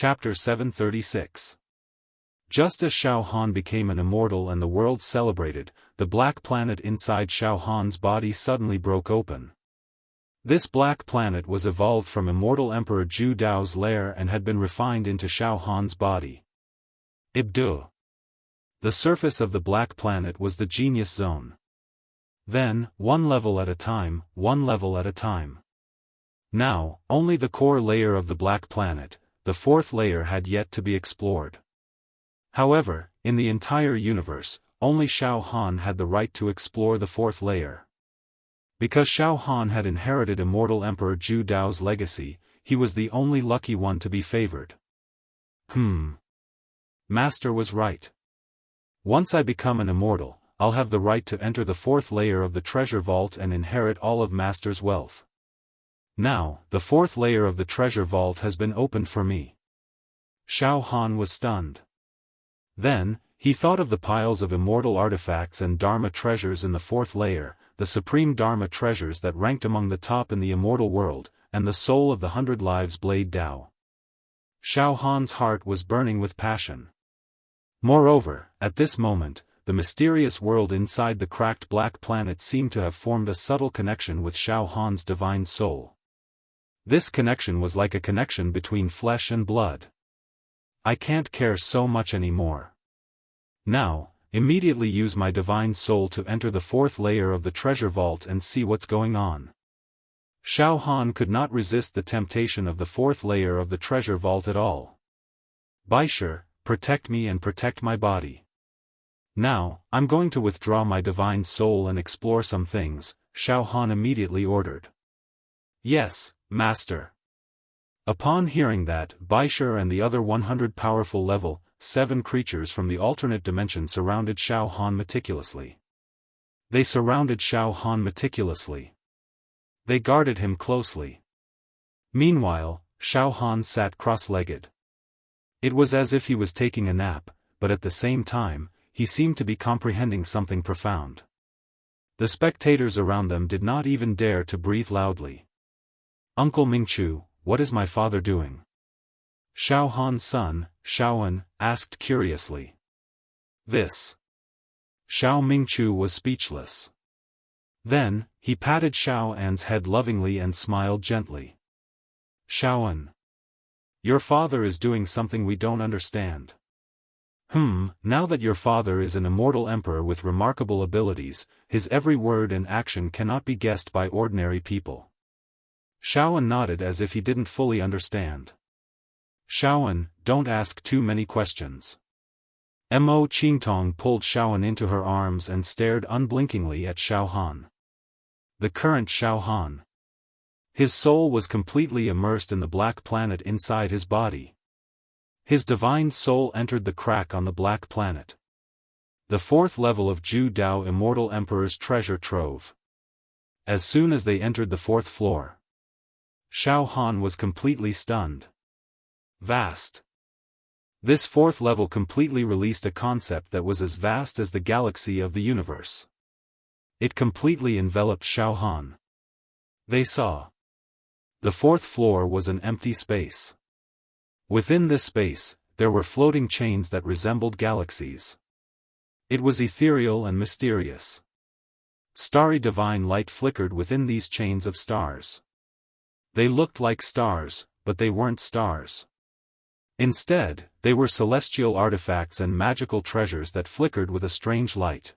Chapter 736. Just as Xiaofan became an immortal and the world celebrated, the black planet inside Xiaofan's body suddenly broke open. This black planet was evolved from immortal Emperor Zhu Dao's lair and had been refined into Xiaofan's body. Ibdu. The surface of the black planet was the genius zone. Then, one level at a time, one level at a time. Now, only the core layer of the black planet, the fourth layer, had yet to be explored. However, in the entire universe, only Xiaofan had the right to explore the fourth layer. Because Xiaofan had inherited immortal Emperor Zhu Dao's legacy, he was the only lucky one to be favored. Master was right. Once I become an immortal, I'll have the right to enter the fourth layer of the treasure vault and inherit all of Master's wealth. Now, the fourth layer of the treasure vault has been opened for me. Xiaofan was stunned. Then, he thought of the piles of immortal artifacts and Dharma treasures in the fourth layer, the supreme Dharma treasures that ranked among the top in the immortal world, and the soul of the 100 Lives Blade Dao. Xiaofan's heart was burning with passion. Moreover, at this moment, the mysterious world inside the cracked black planet seemed to have formed a subtle connection with Xiaofan's divine soul. This connection was like a connection between flesh and blood. I can't care so much anymore. Now, immediately use my divine soul to enter the fourth layer of the treasure vault and see what's going on. Xiaofan could not resist the temptation of the fourth layer of the treasure vault at all. Baisher, protect me and protect my body. Now, I'm going to withdraw my divine soul and explore some things, Xiaofan immediately ordered. Yes, Master. Upon hearing that, Baisher and the other 100 powerful level 7 creatures from the alternate dimension surrounded Xiaofan meticulously. They surrounded Xiaofan meticulously. They guarded him closely. Meanwhile, Xiaofan sat cross-legged. It was as if he was taking a nap, but at the same time, he seemed to be comprehending something profound. The spectators around them did not even dare to breathe loudly. Uncle Mingchu, what is my father doing? Xiaohan's son, Xiaoan, asked curiously. This. Xiao Mingchu was speechless. Then, he patted Xiaoan's head lovingly and smiled gently. Xiaoan. Your father is doing something we don't understand. Now that your father is an immortal emperor with remarkable abilities, his every word and action cannot be guessed by ordinary people. Xiaoan nodded as if he didn't fully understand. Xiaoan, don't ask too many questions. Mo Qingtong pulled Xiaoan into her arms and stared unblinkingly at Xiaohan. The current Xiaohan. His soul was completely immersed in the black planet inside his body. His divine soul entered the crack on the black planet. The fourth level of Zhu Dao Immortal Emperor's treasure trove. As soon as they entered the fourth floor, Xiaohan was completely stunned. Vast. This fourth level completely released a concept that was as vast as the galaxy of the universe. It completely enveloped Xiaohan. They saw. The fourth floor was an empty space. Within this space, there were floating chains that resembled galaxies. It was ethereal and mysterious. Starry divine light flickered within these chains of stars. They looked like stars, but they weren't stars. Instead, they were celestial artifacts and magical treasures that flickered with a strange light.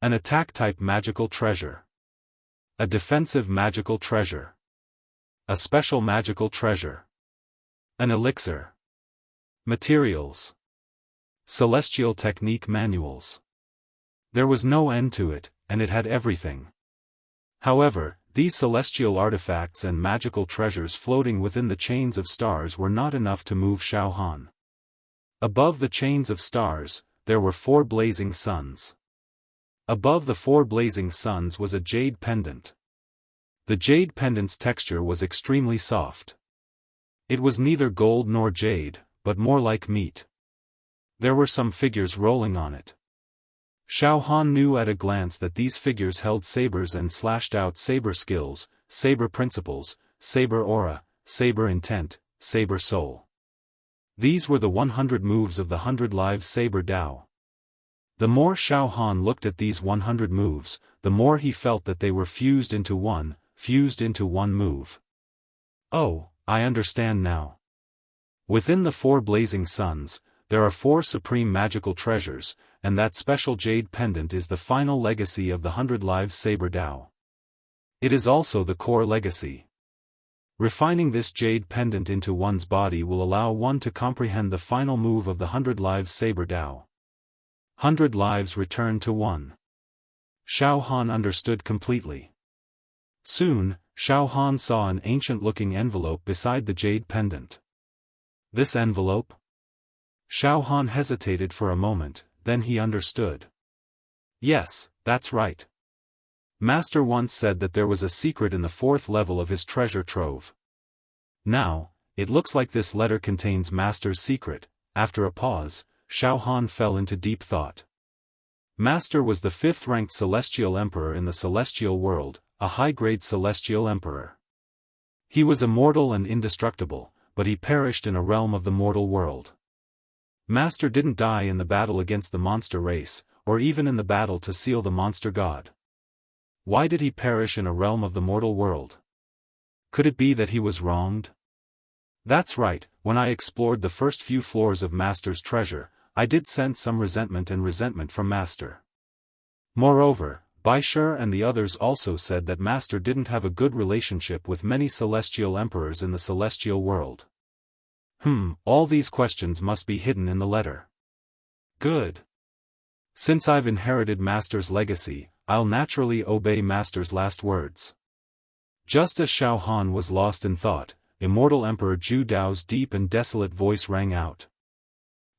An attack-type magical treasure. A defensive magical treasure. A special magical treasure. An elixir. Materials. Celestial technique manuals. There was no end to it, and it had everything. However, these celestial artifacts and magical treasures floating within the chains of stars were not enough to move Xiaohan. Above the chains of stars, there were 4 blazing suns. Above the 4 blazing suns was a jade pendant. The jade pendant's texture was extremely soft. It was neither gold nor jade, but more like meat. There were some figures rolling on it. Xiaohan knew at a glance that these figures held sabers and slashed out saber skills, saber principles, saber aura, saber intent, saber soul. These were the 100 moves of the 100 Lives Saber Tao. The more Xiaofan looked at these 100 moves, the more he felt that they were fused into one move. Oh, I understand now. Within the 4 blazing suns, there are 4 supreme magical treasures, and that special jade pendant is the final legacy of the 100 Lives Saber Tao. It is also the core legacy. Refining this jade pendant into one's body will allow one to comprehend the final move of the 100 Lives Saber Tao. 100 lives return to 1. Xiaofan understood completely. Soon, Xiaofan saw an ancient-looking envelope beside the jade pendant. This envelope? Xiaofan hesitated for a moment, then he understood. Yes, that's right. Master once said that there was a secret in the 4th level of his treasure trove. Now, it looks like this letter contains Master's secret. After a pause, Xiaofan fell into deep thought. Master was the 5th-ranked celestial emperor in the celestial world, a high-grade celestial emperor. He was immortal and indestructible, but he perished in a realm of the mortal world. Master didn't die in the battle against the monster race, or even in the battle to seal the monster god. Why did he perish in a realm of the mortal world? Could it be that he was wronged? That's right, when I explored the first few floors of Master's treasure, I did sense some resentment from Master. Moreover, Baishur and the others also said that Master didn't have a good relationship with many celestial emperors in the celestial world. All these questions must be hidden in the letter. Good. Since I've inherited Master's legacy, I'll naturally obey Master's last words. Just as Xiaofan was lost in thought, Immortal Emperor Zhu Dao's deep and desolate voice rang out.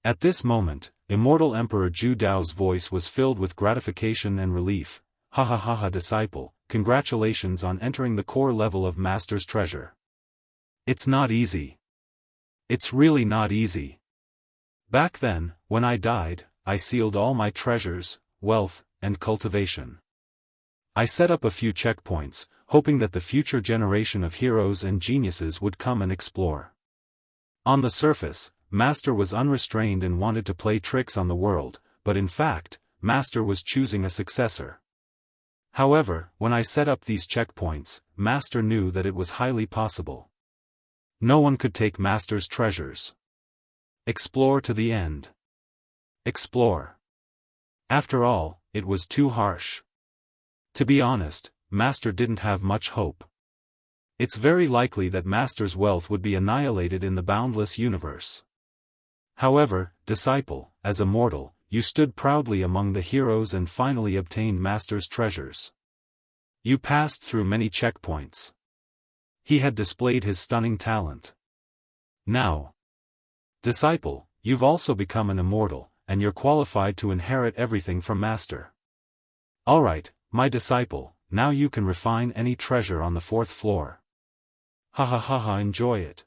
At this moment, Immortal Emperor Zhu Dao's voice was filled with gratification and relief. Ha ha ha ha, disciple, congratulations on entering the core level of Master's treasure. It's not easy. It's really not easy. Back then, when I died, I sealed all my treasures, wealth, and cultivation. I set up a few checkpoints, hoping that the future generation of heroes and geniuses would come and explore. On the surface, Master was unrestrained and wanted to play tricks on the world, but in fact, Master was choosing a successor. However, when I set up these checkpoints, Master knew that it was highly possible. No one could take Master's treasures. Explore to the end. Explore. After all, it was too harsh. To be honest, Master didn't have much hope. It's very likely that Master's wealth would be annihilated in the boundless universe. However, disciple, as a mortal, you stood proudly among the heroes and finally obtained Master's treasures. You passed through many checkpoints. He had displayed his stunning talent. Now, disciple, you've also become an immortal, and you're qualified to inherit everything from Master. Alright, my disciple, now you can refine any treasure on the 4th floor. Ha ha ha ha, enjoy it.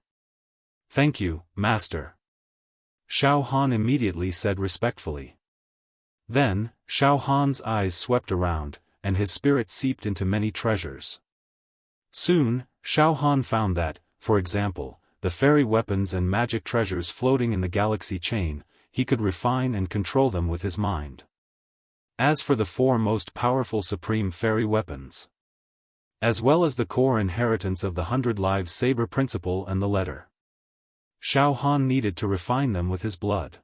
Thank you, Master. Xiaofan immediately said respectfully. Then, Xiaofan's eyes swept around, and his spirit seeped into many treasures. Soon, Xiaofan found that, for example, the fairy weapons and magic treasures floating in the galaxy chain, he could refine and control them with his mind. As for the 4 most powerful supreme fairy weapons, as well as the core inheritance of the 100 Lives Saber principle and the letter, Xiaofan needed to refine them with his blood.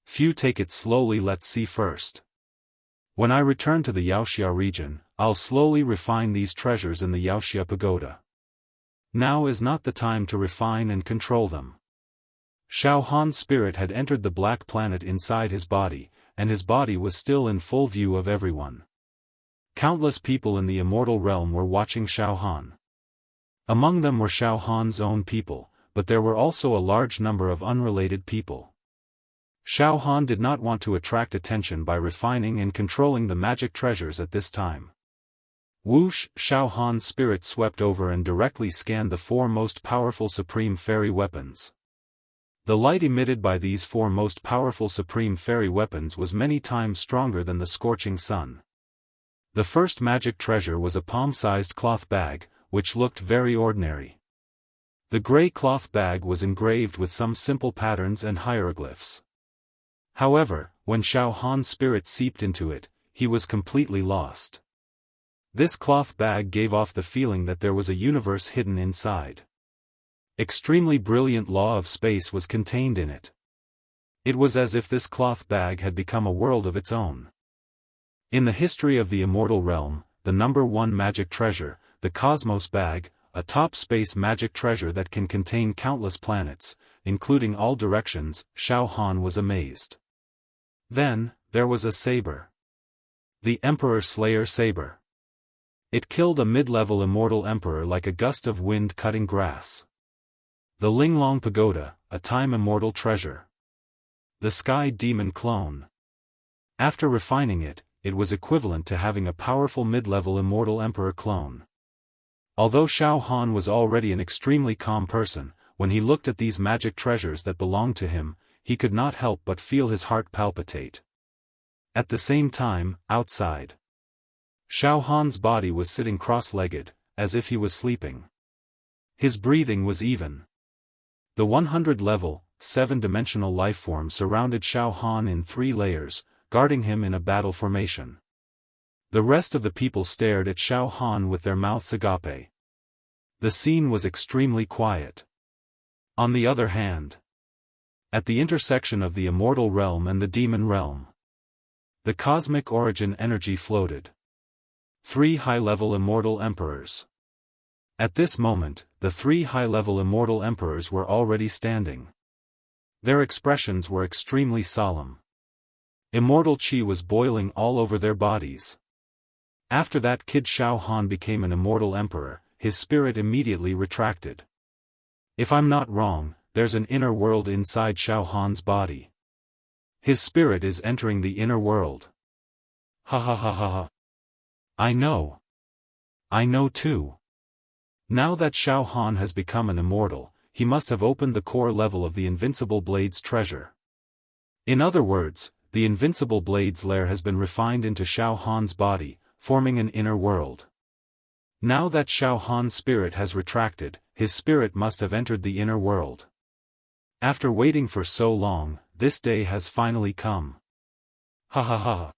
Few take it slowly, let's see first. When I return to the Wuxia region, I'll slowly refine these treasures in the Wuxia pagoda. Now is not the time to refine and control them. Xiaofan's spirit had entered the black planet inside his body, and his body was still in full view of everyone. Countless people in the immortal realm were watching Xiaofan. Among them were Xiaofan's own people, but there were also a large number of unrelated people. Xiaofan did not want to attract attention by refining and controlling the magic treasures at this time. Whoosh! Xiaofan's spirit swept over and directly scanned the 4 most powerful supreme fairy weapons. The light emitted by these 4 most powerful supreme fairy weapons was many times stronger than the scorching sun. The first magic treasure was a palm-sized cloth bag, which looked very ordinary. The grey cloth bag was engraved with some simple patterns and hieroglyphs. However, when Xiaofan's spirit seeped into it, he was completely lost. This cloth bag gave off the feeling that there was a universe hidden inside. Extremely brilliant law of space was contained in it. It was as if this cloth bag had become a world of its own. In the history of the Immortal Realm, the #1 magic treasure, the Cosmos Bag, a top space magic treasure that can contain countless planets, including all directions, Xiaofan was amazed. Then, there was a saber. The Emperor Slayer Saber. It killed a mid-level immortal emperor like a gust of wind cutting grass. The Linglong Pagoda, a time immortal treasure. The Sky Demon Clone. After refining it, it was equivalent to having a powerful mid-level immortal emperor clone. Although Xiaofan was already an extremely calm person, when he looked at these magic treasures that belonged to him, he could not help but feel his heart palpitate. At the same time, outside, Xiaofan's body was sitting cross-legged, as if he was sleeping. His breathing was even. The 100-level, 7-dimensional lifeform surrounded Xiaofan in 3 layers, guarding him in a battle formation. The rest of the people stared at Xiaofan with their mouths agape. The scene was extremely quiet. On the other hand, at the intersection of the Immortal Realm and the Demon Realm, the cosmic origin energy floated. 3 high-level immortal emperors. At this moment, the 3 high-level immortal emperors were already standing. Their expressions were extremely solemn. Immortal chi was boiling all over their bodies. After that kid Xiaofan became an immortal emperor, his spirit immediately retracted. If I'm not wrong, there's an inner world inside Xiaofan's body. His spirit is entering the inner world. Ha ha ha ha ha. I know. I know too. Now that Xiaofan has become an immortal, he must have opened the core level of the Invincible Blade's treasure. In other words, the Invincible Blade's lair has been refined into Xiaofan's body, forming an inner world. Now that Xiaofan's spirit has retracted, his spirit must have entered the inner world. After waiting for so long, this day has finally come. Ha ha ha.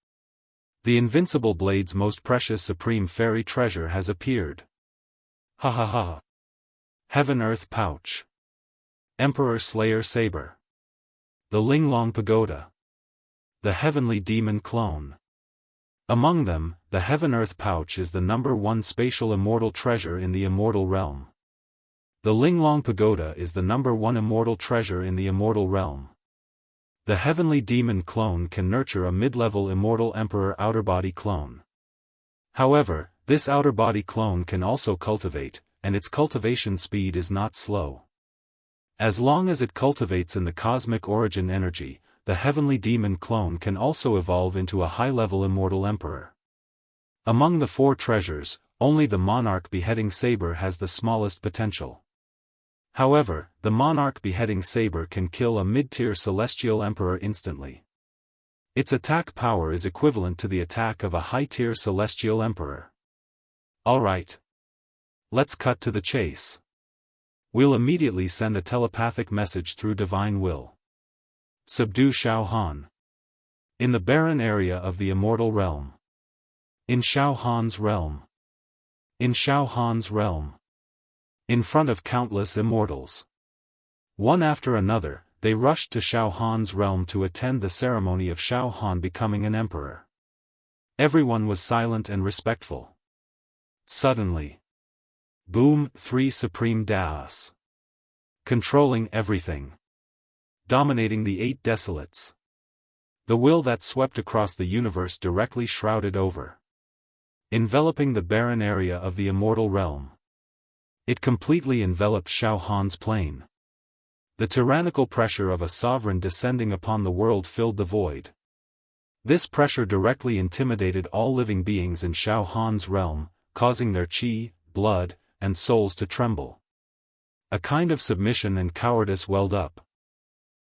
The Invincible Blade's most precious supreme fairy treasure has appeared. Ha ha ha. Heaven-Earth Pouch. Emperor Slayer Saber. The Linglong Pagoda. The Heavenly Demon Clone. Among them, the Heaven-Earth Pouch is the #1 spatial immortal treasure in the Immortal Realm. The Linglong Pagoda is the #1 immortal treasure in the Immortal Realm. The Heavenly Demon Clone can nurture a mid-level immortal emperor outer body clone. However, this outer body clone can also cultivate, and its cultivation speed is not slow. As long as it cultivates in the cosmic origin energy, the Heavenly Demon Clone can also evolve into a high-level immortal emperor. Among the 4 treasures, only the Monarch Beheading Saber has the smallest potential. However, the Monarch Beheading Saber can kill a mid-tier celestial emperor instantly. Its attack power is equivalent to the attack of a high-tier celestial emperor. Alright. Let's cut to the chase. We'll immediately send a telepathic message through Divine Will. Subdue Xiaofan. In the barren area of the Immortal Realm. In Xiaofan's realm. In Xiaofan's realm. In front of countless immortals. One after another, they rushed to Xiaofan's realm to attend the ceremony of Xiaofan becoming an emperor. Everyone was silent and respectful. Suddenly. Boom! 3 Supreme Das. Controlling everything. Dominating the 8 desolates. The will that swept across the universe directly shrouded over. Enveloping the barren area of the Immortal Realm. It completely enveloped Xiaofan's plane. The tyrannical pressure of a sovereign descending upon the world filled the void. This pressure directly intimidated all living beings in Xiaofan's realm, causing their chi, blood, and souls to tremble. A kind of submission and cowardice welled up.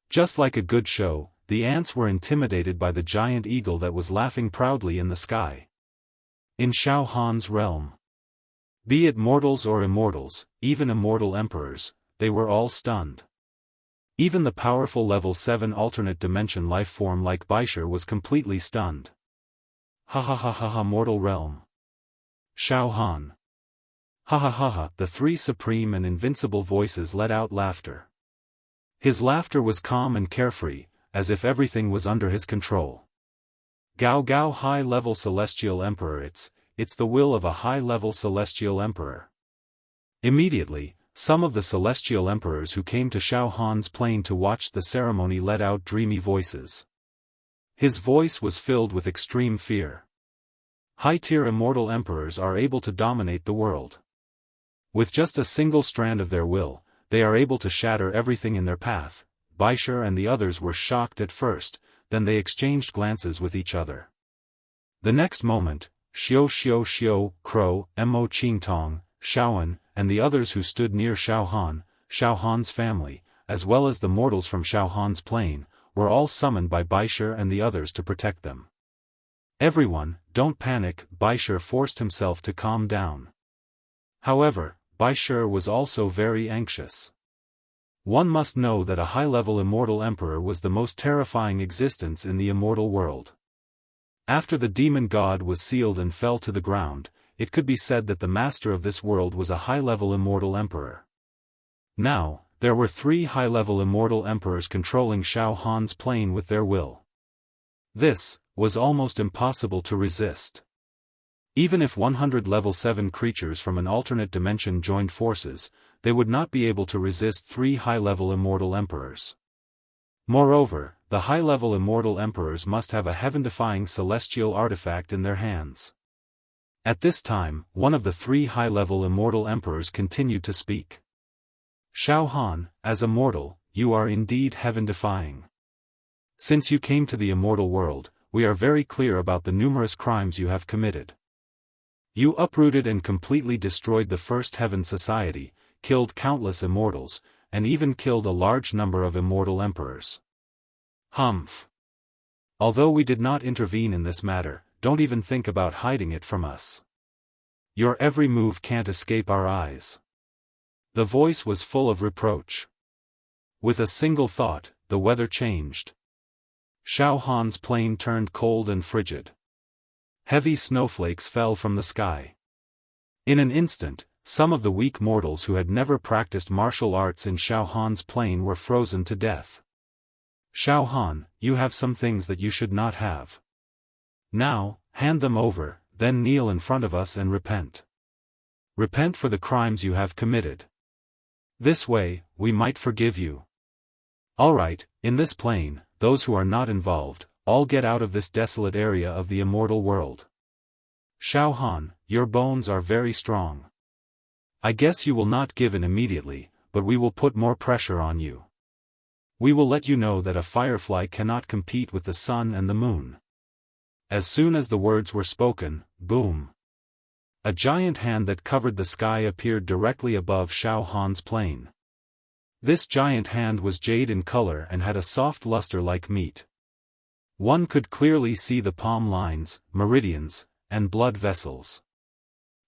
Just like a good show, the ants were intimidated by the giant eagle that was laughing proudly in the sky. In Xiaofan's realm. Be it mortals or immortals, even immortal emperors, they were all stunned. Even the powerful level 7 alternate dimension lifeform like Baisher was completely stunned. Ha ha ha ha ha, mortal realm. Xiaofan. Ha ha ha ha, the three supreme and invincible voices let out laughter. His laughter was calm and carefree, as if everything was under his control. Gao Gao, high-level celestial emperor, it's the will of a high-level celestial emperor. Immediately, some of the celestial emperors who came to Xiaofan's plane to watch the ceremony let out dreamy voices. His voice was filled with extreme fear. High-tier immortal emperors are able to dominate the world. With just a single strand of their will, they are able to shatter everything in their path. Baisher and the others were shocked at first, then they exchanged glances with each other. The next moment, Xiao, Crow, Mo Qingtong, Xiaoan, and the others who stood near Xiaofan's family, as well as the mortals from Xiaofan's plane, were all summoned by Baisher and the others to protect them. Everyone, don't panic, Baisher forced himself to calm down. However, Baisher was also very anxious. One must know that a high-level immortal emperor was the most terrifying existence in the immortal world. After the demon god was sealed and fell to the ground, it could be said that the master of this world was a high-level immortal emperor. Now, there were 3 high-level immortal emperors controlling Xiaofan's plane with their will. This was almost impossible to resist. Even if 100 level 7 creatures from an alternate dimension joined forces, they would not be able to resist 3 high-level immortal emperors. Moreover, the high-level immortal emperors must have a heaven-defying celestial artifact in their hands. At this time, one of the 3 high-level immortal emperors continued to speak. Xiaofan, as a mortal, you are indeed heaven-defying. Since you came to the immortal world, we are very clear about the numerous crimes you have committed. You uprooted and completely destroyed the first heaven society, killed countless immortals, and even killed a large number of immortal emperors. Humph. Although we did not intervene in this matter, don't even think about hiding it from us. Your every move can't escape our eyes. The voice was full of reproach. With a single thought, the weather changed. Xiaofan's plane turned cold and frigid. Heavy snowflakes fell from the sky. In an instant, some of the weak mortals who had never practiced martial arts in Xiaofan's plane were frozen to death. Xiaofan, you have some things that you should not have. Now, hand them over, then kneel in front of us and repent. Repent for the crimes you have committed. This way, we might forgive you. Alright, in this plane, those who are not involved, all get out of this desolate area of the immortal world. Xiaofan, your bones are very strong. I guess you will not give in immediately, but we will put more pressure on you. We will let you know that a firefly cannot compete with the sun and the moon. As soon as the words were spoken, boom. A giant hand that covered the sky appeared directly above Xiaofan's plane. This giant hand was jade in color and had a soft luster like meat. One could clearly see the palm lines, meridians, and blood vessels.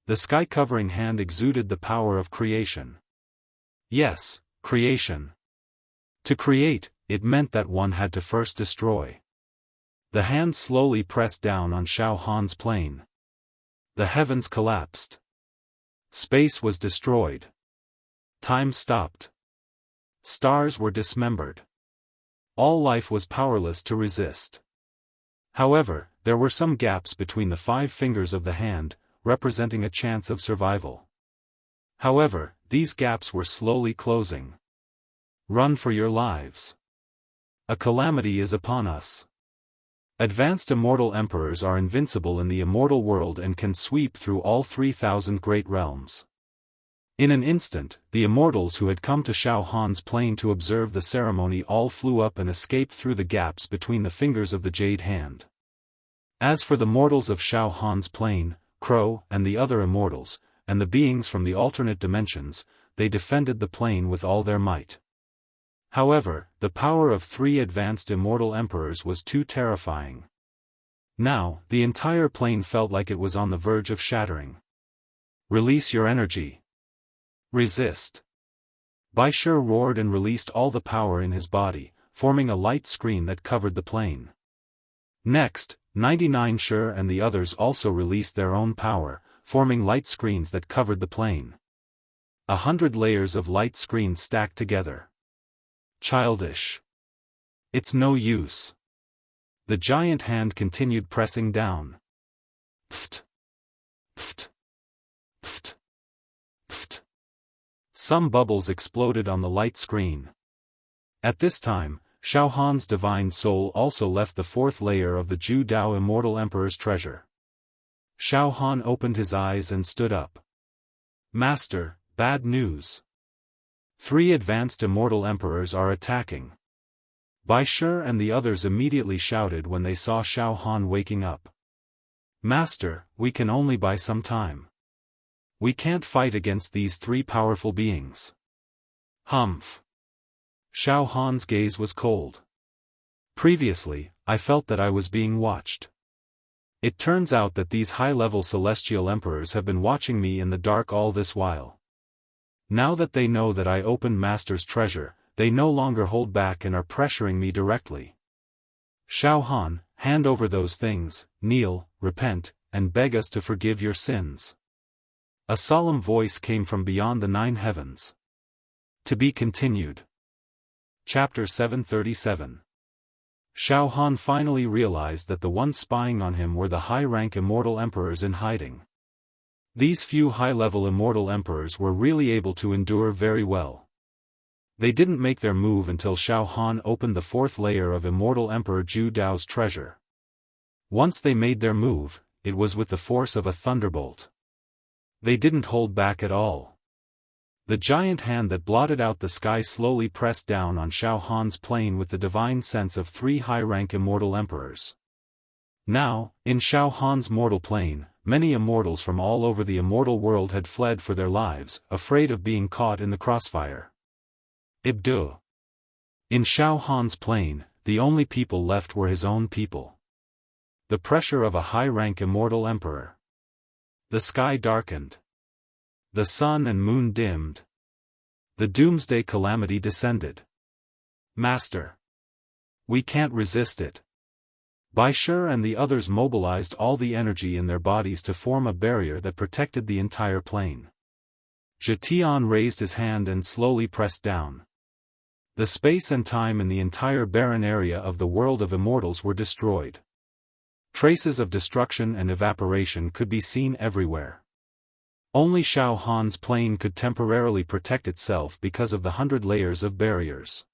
The sky-covering hand exuded the power of creation. Yes, creation. To create, it meant that one had to first destroy. The hand slowly pressed down on Xiaofan's plane. The heavens collapsed. Space was destroyed. Time stopped. Stars were dismembered. All life was powerless to resist. However, there were some gaps between the 5 fingers of the hand, representing a chance of survival. However, these gaps were slowly closing. Run for your lives. A calamity is upon us. Advanced immortal emperors are invincible in the immortal world and can sweep through all 3,000 great realms. In an instant, the immortals who had come to Xiaofan's plane to observe the ceremony all flew up and escaped through the gaps between the fingers of the jade hand. As for the mortals of Xiaofan's plane, Crow, and the other immortals, and the beings from the alternate dimensions, they defended the plane with all their might. However, the power of 3 advanced immortal emperors was too terrifying. Now, the entire plane felt like it was on the verge of shattering. Release your energy. Resist. Bai Shi roared and released all the power in his body, forming a light screen that covered the plane. Next, 99 Shi and the others also released their own power, forming light screens that covered the plane. 100 layers of light screens stacked together. Childish. It's no use. The giant hand continued pressing down. Pft. Pft. Pft. Pft. Some bubbles exploded on the light screen. At this time, Xiaofan's divine soul also left the fourth layer of the Ju Dao Immortal Emperor's treasure. Xiaofan opened his eyes and stood up. Master, bad news. 3 advanced Immortal Emperors are attacking. Bai Shi and the others immediately shouted when they saw Xiaofan waking up. Master, we can only buy some time. We can't fight against these 3 powerful beings. Humph. Xiaofan's gaze was cold. Previously, I felt that I was being watched. It turns out that these high-level celestial emperors have been watching me in the dark all this while. Now that they know that I opened Master's treasure, they no longer hold back and are pressuring me directly. Xiaofan, hand over those things, kneel, repent, and beg us to forgive your sins. A solemn voice came from beyond the 9 heavens. To be continued. Chapter 737. Xiaofan finally realized that the ones spying on him were the high-rank Immortal Emperors in hiding. These few high-level Immortal Emperors were really able to endure very well. They didn't make their move until Xiaofan opened the 4th layer of Immortal Emperor Ju Dao's treasure. Once they made their move, it was with the force of a thunderbolt. They didn't hold back at all. The giant hand that blotted out the sky slowly pressed down on Xiaofan's plane with the divine sense of 3 high-rank Immortal Emperors. Now, in Xiaofan's mortal plane, many immortals from all over the immortal world had fled for their lives, afraid of being caught in the crossfire. Ibdu. In Xiaofan's plane, the only people left were his own people. The pressure of a high-rank Immortal Emperor. The sky darkened. The sun and moon dimmed. The doomsday calamity descended. Master. We can't resist it. Bai Shi and the others mobilized all the energy in their bodies to form a barrier that protected the entire plane. Zhetian raised his hand and slowly pressed down. The space and time in the entire barren area of the world of immortals were destroyed. Traces of destruction and evaporation could be seen everywhere. Only Xiaofan's plane could temporarily protect itself because of the 100 layers of barriers.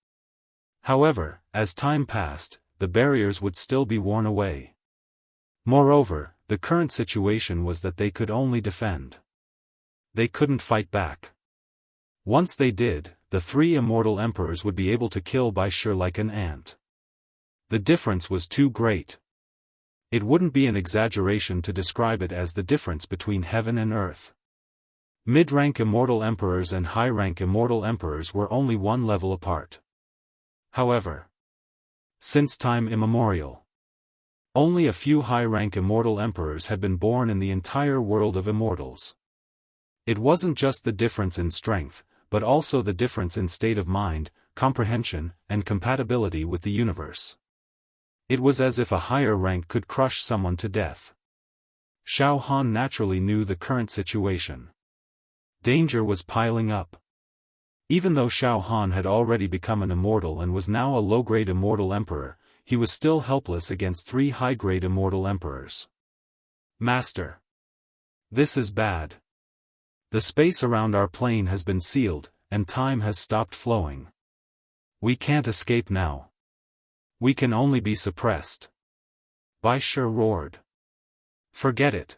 However, as time passed, the barriers would still be worn away. Moreover, the current situation was that they could only defend. They couldn't fight back. Once they did, the 3 Immortal Emperors would be able to kill Bai Shi like an ant. The difference was too great. It wouldn't be an exaggeration to describe it as the difference between heaven and earth. Mid-rank Immortal Emperors and high-rank Immortal Emperors were only 1 level apart. However, since time immemorial, only a few high-rank Immortal Emperors had been born in the entire world of immortals. It wasn't just the difference in strength, but also the difference in state of mind, comprehension, and compatibility with the universe. It was as if a higher rank could crush someone to death. Xiaofan naturally knew the current situation. Danger was piling up. Even though Xiaofan had already become an immortal and was now a low-grade Immortal Emperor, he was still helpless against 3 high-grade Immortal Emperors. Master. This is bad. The space around our plane has been sealed, and time has stopped flowing. We can't escape now. We can only be suppressed. Bai Shi roared. Forget it.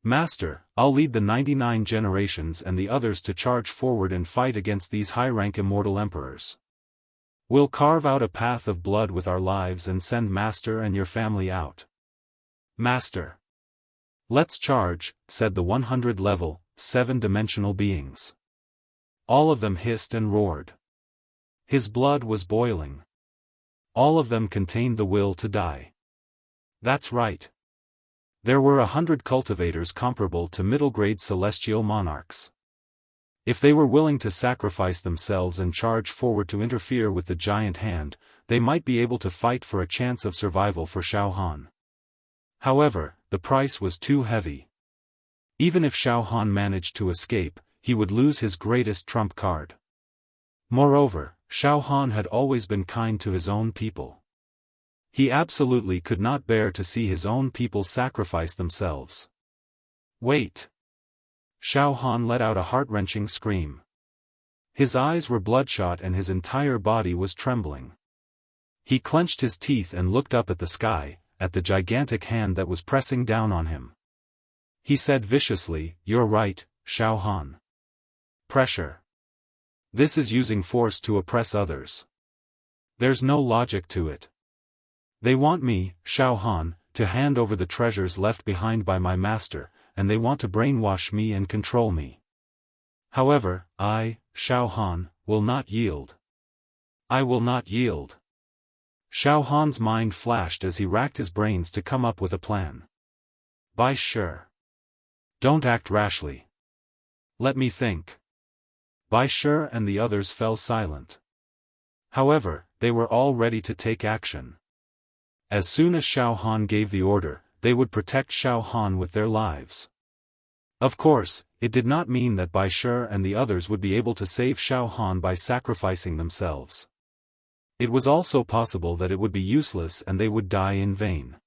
Master, I'll lead the 99 generations and the others to charge forward and fight against these high-rank Immortal Emperors. We'll carve out a path of blood with our lives and send Master and your family out. Master. Let's charge, said the 100-level, 7-dimensional beings. All of them hissed and roared. His blood was boiling. All of them contained the will to die. That's right. There were 100 cultivators comparable to middle-grade celestial monarchs. If they were willing to sacrifice themselves and charge forward to interfere with the giant hand, they might be able to fight for a chance of survival for Xiaofan. However, the price was too heavy. Even if Xiaofan managed to escape, he would lose his greatest trump card. Moreover, Xiaofan had always been kind to his own people. He absolutely could not bear to see his own people sacrifice themselves. Wait! Xiaofan let out a heart-wrenching scream. His eyes were bloodshot and his entire body was trembling. He clenched his teeth and looked up at the sky, at the gigantic hand that was pressing down on him. He said viciously, "You're right, Xiaofan. Pressure. This is using force to oppress others. There's no logic to it. They want me, Xiaofan, to hand over the treasures left behind by my master, and they want to brainwash me and control me. However, I, Xiaofan, will not yield. I will not yield." Xiaofan's mind flashed as he racked his brains to come up with a plan. "By sure. Don't act rashly. Let me think." Bai Shi and the others fell silent. However, they were all ready to take action. As soon as Xiaofan gave the order, they would protect Xiaofan with their lives. Of course, it did not mean that Bai Shi and the others would be able to save Xiaofan by sacrificing themselves. It was also possible that it would be useless and they would die in vain.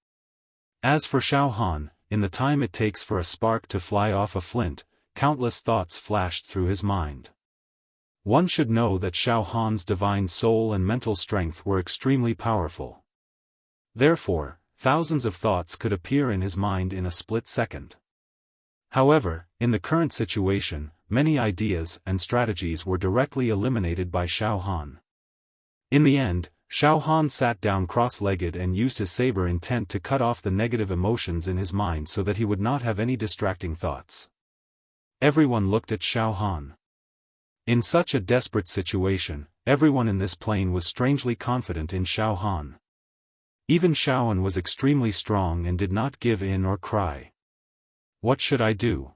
As for Xiaofan, in the time it takes for a spark to fly off a flint, countless thoughts flashed through his mind. One should know that Xiaofan's divine soul and mental strength were extremely powerful. Therefore, thousands of thoughts could appear in his mind in a split second. However, in the current situation, many ideas and strategies were directly eliminated by Xiaofan. In the end, Xiaofan sat down cross-legged and used his saber intent to cut off the negative emotions in his mind so that he would not have any distracting thoughts. Everyone looked at Xiaofan. In such a desperate situation, everyone in this plane was strangely confident in Xiaofan. Even Xiaofan was extremely strong and did not give in or cry. "What should I do?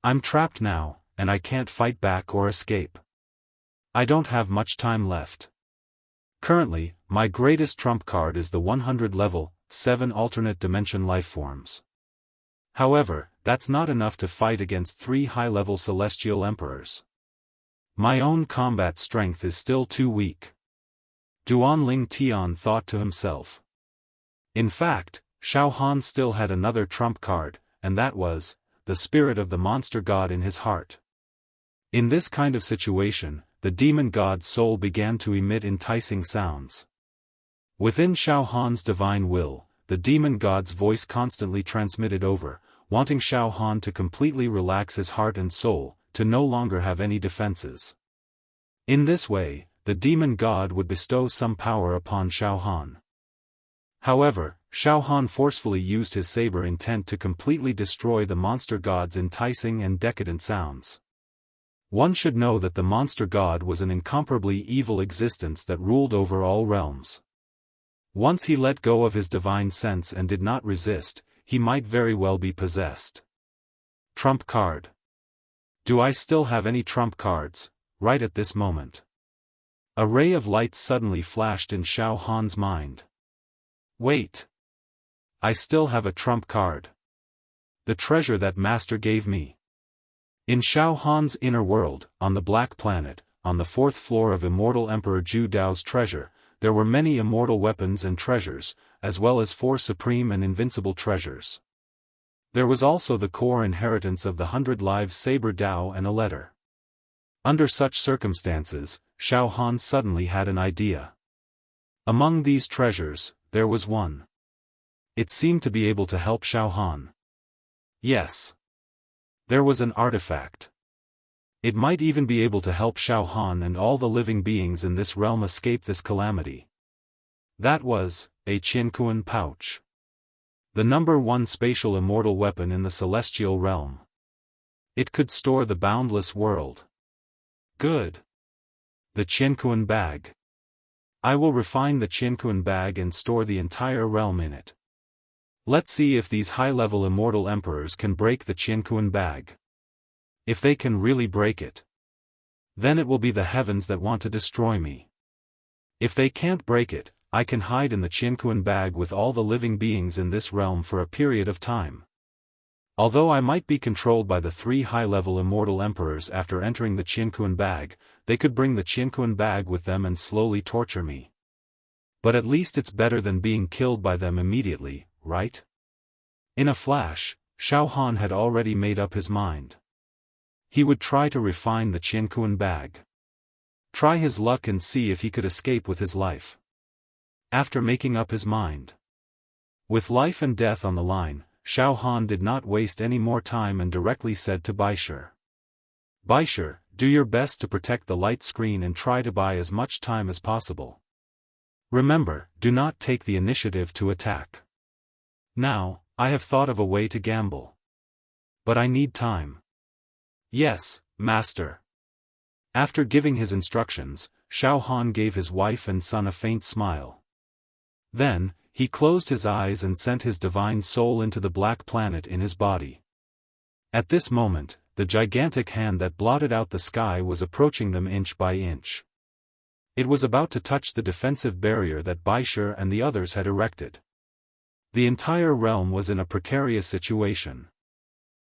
I'm trapped now, and I can't fight back or escape. I don't have much time left. Currently, my greatest trump card is the 100 level, 7 alternate dimension lifeforms. However, that's not enough to fight against 3 high-level celestial emperors. My own combat strength is still too weak." Duan Tian thought to himself. In fact, Xiaofan still had another trump card, and that was the spirit of the monster god in his heart. In this kind of situation, the demon god's soul began to emit enticing sounds. Within Xiaofan's divine will, the demon god's voice constantly transmitted over, wanting Xiaofan to completely relax his heart and soul, to no longer have any defenses. In this way, the demon god would bestow some power upon Xiaofan. However, Xiaofan forcefully used his saber intent to completely destroy the monster god's enticing and decadent sounds. One should know that the monster god was an incomparably evil existence that ruled over all realms. Once he let go of his divine sense and did not resist, he might very well be possessed. Trump card. Do I still have any trump cards, right at this moment? A ray of light suddenly flashed in Xiaofan's mind. Wait! I still have a trump card. The treasure that master gave me. In Xiaofan's inner world, on the Black Planet, on the 4th floor of Immortal Emperor Zhu Dao's treasure, there were many immortal weapons and treasures, as well as 4 supreme and invincible treasures. There was also the core inheritance of the 100 Lives Saber Dao and a letter. Under such circumstances, Xiaofan suddenly had an idea. Among these treasures, there was one. It seemed to be able to help Xiaofan. Yes. There was an artifact. It might even be able to help Xiaofan and all the living beings in this realm escape this calamity. That was a Qiankuan pouch. The number 1 spatial immortal weapon in the celestial realm. It could store the boundless world. Good. The Qiankuan bag. I will refine the Qiankuan bag and store the entire realm in it. Let's see if these high-level immortal emperors can break the Qiankuan bag. If they can really break it, Then it will be the heavens that want to destroy me. If they can't break it, I can hide in the Qianquan bag with all the living beings in this realm for a period of time. Although I might be controlled by the 3 high-level immortal emperors after entering the Qianquan bag, they could bring the Qianquan bag with them and slowly torture me. But at least it's better than being killed by them immediately, right? In a flash, Xiaofan had already made up his mind. He would try to refine the Qianquan bag. Try his luck and see if he could escape with his life. After making up his mind. With life and death on the line, Xiaofan did not waste any more time and directly said to Baisher. Baisher, do your best to protect the light screen and try to buy as much time as possible. Remember, do not take the initiative to attack. Now, I have thought of a way to gamble. But I need time. Yes, master. After giving his instructions, Xiaofan gave his wife and son a faint smile. Then, he closed his eyes and sent his divine soul into the black planet in his body. At this moment, the gigantic hand that blotted out the sky was approaching them inch by inch. It was about to touch the defensive barrier that Baisher and the others had erected. The entire realm was in a precarious situation.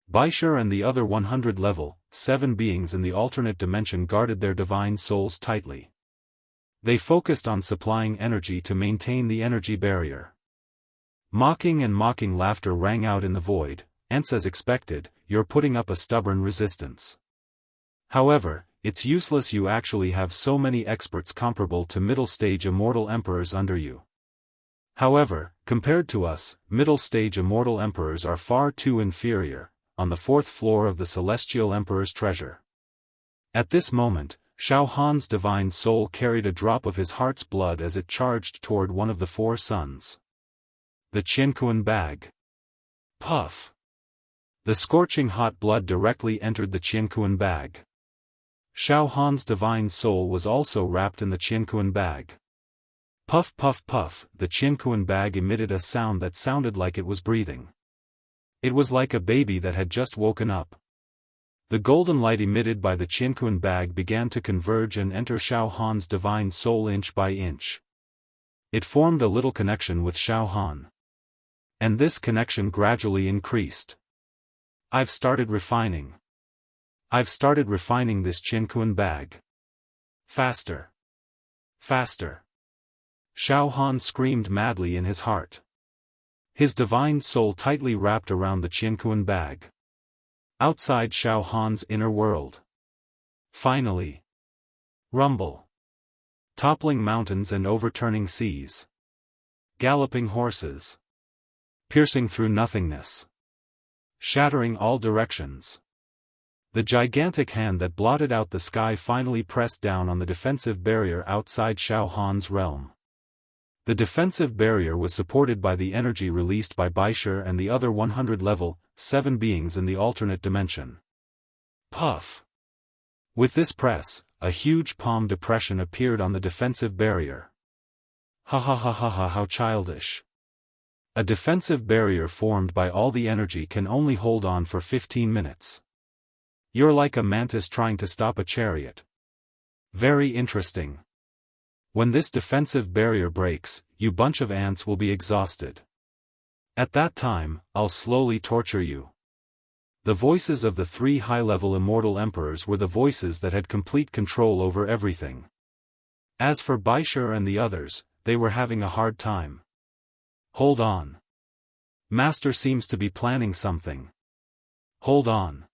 Baisher and the other 100-level, 7 beings in the alternate dimension guarded their divine souls tightly. They focused on supplying energy to maintain the energy barrier. Mocking and mocking laughter rang out in the void, and as expected, you're putting up a stubborn resistance. However, it's useless, you actually have so many experts comparable to middle-stage immortal emperors under you. However, compared to us, middle-stage immortal emperors are far too inferior, on the 4th floor of the Celestial Emperor's treasure. At this moment, Xiaofan's divine soul carried a drop of his heart's blood as it charged toward one of the 4 suns. The Qianquan bag. Puff! The scorching hot blood directly entered the Qianquan bag. Xiaofan's divine soul was also wrapped in the Qianquan bag. Puff puff puff, the Qianquan bag emitted a sound that sounded like it was breathing. It was like a baby that had just woken up. The golden light emitted by the Qianquan bag began to converge and enter Xiaofan's divine soul inch by inch. It formed a little connection with Xiaofan. And this connection gradually increased. I've started refining this Qianquan bag. Faster! Faster! Xiaofan screamed madly in his heart. His divine soul tightly wrapped around the Qianquan bag. Outside Xiaofan's inner world. Finally. Rumble. Toppling mountains and overturning seas. Galloping horses. Piercing through nothingness. Shattering all directions. The gigantic hand that blotted out the sky finally pressed down on the defensive barrier outside Xiaofan's realm. The defensive barrier was supported by the energy released by Baisher and the other 100-level, 7 beings in the alternate dimension. Puff! With this press, a huge palm depression appeared on the defensive barrier. Ha ha ha ha ha, how childish. A defensive barrier formed by all the energy can only hold on for 15 minutes. You're like a mantis trying to stop a chariot. Very interesting. When this defensive barrier breaks, you bunch of ants will be exhausted. At that time, I'll slowly torture you. The voices of the 3 high-level immortal emperors were the voices that had complete control over everything. As for Baisher and the others, they were having a hard time. Hold on. Master seems to be planning something. Hold on.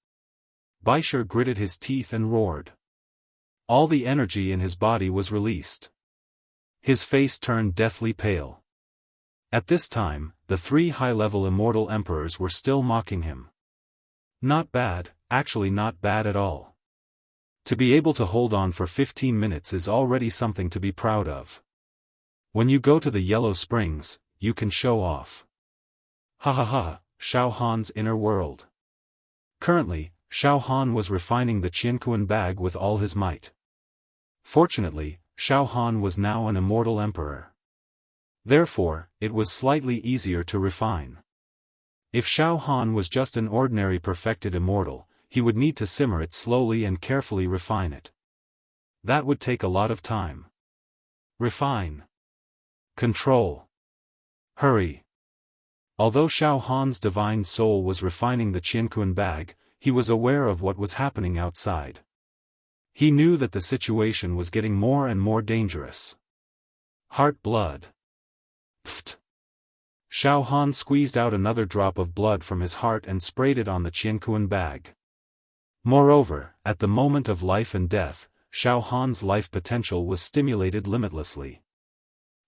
Baisher gritted his teeth and roared. All the energy in his body was released. His face turned deathly pale. At this time, the 3 high-level immortal emperors were still mocking him. Not bad, actually not bad at all. To be able to hold on for 15 minutes is already something to be proud of. When you go to the Yellow Springs, you can show off. Ha ha ha, Xiaofan's inner world. Currently, Xiaofan was refining the Qianquan bag with all his might. Fortunately, Xiaofan was now an immortal emperor. Therefore, it was slightly easier to refine. If Xiaofan was just an ordinary perfected immortal, he would need to simmer it slowly and carefully refine it. That would take a lot of time. Refine. Control. Hurry. Although Xiaofan's divine soul was refining the Qianquan bag, he was aware of what was happening outside. He knew that the situation was getting more and more dangerous. Heart blood. Pfft. Xiaofan squeezed out another drop of blood from his heart and sprayed it on the Qianquan bag. Moreover, at the moment of life and death, Xiaofan's life potential was stimulated limitlessly.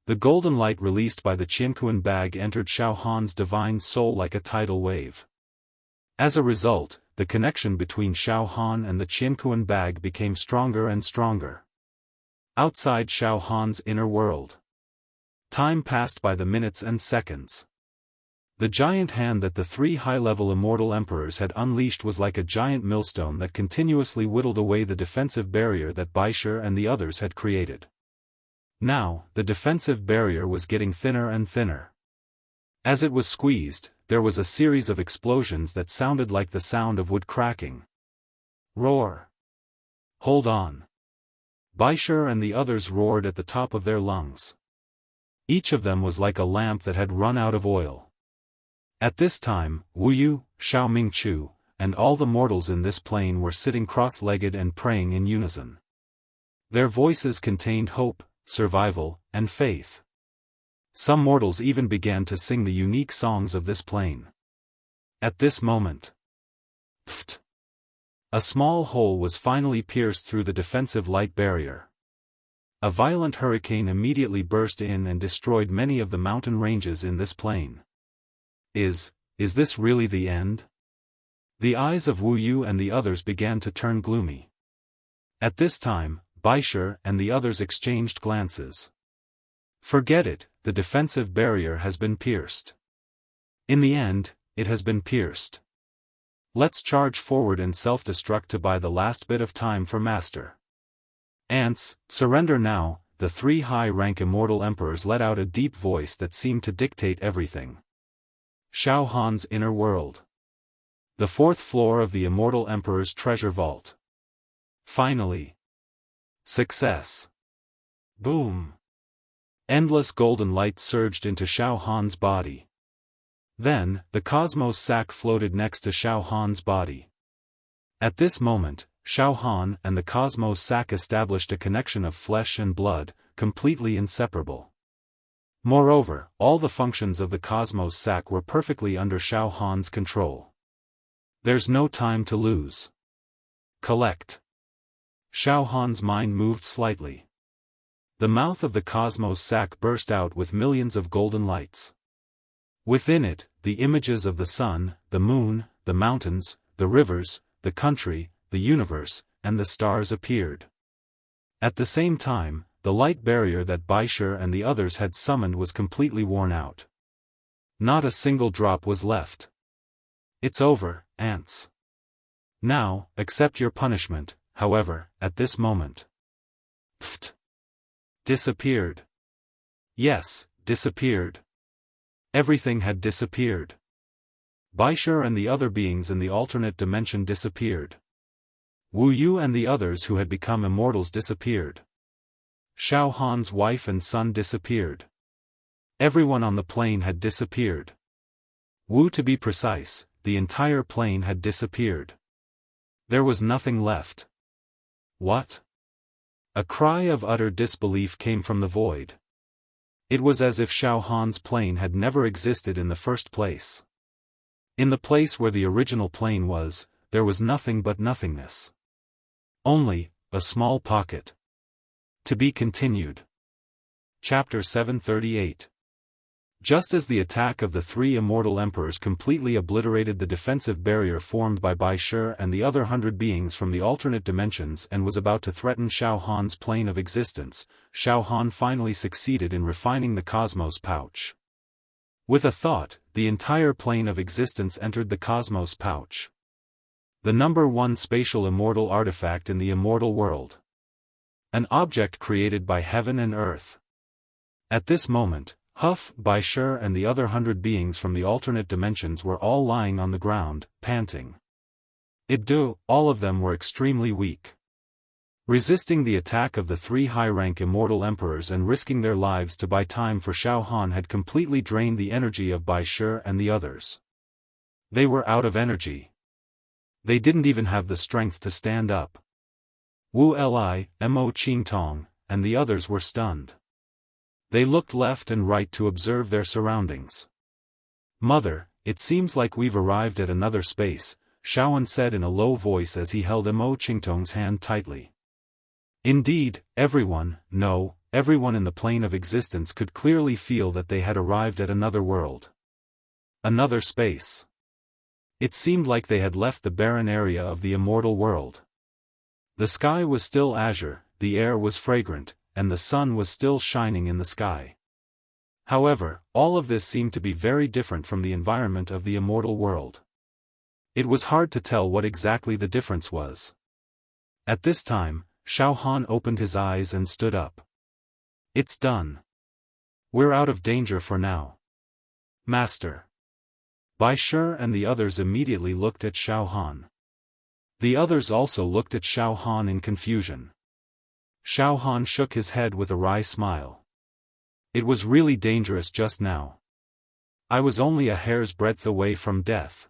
The golden light released by the Qianquan bag entered Xiaofan's divine soul like a tidal wave. As a result, the connection between Xiaofan and the Qianquan bag became stronger and stronger. Outside Xiaofan's inner world, time passed by the minutes and seconds. The giant hand that the three high-level immortal emperors had unleashed was like a giant millstone that continuously whittled away the defensive barrier that Baisher and the others had created. Now, the defensive barrier was getting thinner and thinner. As it was squeezed, there was a series of explosions that sounded like the sound of wood cracking. Roar! Hold on! Baisher and the others roared at the top of their lungs. Each of them was like a lamp that had run out of oil. At this time, Wuyu, Xiaomingchu, and all the mortals in this plane were sitting cross-legged and praying in unison. Their voices contained hope, survival, and faith. Some mortals even began to sing the unique songs of this plane. At this moment, pfft, a small hole was finally pierced through the defensive light barrier. A violent hurricane immediately burst in and destroyed many of the mountain ranges in this plane. Is this really the end? The eyes of Wu Yu and the others began to turn gloomy. At this time, Baisher and the others exchanged glances. Forget it, the defensive barrier has been pierced. In the end, it has been pierced. Let's charge forward and self-destruct to buy the last bit of time for Master. Ants, surrender now, the three high-rank immortal emperors let out a deep voice that seemed to dictate everything. Xiaofan's inner world. The fourth floor of the immortal emperor's treasure vault. Finally. Success. Boom. Endless golden light surged into Xiaofan's body. Then, the cosmos sac floated next to Xiaofan's body. At this moment, Xiaofan and the cosmos sac established a connection of flesh and blood, completely inseparable. Moreover, all the functions of the cosmos sac were perfectly under Xiaofan's control. There's no time to lose. Collect. Xiaofan's mind moved slightly. The mouth of the cosmos sac burst out with millions of golden lights. Within it, the images of the sun, the moon, the mountains, the rivers, the country, the universe, and the stars appeared. At the same time, the light barrier that Baisher and the others had summoned was completely worn out. Not a single drop was left. It's over, ants. Now, accept your punishment, however, at this moment. Pfft. Disappeared. Yes, disappeared. Everything had disappeared. Baisher and the other beings in the alternate dimension disappeared. Wu Yu and the others who had become immortals disappeared. Xiaofan's wife and son disappeared. Everyone on the plane had disappeared. Wu, to be precise, the entire plane had disappeared. There was nothing left. What? A cry of utter disbelief came from the void. It was as if Xiaofan's plane had never existed in the first place. In the place where the original plane was, there was nothing but nothingness. Only, a small pocket. To be continued. Chapter 738. Just as the attack of the three immortal emperors completely obliterated the defensive barrier formed by Baisher and the other 100 beings from the alternate dimensions and was about to threaten Xiaofan's plane of existence, Xiaofan finally succeeded in refining the cosmos pouch. With a thought, the entire plane of existence entered the cosmos pouch. The number 1 spatial immortal artifact in the immortal world. An object created by heaven and earth. At this moment, Huff, Baisher and the other 100 beings from the alternate dimensions were all lying on the ground, panting. Ibdu, all of them were extremely weak. Resisting the attack of the three high-rank immortal emperors and risking their lives to buy time for Xiaofan had completely drained the energy of Bai Shi and the others. They were out of energy. They didn't even have the strength to stand up. Wu Li, Mo Qingtong, and the others were stunned. They looked left and right to observe their surroundings. "Mother, it seems like we've arrived at another space," Xiaofan said in a low voice as he held Mo Qingtong's hand tightly. Indeed, everyone in the plane of existence could clearly feel that they had arrived at another world. Another space. It seemed like they had left the barren area of the immortal world. The sky was still azure, the air was fragrant, and the sun was still shining in the sky. However, all of this seemed to be very different from the environment of the immortal world. It was hard to tell what exactly the difference was. At this time, Xiaofan opened his eyes and stood up. "It's done. We're out of danger for now. Master." Bai Shi and the others immediately looked at Xiaofan. The others also looked at Xiaofan in confusion. Xiaofan shook his head with a wry smile. "It was really dangerous just now. I was only a hair's breadth away from death.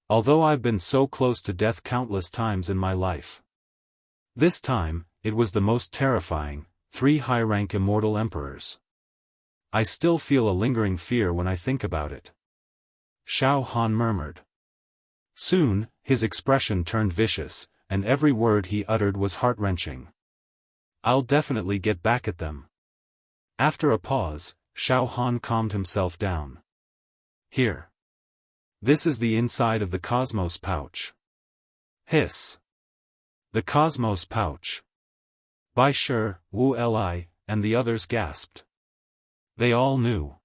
Although I've been so close to death countless times in my life. This time, it was the most terrifying, three high-rank immortal emperors. I still feel a lingering fear when I think about it." Xiaofan murmured. Soon, his expression turned vicious, and every word he uttered was heart-wrenching. "I'll definitely get back at them." After a pause, Xiaofan calmed himself down. "Here. This is the inside of the Cosmos pouch." Hiss. The Cosmos pouch. Bai Shi, Wu Li, and the others gasped. They all knew.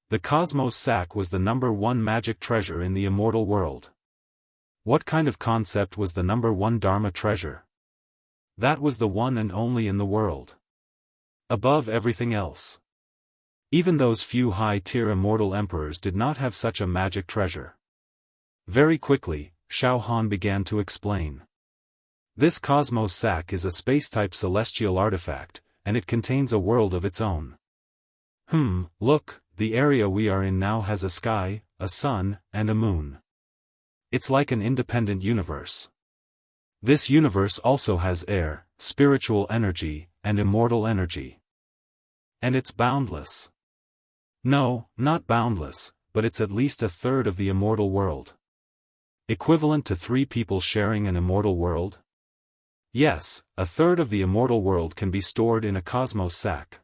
The Cosmos sack was the #1 magic treasure in the immortal world. What kind of concept was the #1 Dharma treasure? That was the one and only in the world. Above everything else. Even those few high-tier immortal emperors did not have such a magic treasure. Very quickly, Xiaofan began to explain. This Cosmos sack is a space-type celestial artifact, and it contains a world of its own. Look, the area we are in now has a sky, a sun, and a moon. It's like an independent universe. This universe also has air, spiritual energy, and immortal energy. And it's boundless. No, not boundless, but it's at least a third of the immortal world. Equivalent to 3 people sharing an immortal world? Yes, a third of the immortal world can be stored in a Cosmos sack.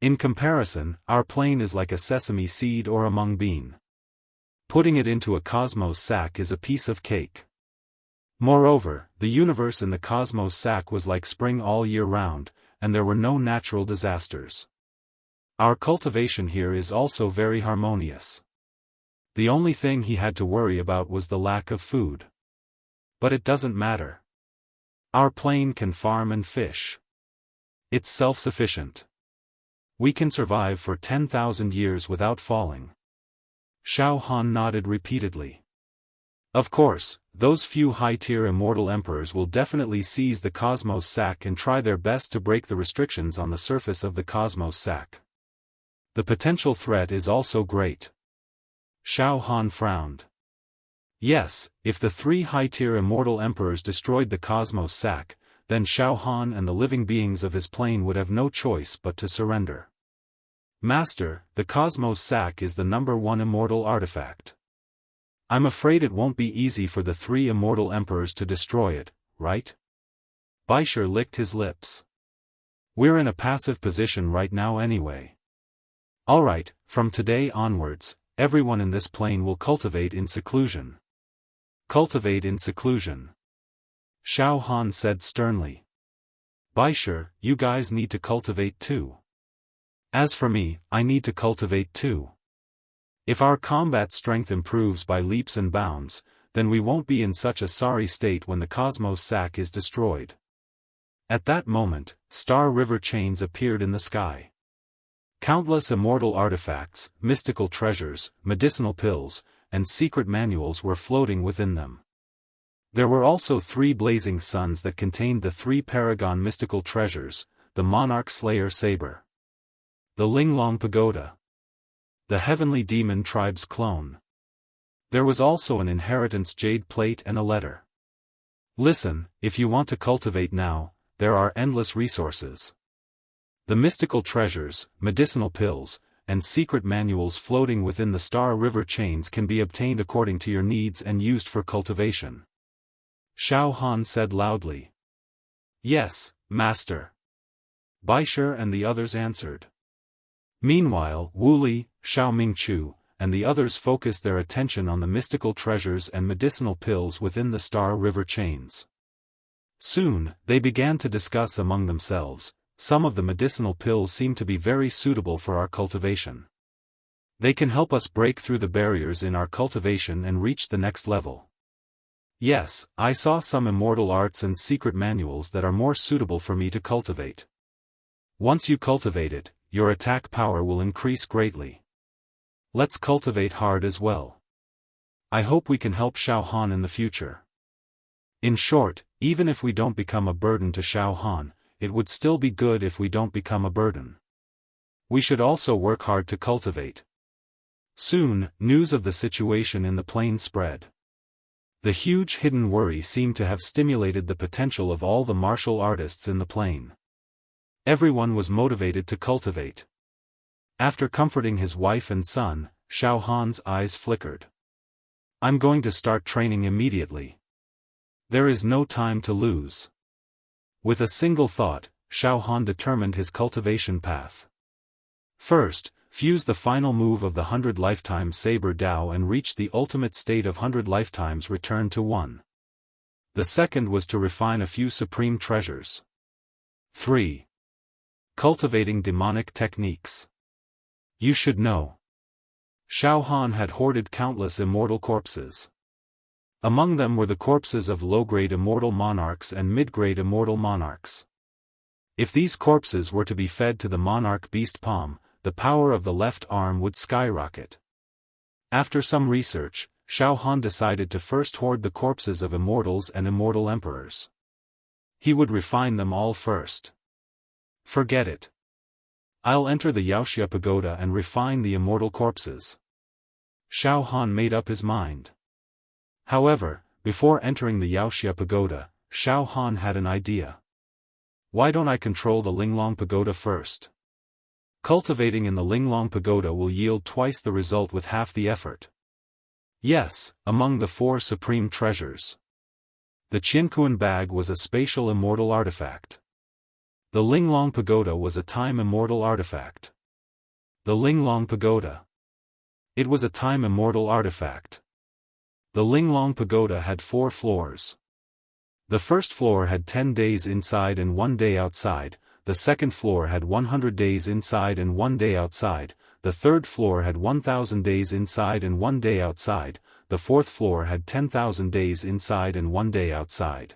In comparison, our plane is like a sesame seed or a mung bean. Putting it into a Cosmos sack is a piece of cake. Moreover, the universe in the Cosmos sack was like spring all year round, and there were no natural disasters. Our cultivation here is also very harmonious. The only thing he had to worry about was the lack of food. But it doesn't matter. Our plane can farm and fish. It's self-sufficient. We can survive for 10,000 years without falling. Xiaofan nodded repeatedly. Of course, those few high-tier immortal emperors will definitely seize the Cosmos sack and try their best to break the restrictions on the surface of the Cosmos sack. The potential threat is also great. Xiaofan frowned. Yes, if the 3 high-tier immortal emperors destroyed the Cosmos sack, then Xiaofan and the living beings of his plane would have no choice but to surrender. Master, the Cosmos sack is the #1 immortal artifact. I'm afraid it won't be easy for the 3 immortal emperors to destroy it, right? Bai Shi licked his lips. We're in a passive position right now anyway. Alright, from today onwards, everyone in this plane will cultivate in seclusion. Cultivate in seclusion. Xiaofan said sternly. Bai Shi, you guys need to cultivate too. As for me, I need to cultivate too. If our combat strength improves by leaps and bounds, then we won't be in such a sorry state when the Cosmos sack is destroyed. At that moment, star river chains appeared in the sky. Countless immortal artifacts, mystical treasures, medicinal pills, and secret manuals were floating within them. There were also 3 blazing suns that contained the 3 paragon mystical treasures, the Monarch Slayer Saber, the Linglong Pagoda, the Heavenly Demon Tribe's clone. There was also an inheritance jade plate and a letter. Listen, if you want to cultivate now, there are endless resources. The mystical treasures, medicinal pills, and secret manuals floating within the Star River chains can be obtained according to your needs and used for cultivation. Xiaofan said loudly. Yes, Master. Baisher and the others answered. Meanwhile, Wuli, Xiao Mingchu, and the others focused their attention on the mystical treasures and medicinal pills within the Star River chains. Soon, they began to discuss among themselves. Some of the medicinal pills seem to be very suitable for our cultivation. They can help us break through the barriers in our cultivation and reach the next level. Yes, I saw some immortal arts and secret manuals that are more suitable for me to cultivate. Once you cultivate it, your attack power will increase greatly. Let's cultivate hard as well. I hope we can help Xiaohan in the future. In short, even if we don't become a burden to Xiaohan, it would still be good if we don't become a burden. We should also work hard to cultivate. Soon, news of the situation in the plain spread. The huge hidden worry seemed to have stimulated the potential of all the martial artists in the plain. Everyone was motivated to cultivate. After comforting his wife and son, Xiaohan's eyes flickered. I'm going to start training immediately. There is no time to lose. With a single thought, Xiaohan determined his cultivation path. First, fuse the final move of the 100 lifetime Saber Dao and reach the ultimate state of 100 lifetimes return to 1. The second was to refine a few supreme treasures. 3. Cultivating demonic techniques. You should know. Xiaohan had hoarded countless immortal corpses. Among them were the corpses of low-grade immortal monarchs and mid-grade immortal monarchs. If these corpses were to be fed to the monarch beast palm, the power of the left arm would skyrocket. After some research, Xiaohan decided to first hoard the corpses of immortals and immortal emperors. He would refine them all first. Forget it. I'll enter the Wuxia pagoda and refine the immortal corpses. Xiaohan made up his mind. However, before entering the Wuxia pagoda, Xiaohan had an idea. Why don't I control the Linglong pagoda first? Cultivating in the Linglong pagoda will yield twice the result with half the effort. Yes, among the 4 supreme treasures. The Qiankuan bag was a spatial immortal artifact. The Linglong pagoda was a time immortal artifact. The Linglong pagoda. It was a time immortal artifact. The Linglong pagoda had 4 floors. The first floor had 10 days inside and 1 day outside, the second floor had 100 days inside and 1 day outside, the third floor had 1,000 days inside and 1 day outside, the fourth floor had 10,000 days inside and 1 day outside.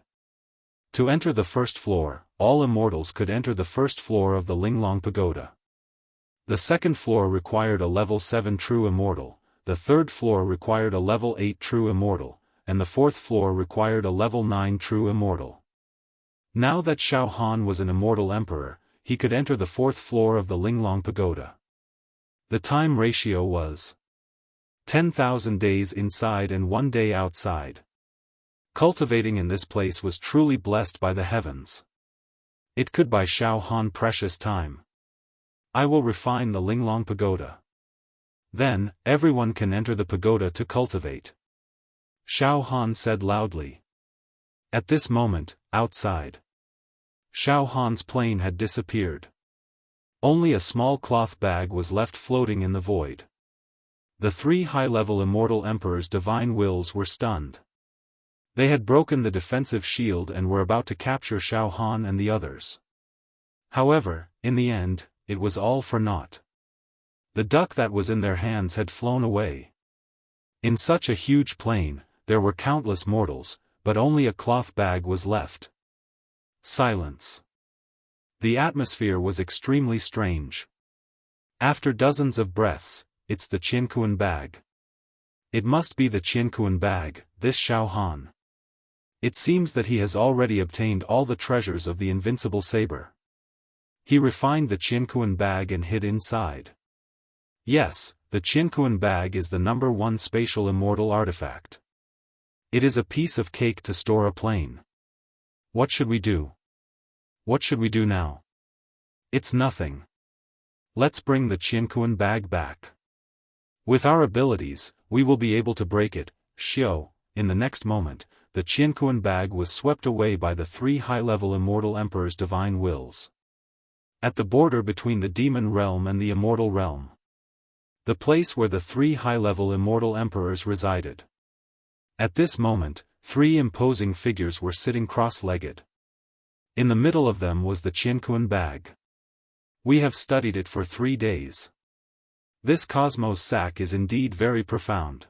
To enter the first floor, all immortals could enter the first floor of the Linglong pagoda. The second floor required a level 7 true immortal, the third floor required a level 8 true immortal, and the fourth floor required a level 9 true immortal. Now that Xiaohan was an immortal emperor, he could enter the fourth floor of the Linglong pagoda. The time ratio was 10,000 days inside and 1 day outside. Cultivating in this place was truly blessed by the heavens. It could buy Xiaohan precious time. I will refine the Linglong pagoda. Then, everyone can enter the pagoda to cultivate. Xiaohan said loudly. At this moment, outside, Xiaohan's plane had disappeared. Only a small cloth bag was left floating in the void. The 3 high-level immortal emperors' divine wills were stunned. They had broken the defensive shield and were about to capture Xiaohan and the others. However, in the end, it was all for naught. The duck that was in their hands had flown away. In such a huge plain, there were countless mortals, but only a cloth bag was left. Silence. The atmosphere was extremely strange. After dozens of breaths, it's the Qiankuan bag. It must be the Qiankuan bag, this Xiaohan. It seems that he has already obtained all the treasures of the invincible saber. He refined the Qianquan bag and hid inside. Yes, the Qianquan bag is the #1 spatial immortal artifact. It is a piece of cake to store a plane. What should we do? What should we do now? It's nothing. Let's bring the Qianquan bag back. With our abilities, we will be able to break it, Xiao. In the next moment, the Qianquan bag was swept away by the 3 high-level immortal emperors' divine wills. At the border between the demon realm and the immortal realm. The place where the 3 high-level immortal emperors resided. At this moment, 3 imposing figures were sitting cross-legged. In the middle of them was the Qianquan bag. We have studied it for 3 days. This cosmos sack is indeed very profound.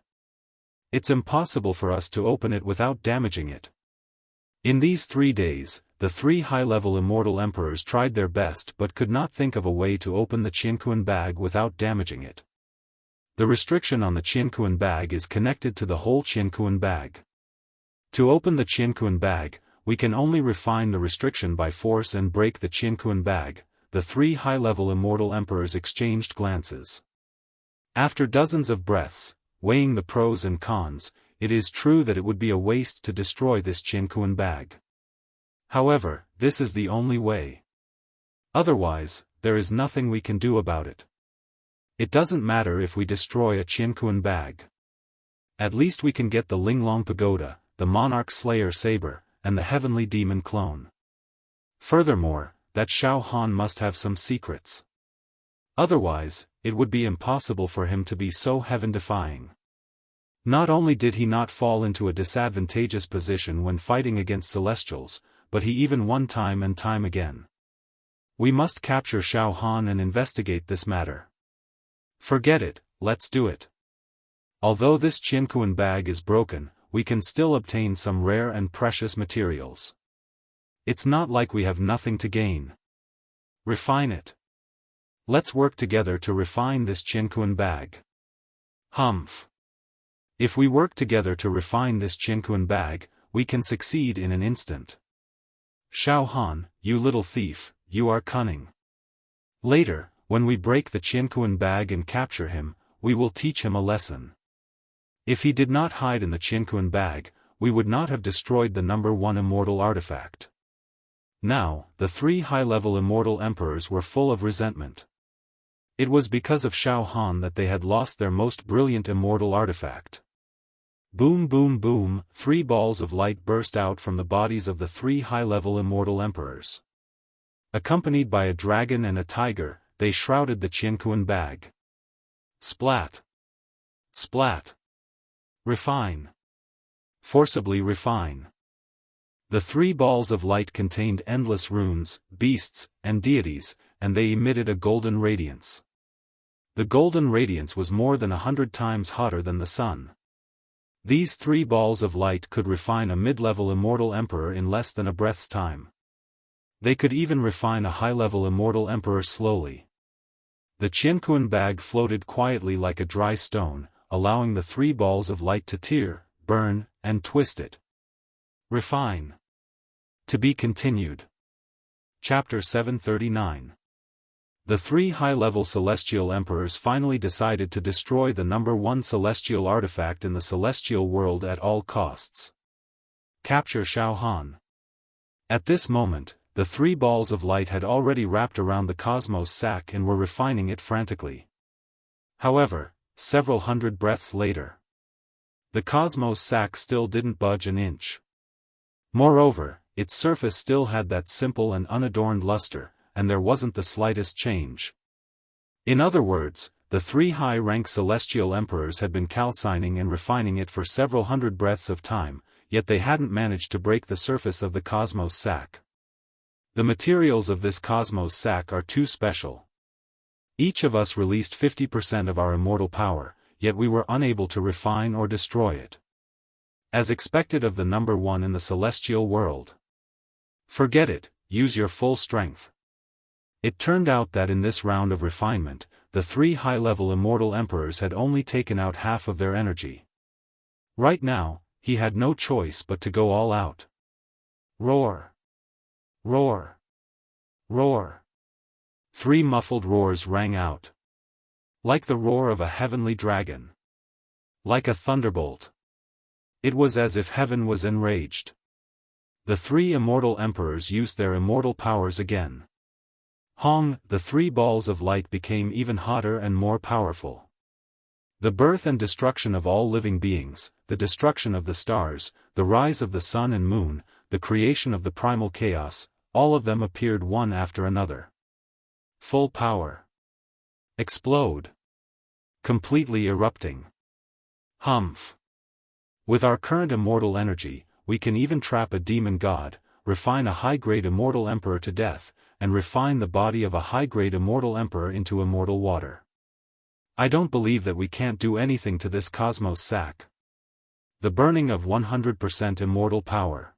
It's impossible for us to open it without damaging it. In these 3 days, the 3 high-level immortal emperors tried their best but could not think of a way to open the Qianquan bag without damaging it. The restriction on the Qianquan bag is connected to the whole Qianquan bag. To open the Qianquan bag, we can only refine the restriction by force and break the Qianquan bag. The 3 high-level immortal emperors exchanged glances. After dozens of breaths, weighing the pros and cons, it is true that it would be a waste to destroy this Qianquan bag. However, this is the only way. Otherwise, there is nothing we can do about it. It doesn't matter if we destroy a Qianquan bag. At least we can get the Linglong Pagoda, the Monarch Slayer Saber, and the Heavenly Demon Clone. Furthermore, that Xiaofan must have some secrets. Otherwise, it would be impossible for him to be so heaven-defying. Not only did he not fall into a disadvantageous position when fighting against Celestials, but he even won time and time again. We must capture Xiaofan and investigate this matter. Forget it, let's do it. Although this Qianquan bag is broken, we can still obtain some rare and precious materials. It's not like we have nothing to gain. Refine it. Let's work together to refine this Qianquan bag. Humph. If we work together to refine this Qianquan bag, we can succeed in an instant. Xiaofan, you little thief, you are cunning. Later, when we break the Qianquan bag and capture him, we will teach him a lesson. If he did not hide in the Qianquan bag, we would not have destroyed the #1 immortal artifact. Now, the 3 high-level immortal emperors were full of resentment. It was because of Xiaofan that they had lost their most brilliant immortal artifact. Boom boom boom, 3 balls of light burst out from the bodies of the 3 high-level immortal emperors. Accompanied by a dragon and a tiger, they shrouded the Qianquan bag. Splat. Splat. Refine. Forcibly refine. The 3 balls of light contained endless runes, beasts, and deities, and they emitted a golden radiance. The golden radiance was more than 100 times hotter than the sun. These 3 balls of light could refine a mid-level immortal emperor in less than a breath's time. They could even refine a high-level immortal emperor slowly. The Qianquan bag floated quietly like a dry stone, allowing the 3 balls of light to tear, burn, and twist it. Refine. To be continued. Chapter 739. The 3 high-level celestial emperors finally decided to destroy the #1 celestial artifact in the celestial world at all costs. Capture Xiaofan. At this moment, the 3 balls of light had already wrapped around the cosmos sack and were refining it frantically. However, several hundred breaths later, the cosmos sack still didn't budge an inch. Moreover, its surface still had that simple and unadorned luster, and there wasn't the slightest change. In other words, the 3 high-rank celestial emperors had been calcining and refining it for several hundred breaths of time, yet they hadn't managed to break the surface of the cosmos sack. The materials of this cosmos sack are too special. Each of us released 50% of our immortal power, yet we were unable to refine or destroy it. As expected of the #1 in the celestial world. Forget it, use your full strength. It turned out that in this round of refinement, the 3 high-level immortal emperors had only taken out half of their energy. Right now, he had no choice but to go all out. Roar! Roar! Roar! 3 muffled roars rang out. Like the roar of a heavenly dragon. Like a thunderbolt. It was as if heaven was enraged. The 3 immortal emperors used their immortal powers again. Hong, the 3 balls of light became even hotter and more powerful. The birth and destruction of all living beings, the destruction of the stars, the rise of the sun and moon, the creation of the primal chaos, all of them appeared one after another. Full power. Explode. Completely erupting. Humph. With our current immortal energy, we can even trap a demon god, refine a high-grade immortal emperor to death, and refine the body of a high-grade immortal emperor into immortal water. I don't believe that we can't do anything to this cosmos sack. The burning of 100% immortal power.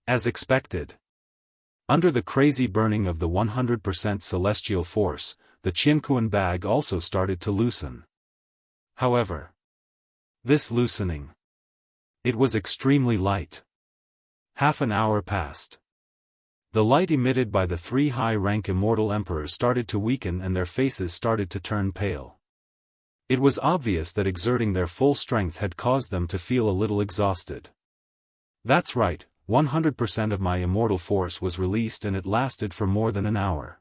As expected. Under the crazy burning of the 100% celestial force, the Qianquan bag also started to loosen. However, this loosening. It was extremely light. Half an hour passed. The light emitted by the 3 high-rank immortal emperors started to weaken and their faces started to turn pale. It was obvious that exerting their full strength had caused them to feel a little exhausted. That's right, 100% of my immortal force was released and it lasted for more than an hour.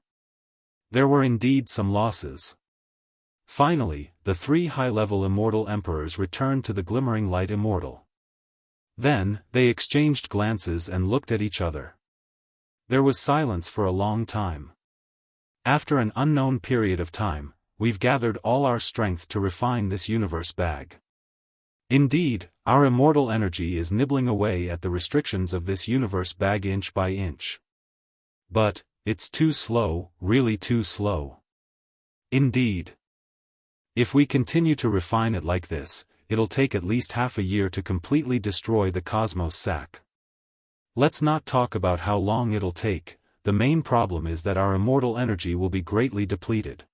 There were indeed some losses. Finally, the 3 high-level immortal emperors returned to the glimmering light immortal. Then, they exchanged glances and looked at each other. There was silence for a long time. After an unknown period of time, we've gathered all our strength to refine this universe bag. Indeed, our immortal energy is nibbling away at the restrictions of this universe bag inch by inch. But, it's too slow, really too slow. Indeed. If we continue to refine it like this, it'll take at least half a year to completely destroy the cosmos sack. Let's not talk about how long it'll take, the main problem is that our immortal energy will be greatly depleted.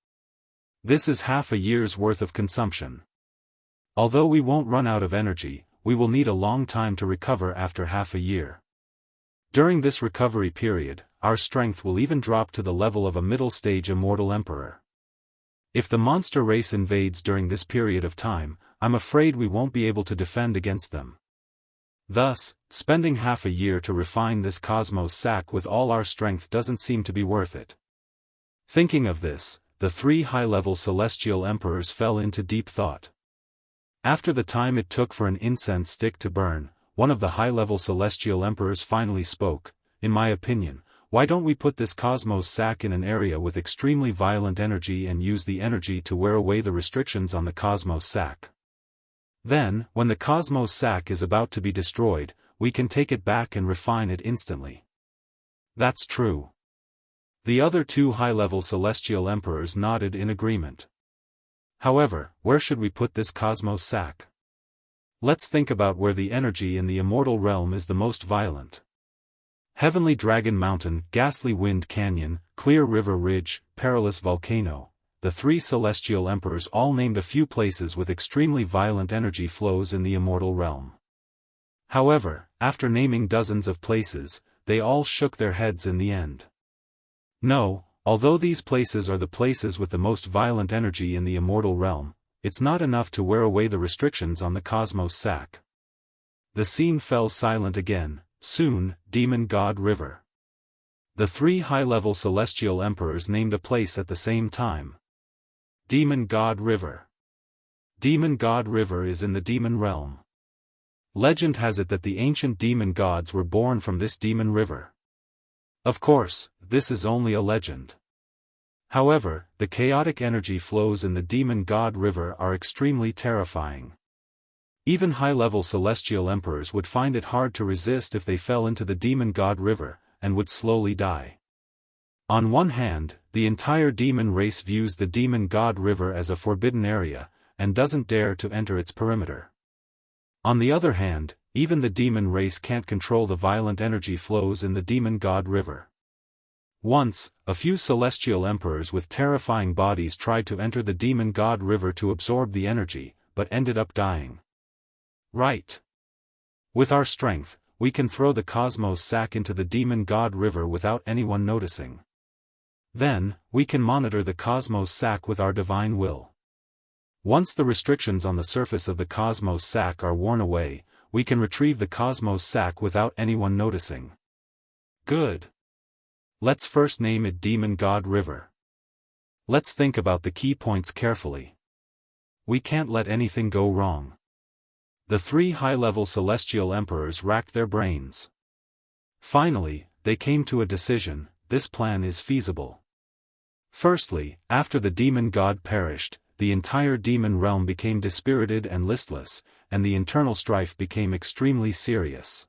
This is half a year's worth of consumption. Although we won't run out of energy, we will need a long time to recover after half a year. During this recovery period, our strength will even drop to the level of a middle-stage immortal emperor. If the monster race invades during this period of time, I'm afraid we won't be able to defend against them. Thus, spending half a year to refine this cosmos sack with all our strength doesn't seem to be worth it. Thinking of this, the 3 high-level celestial emperors fell into deep thought. After the time it took for an incense stick to burn, one of the high-level celestial emperors finally spoke. In my opinion, why don't we put this cosmos sack in an area with extremely violent energy and use the energy to wear away the restrictions on the cosmos sack? Then, when the cosmos sack is about to be destroyed, we can take it back and refine it instantly. That's true. The other 2 high-level celestial emperors nodded in agreement. However, where should we put this cosmos sack? Let's think about where the energy in the immortal realm is the most violent. Heavenly Dragon Mountain, Ghastly Wind Canyon, Clear River Ridge, Perilous Volcano. The 3 celestial emperors all named a few places with extremely violent energy flows in the immortal realm. However, after naming dozens of places, they all shook their heads in the end. No, although these places are the places with the most violent energy in the immortal realm, it's not enough to wear away the restrictions on the cosmos sack. The scene fell silent again. Soon, Demon God River. The 3 high-level celestial emperors named a place at the same time. Demon God River. Demon God River is in the demon realm. Legend has it that the ancient demon gods were born from this demon river. Of course, this is only a legend. However, the chaotic energy flows in the Demon God River are extremely terrifying. Even high-level celestial emperors would find it hard to resist if they fell into the Demon God River, and would slowly die. On one hand, the entire demon race views the Demon God River as a forbidden area, and doesn't dare to enter its perimeter. On the other hand, even the demon race can't control the violent energy flows in the Demon God River. Once, a few celestial emperors with terrifying bodies tried to enter the Demon God River to absorb the energy, but ended up dying. Right. With our strength, we can throw the cosmos sack into the demon god river without anyone noticing. Then, we can monitor the cosmos sack with our divine will. Once the restrictions on the surface of the cosmos sack are worn away, we can retrieve the cosmos sack without anyone noticing. Good. Let's first name it Demon God River. Let's think about the key points carefully. We can't let anything go wrong. The three high-level celestial emperors racked their brains. Finally, they came to a decision: this plan is feasible. Firstly, after the demon god perished, the entire demon realm became dispirited and listless, and the internal strife became extremely serious.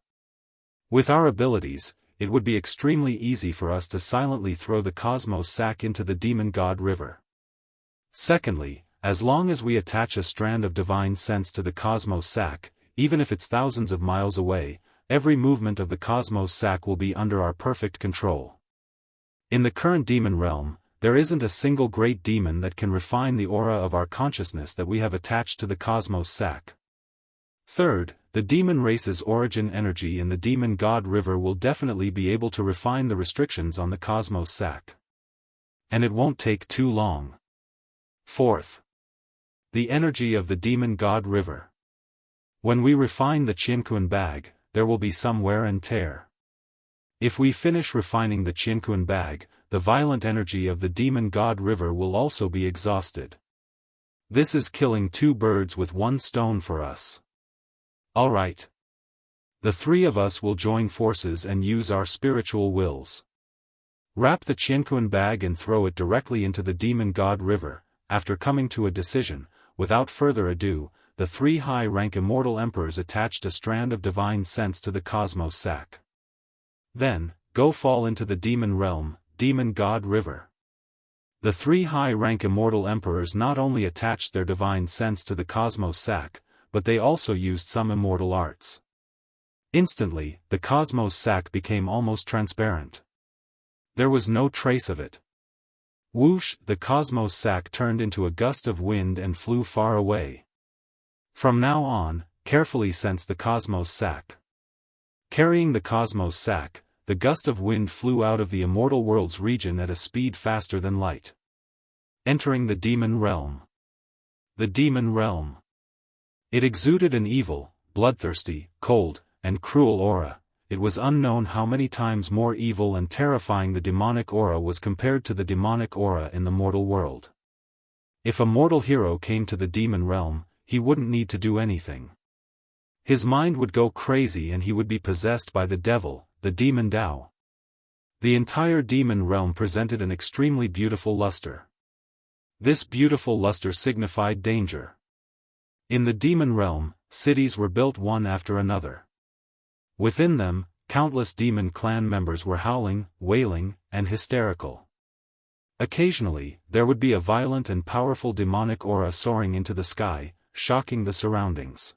With our abilities, it would be extremely easy for us to silently throw the cosmos sack into the demon god river. Secondly, as long as we attach a strand of divine sense to the cosmos sack, even if it's thousands of miles away, every movement of the cosmos sack will be under our perfect control. In the current demon realm, there isn't a single great demon that can refine the aura of our consciousness that we have attached to the cosmos sack. Third, the demon race's origin energy in the demon god river will definitely be able to refine the restrictions on the cosmos sack. And it won't take too long. Fourth, the energy of the demon god river. When we refine the Qianquan bag, there will be some wear and tear. If we finish refining the Qianquan bag, the violent energy of the demon god river will also be exhausted. This is killing two birds with one stone for us. Alright. The three of us will join forces and use our spiritual wills. Wrap the Qianquan bag and throw it directly into the demon god river. After coming to a decision, without further ado, the three high-rank immortal emperors attached a strand of divine sense to the cosmos sack. Then, go fall into the demon realm, demon god river. The three high-rank immortal emperors not only attached their divine sense to the cosmos sack, but they also used some immortal arts. Instantly, the cosmos sack became almost transparent. There was no trace of it. Whoosh! The cosmos sack turned into a gust of wind and flew far away. From now on, carefully sense the cosmos sack. Carrying the cosmos sack, the gust of wind flew out of the immortal world's region at a speed faster than light. Entering the demon realm. The demon realm. It exuded an evil, bloodthirsty, cold, and cruel aura. It was unknown how many times more evil and terrifying the demonic aura was compared to the demonic aura in the mortal world. If a mortal hero came to the demon realm, he wouldn't need to do anything. His mind would go crazy and he would be possessed by the devil, the demon Tao. The entire demon realm presented an extremely beautiful luster. This beautiful luster signified danger. In the demon realm, cities were built one after another. Within them, countless demon clan members were howling, wailing, and hysterical. Occasionally, there would be a violent and powerful demonic aura soaring into the sky, shocking the surroundings.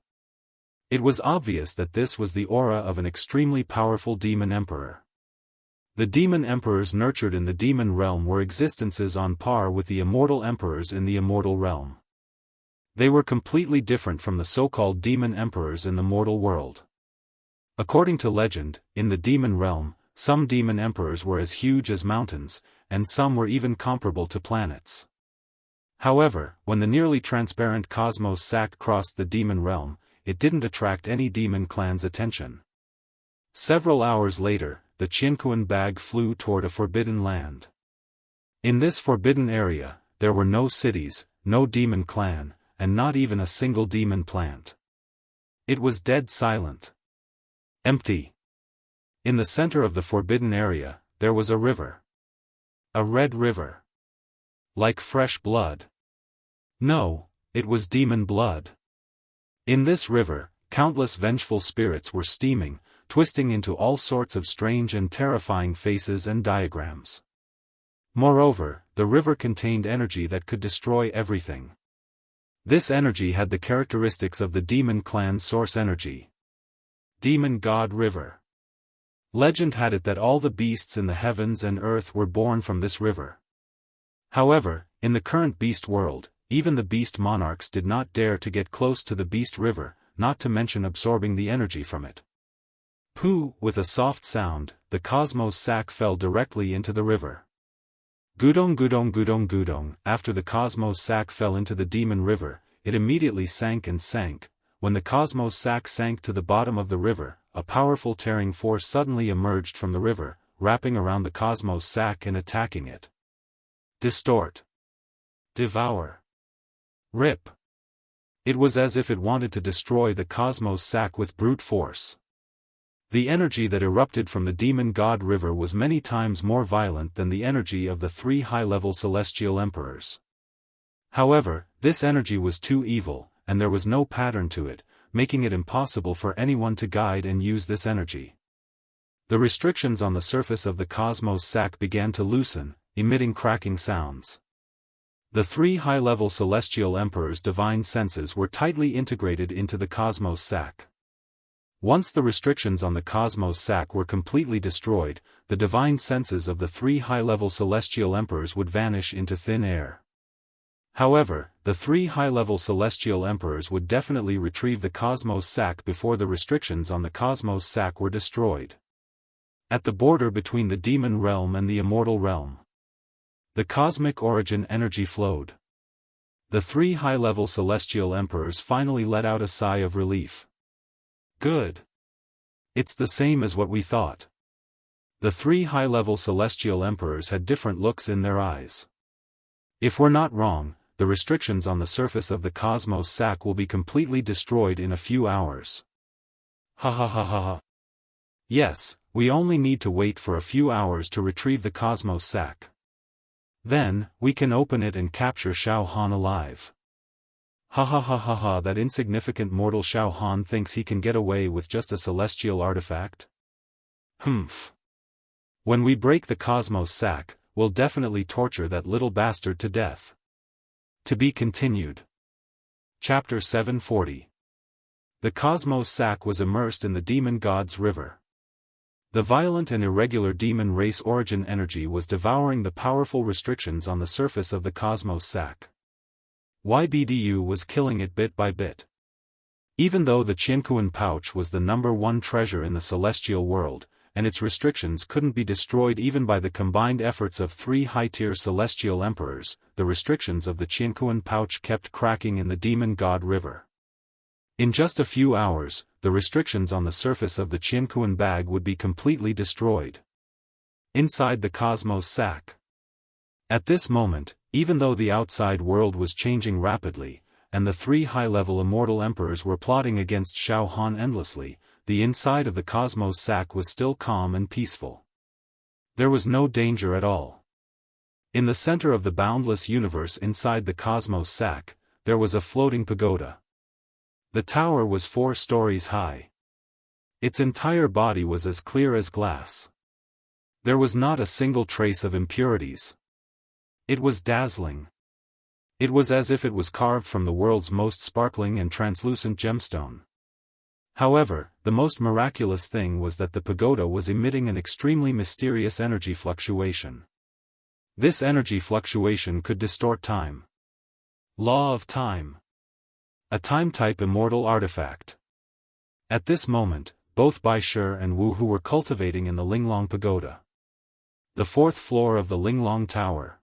It was obvious that this was the aura of an extremely powerful demon emperor. The demon emperors nurtured in the demon realm were existences on par with the immortal emperors in the immortal realm. They were completely different from the so-called demon emperors in the mortal world. According to legend, in the demon realm, some demon emperors were as huge as mountains, and some were even comparable to planets. However, when the nearly transparent cosmos sack crossed the demon realm, it didn't attract any demon clan's attention. Several hours later, the Qianquan bag flew toward a forbidden land. In this forbidden area, there were no cities, no demon clan, and not even a single demon plant. It was dead silent. Empty. In the center of the forbidden area, there was a river. A red river. Like fresh blood. No, it was demon blood. In this river, countless vengeful spirits were steaming, twisting into all sorts of strange and terrifying faces and diagrams. Moreover, the river contained energy that could destroy everything. This energy had the characteristics of the demon clan's source energy. Demon God River. Legend had it that all the beasts in the heavens and earth were born from this river. However, in the current beast world, even the beast monarchs did not dare to get close to the beast river, not to mention absorbing the energy from it. Pooh! With a soft sound, the cosmos sack fell directly into the river. Gudong gudong gudong gudong. After the cosmos sack fell into the demon river, it immediately sank and sank. When the cosmos sack sank to the bottom of the river, a powerful tearing force suddenly emerged from the river, wrapping around the cosmos sack and attacking it. Distort. Devour. Rip. It was as if it wanted to destroy the cosmos sack with brute force. The energy that erupted from the demon god river was many times more violent than the energy of the 3 high-level celestial emperors. However, this energy was too evil, and there was no pattern to it, making it impossible for anyone to guide and use this energy. The restrictions on the surface of the cosmos sack began to loosen, emitting cracking sounds. The 3 high-level celestial emperors' divine senses were tightly integrated into the cosmos sack. Once the restrictions on the cosmos sack were completely destroyed, the divine senses of the 3 high-level celestial emperors would vanish into thin air. However, the 3 high-level celestial emperors would definitely retrieve the cosmos sack before the restrictions on the cosmos sack were destroyed. At the border between the demon realm and the immortal realm, the cosmic origin energy flowed. The 3 high-level celestial emperors finally let out a sigh of relief. Good. It's the same as what we thought. The 3 high-level celestial emperors had different looks in their eyes. If we're not wrong, the restrictions on the surface of the cosmos sack will be completely destroyed in a few hours. Ha ha ha ha ha. Yes, we only need to wait for a few hours to retrieve the cosmos sack. Then, we can open it and capture Xiaofan alive. Ha ha ha ha ha. That insignificant mortal Xiaofan thinks he can get away with just a celestial artifact? Humph. When we break the cosmos sack, we'll definitely torture that little bastard to death. To be continued. Chapter 740. The cosmos sack was immersed in the demon god's river. The violent and irregular demon race origin energy was devouring the powerful restrictions on the surface of the cosmos sack. YBDU was killing it bit by bit. Even though the Qiankuan pouch was the #1 treasure in the celestial world, and its restrictions couldn't be destroyed even by the combined efforts of 3 high-tier celestial emperors, the restrictions of the Qiankuan pouch kept cracking in the demon god river. In just a few hours, the restrictions on the surface of the Qiankuan bag would be completely destroyed. Inside the cosmos sack. At this moment, even though the outside world was changing rapidly, and the 3 high-level immortal emperors were plotting against Xiaofan endlessly, the inside of the cosmos sack was still calm and peaceful. There was no danger at all. In the center of the boundless universe inside the cosmos sack, there was a floating pagoda. The tower was 4 stories high. Its entire body was as clear as glass. There was not a single trace of impurities. It was dazzling. It was as if it was carved from the world's most sparkling and translucent gemstone. However, the most miraculous thing was that the pagoda was emitting an extremely mysterious energy fluctuation. This energy fluctuation could distort time. Law of time. A time-type immortal artifact. At this moment, both Bai Shi and Wu Hu were cultivating in the Linglong Pagoda. The 4th floor of the Linglong Tower.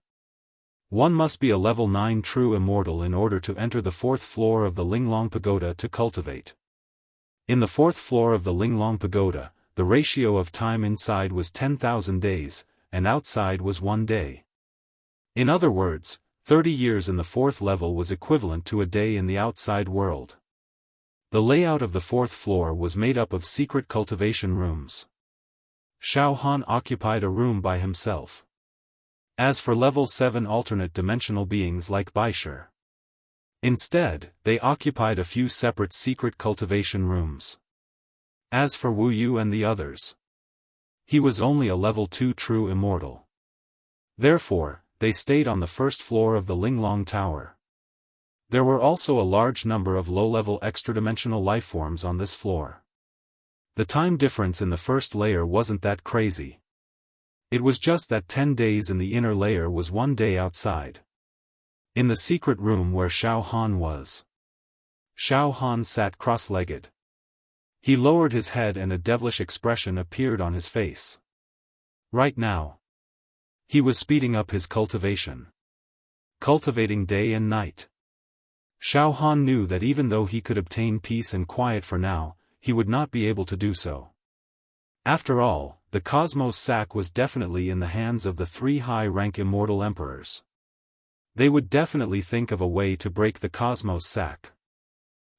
One must be a level 9 true immortal in order to enter the 4th floor of the Linglong Pagoda to cultivate. In the 4th floor of the Linglong Pagoda, the ratio of time inside was 10,000 days, and outside was 1 day. In other words, 30 years in the 4th level was equivalent to a day in the outside world. The layout of the 4th floor was made up of secret cultivation rooms. Xiaofan occupied a room by himself. As for level 7 alternate dimensional beings like Bai Shi, instead, they occupied a few separate secret cultivation rooms. As for Wu Yu and the others, he was only a level 2 true immortal. Therefore, they stayed on the 1st floor of the Linglong Tower. There were also a large number of low-level extra-dimensional lifeforms on this floor. The time difference in the first layer wasn't that crazy. It was just that 10 days in the inner layer was 1 day outside. In the secret room where Xiaofan was, Xiaofan sat cross-legged. He lowered his head and a devilish expression appeared on his face. Right now, he was speeding up his cultivation. Cultivating day and night. Xiaofan knew that even though he could obtain peace and quiet for now, he would not be able to do so. After all, the Cosmos sack was definitely in the hands of the 3 high-rank immortal emperors. They would definitely think of a way to break the Cosmos sack.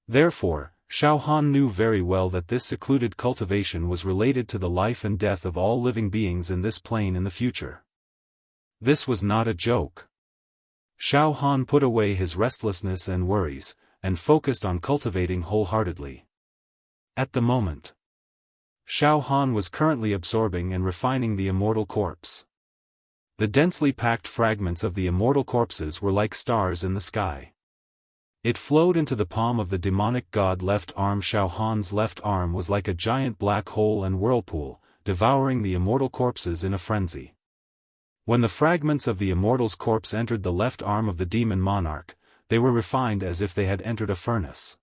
Therefore, Xiaofan knew very well that this secluded cultivation was related to the life and death of all living beings in this plane in the future. This was not a joke. Xiaofan put away his restlessness and worries, and focused on cultivating wholeheartedly. At the moment, Xiaofan was currently absorbing and refining the immortal corpse. The densely packed fragments of the immortal corpses were like stars in the sky. It flowed into the palm of the demonic god left arm. Xiaofan's left arm was like a giant black hole and whirlpool, devouring the immortal corpses in a frenzy. When the fragments of the immortal's corpse entered the left arm of the demon monarch, they were refined as if they had entered a furnace.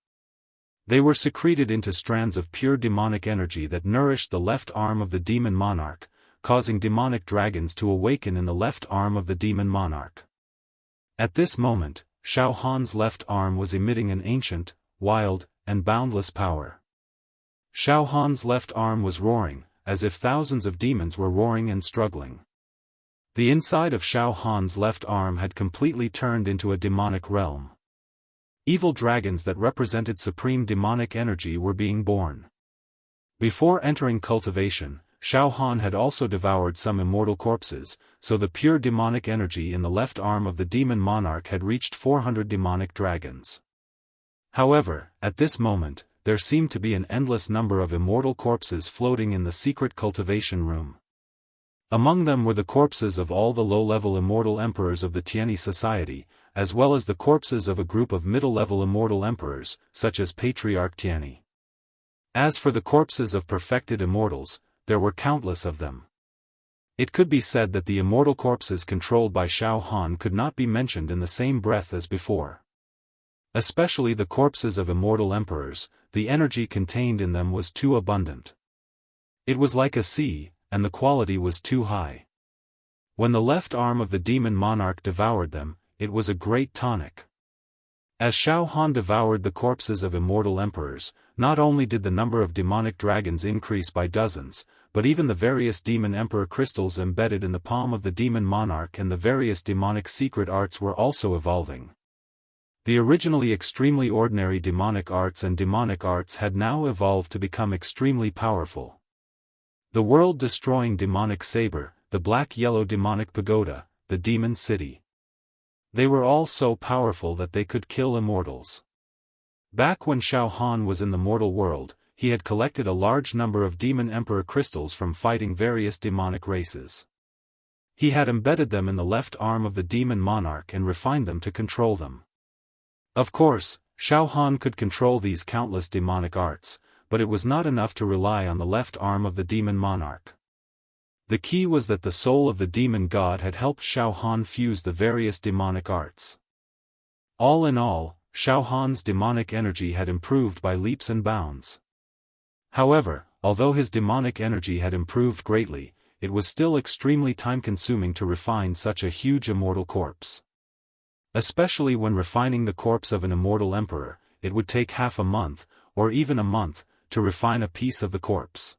They were secreted into strands of pure demonic energy that nourished the left arm of the demon monarch, causing demonic dragons to awaken in the left arm of the demon monarch. At this moment, Xiaofan's left arm was emitting an ancient, wild, and boundless power. Xiaofan's left arm was roaring, as if thousands of demons were roaring and struggling. The inside of Xiaofan's left arm had completely turned into a demonic realm. Evil dragons that represented supreme demonic energy were being born. Before entering cultivation, Xiaofan had also devoured some immortal corpses, so the pure demonic energy in the left arm of the demon monarch had reached 400 demonic dragons. However, at this moment, there seemed to be an endless number of immortal corpses floating in the secret cultivation room. Among them were the corpses of all the low-level immortal emperors of the Tianyi society, as well as the corpses of a group of middle-level immortal emperors, such as Patriarch Tianyi. As for the corpses of perfected immortals, there were countless of them. It could be said that the immortal corpses controlled by Xiaofan could not be mentioned in the same breath as before. Especially the corpses of immortal emperors, the energy contained in them was too abundant. It was like a sea, and the quality was too high. When the left arm of the demon monarch devoured them, it was a great tonic. As Xiaofan devoured the corpses of immortal emperors, not only did the number of demonic dragons increase by dozens, but even the various demon emperor crystals embedded in the palm of the demon monarch and the various demonic secret arts were also evolving. The originally extremely ordinary demonic arts and demonic arts had now evolved to become extremely powerful. The world-destroying demonic saber, the black-yellow demonic pagoda, the demon city. They were all so powerful that they could kill immortals. Back when Xiaofan was in the mortal world, he had collected a large number of demon emperor crystals from fighting various demonic races. He had embedded them in the left arm of the demon monarch and refined them to control them. Of course, Xiaofan could control these countless demonic arts, but it was not enough to rely on the left arm of the demon monarch. The key was that the soul of the demon god had helped Xiaofan fuse the various demonic arts. All in all, Xiaofan's demonic energy had improved by leaps and bounds. However, although his demonic energy had improved greatly, it was still extremely time-consuming to refine such a huge immortal corpse. Especially when refining the corpse of an immortal emperor, it would take half a month, or even a month, to refine a piece of the corpse.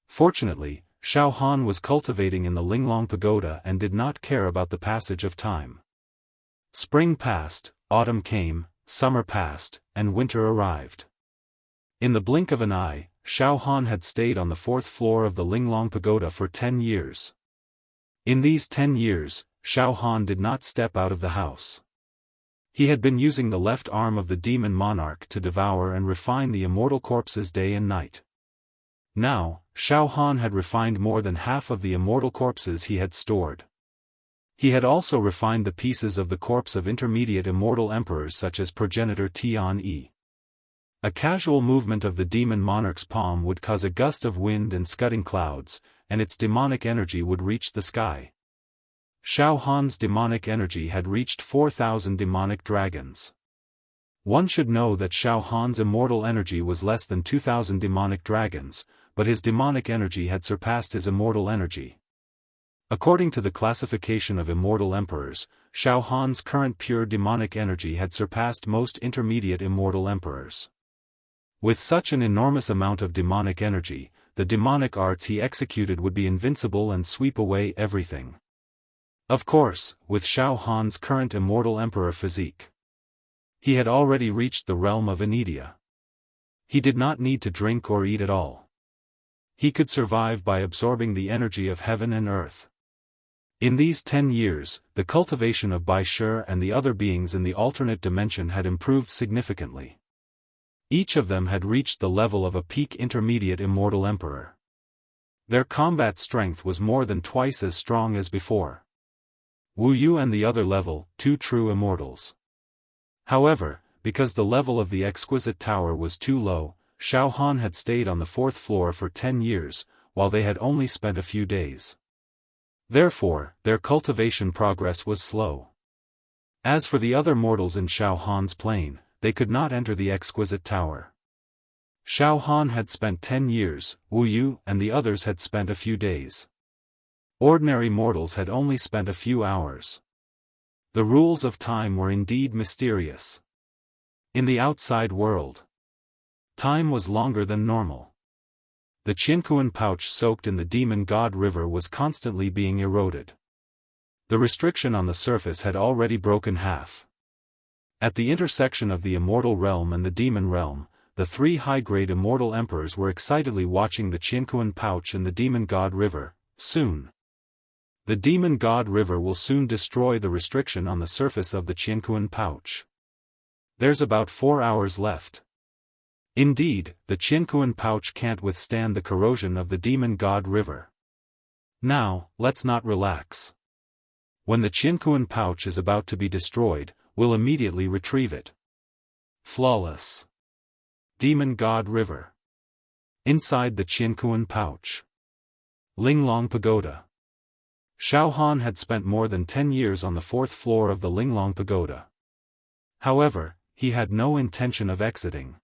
Fortunately, Xiaofan was cultivating in the Linglong Pagoda and did not care about the passage of time. Spring passed, autumn came, summer passed, and winter arrived. In the blink of an eye, Xiaofan had stayed on the 4th floor of the Linglong Pagoda for 10 years. In these 10 years, Xiaofan did not step out of the house. He had been using the left arm of the demon monarch to devour and refine the immortal corpses day and night. Now, Xiaofan had refined more than half of the immortal corpses he had stored. He had also refined the pieces of the corpse of intermediate immortal emperors such as progenitor Tianyi. A casual movement of the demon monarch's palm would cause a gust of wind and scudding clouds, and its demonic energy would reach the sky. Xiaofan's demonic energy had reached 4,000 demonic dragons. One should know that Xiaofan's immortal energy was less than 2,000 demonic dragons, but his demonic energy had surpassed his immortal energy. According to the classification of immortal emperors, Xiaofan's current pure demonic energy had surpassed most intermediate immortal emperors. With such an enormous amount of demonic energy, the demonic arts he executed would be invincible and sweep away everything. Of course, with Xiaofan's current immortal emperor physique, he had already reached the realm of inertia. He did not need to drink or eat at all. He could survive by absorbing the energy of heaven and earth. In these 10 years, the cultivation of Bai Shi and the other beings in the alternate dimension had improved significantly. Each of them had reached the level of a peak intermediate immortal emperor. Their combat strength was more than twice as strong as before. Wu Yu and the other level, 2 true immortals. However, because the level of the exquisite tower was too low, Xiaofan had stayed on the 4th floor for 10 years, while they had only spent a few days. Therefore, their cultivation progress was slow. As for the other mortals in Xiaofan's plane, they could not enter the exquisite tower. Xiaofan had spent 10 years, Wu Yu and the others had spent a few days. Ordinary mortals had only spent a few hours. The rules of time were indeed mysterious. In the outside world, time was longer than normal. The Qianquan pouch soaked in the demon god river was constantly being eroded. The restriction on the surface had already broken half. At the intersection of the immortal realm and the demon realm, the 3 high-grade immortal emperors were excitedly watching the Qianquan pouch and the demon god river. Soon, the demon god river will soon destroy the restriction on the surface of the Qianquan pouch. There's about 4 hours left. Indeed, the Qianquan pouch can't withstand the corrosion of the demon god river. Now, let's not relax. When the Qianquan pouch is about to be destroyed, we'll immediately retrieve it. Flawless. Demon god river. Inside the Qianquan pouch. Linglong Pagoda. Xiaofan had spent more than 10 years on the 4th floor of the Linglong Pagoda. However, he had no intention of exiting.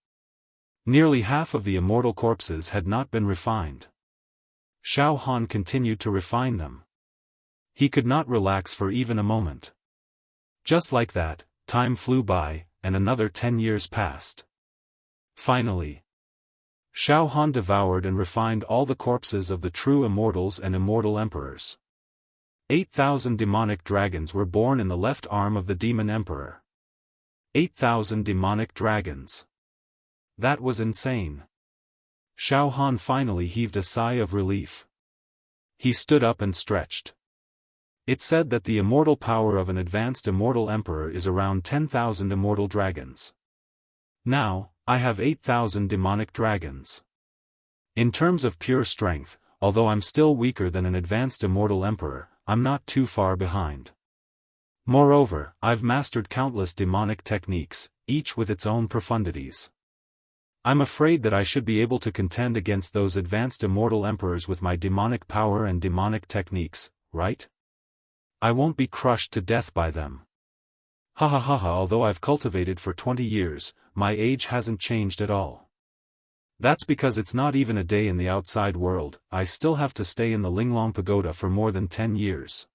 Nearly half of the immortal corpses had not been refined. Xiaofan continued to refine them. He could not relax for even a moment. Just like that, time flew by, and another 10 years passed. Finally, Xiaofan devoured and refined all the corpses of the true immortals and immortal emperors. 8,000 demonic dragons were born in the left arm of the demon emperor. 8,000 demonic dragons. That was insane. Xiaofan finally heaved a sigh of relief. He stood up and stretched. It's said that the immortal power of an advanced immortal emperor is around 10,000 immortal dragons. Now, I have 8,000 demonic dragons. In terms of pure strength, although I'm still weaker than an advanced immortal emperor, I'm not too far behind. Moreover, I've mastered countless demonic techniques, each with its own profundities. I'm afraid that I should be able to contend against those advanced immortal emperors with my demonic power and demonic techniques, right? I won't be crushed to death by them. Ha ha ha ha. Although I've cultivated for 20 years, my age hasn't changed at all. That's because it's not even a day in the outside world. I still have to stay in the Linglong Pagoda for more than 10 years.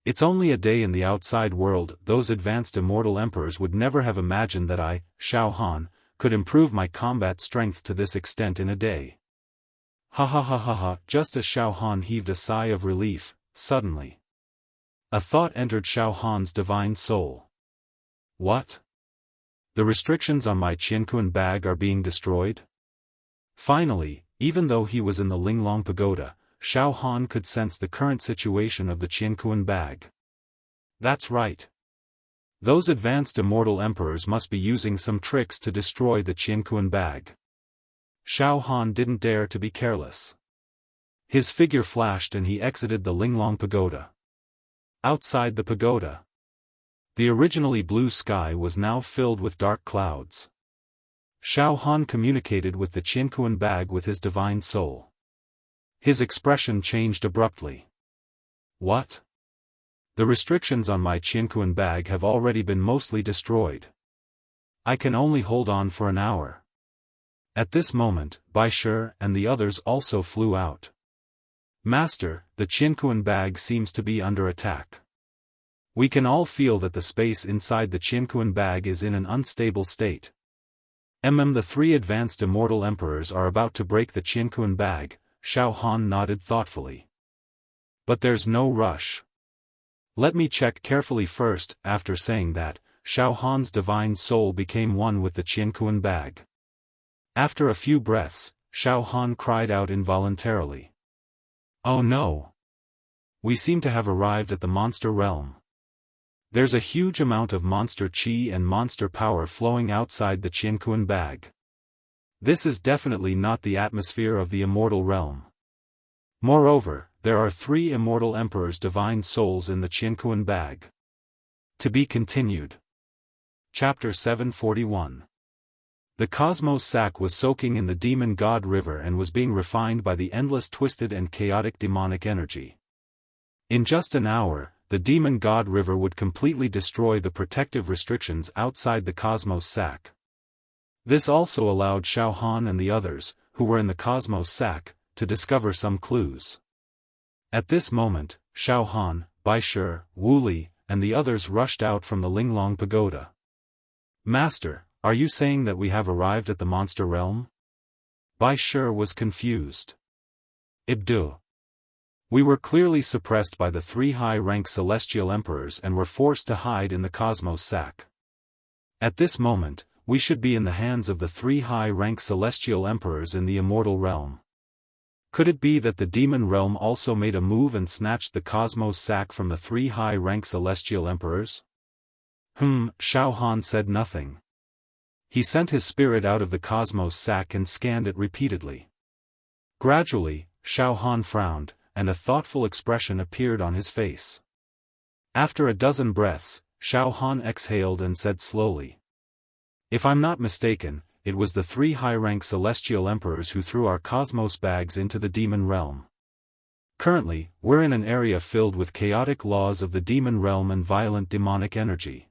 It's only a day in the outside world. Those advanced immortal emperors would never have imagined that I, Xiaofan, could improve my combat strength to this extent in a day. Ha ha ha ha ha. Just as Xiaofan heaved a sigh of relief, suddenly a thought entered Xiaofan's divine soul. What? The restrictions on my Qianquan bag are being destroyed? Finally, even though he was in the Linglong Pagoda, Xiaofan could sense the current situation of the Qianquan bag. That's right. Those advanced immortal emperors must be using some tricks to destroy the Qianquan bag. Xiaofan didn't dare to be careless. His figure flashed and he exited the Linglong Pagoda. Outside the pagoda, the originally blue sky was now filled with dark clouds. Xiaofan communicated with the Qianquan bag with his divine soul. His expression changed abruptly. What? The restrictions on my Qianquan bag have already been mostly destroyed. I can only hold on for an hour. At this moment, Bai Shi and the others also flew out. Master, the Qianquan bag seems to be under attack. We can all feel that the space inside the Qianquan bag is in an unstable state. The three advanced immortal emperors are about to break the Qianquan bag, Xiaofan nodded thoughtfully. But there's no rush. Let me check carefully first. After saying that, Xiaohan's divine soul became one with the Qianquan bag. After a few breaths, Xiaofan cried out involuntarily. Oh no! We seem to have arrived at the monster realm. There's a huge amount of monster qi and monster power flowing outside the Qianquan bag. This is definitely not the atmosphere of the immortal realm. Moreover, there are 3 immortal emperors' divine souls in the Qianquan bag. To be continued. Chapter 741. The cosmos sac was soaking in the demon god river and was being refined by the endless twisted and chaotic demonic energy. In just an hour, the demon god river would completely destroy the protective restrictions outside the cosmos sac. This also allowed Xiaofan and the others, who were in the cosmos sac, to discover some clues. At this moment, Xiaofan, Bai Shi, Wu Li, and the others rushed out from the Linglong pagoda. Master, are you saying that we have arrived at the monster realm? Bai Shi was confused. Ibdu. We were clearly suppressed by the 3 high-rank celestial emperors and were forced to hide in the cosmos sac. At this moment, we should be in the hands of the 3 high-rank celestial emperors in the immortal realm. Could it be that the demon realm also made a move and snatched the cosmos sac from the 3 high-rank celestial emperors? Xiaofan said nothing. He sent his spirit out of the cosmos sac and scanned it repeatedly. Gradually, Xiaofan frowned, and a thoughtful expression appeared on his face. After a dozen breaths, Xiaofan exhaled and said slowly. If I'm not mistaken, it was the 3 high-rank celestial emperors who threw our cosmos bags into the demon realm. Currently, we're in an area filled with chaotic laws of the demon realm and violent demonic energy.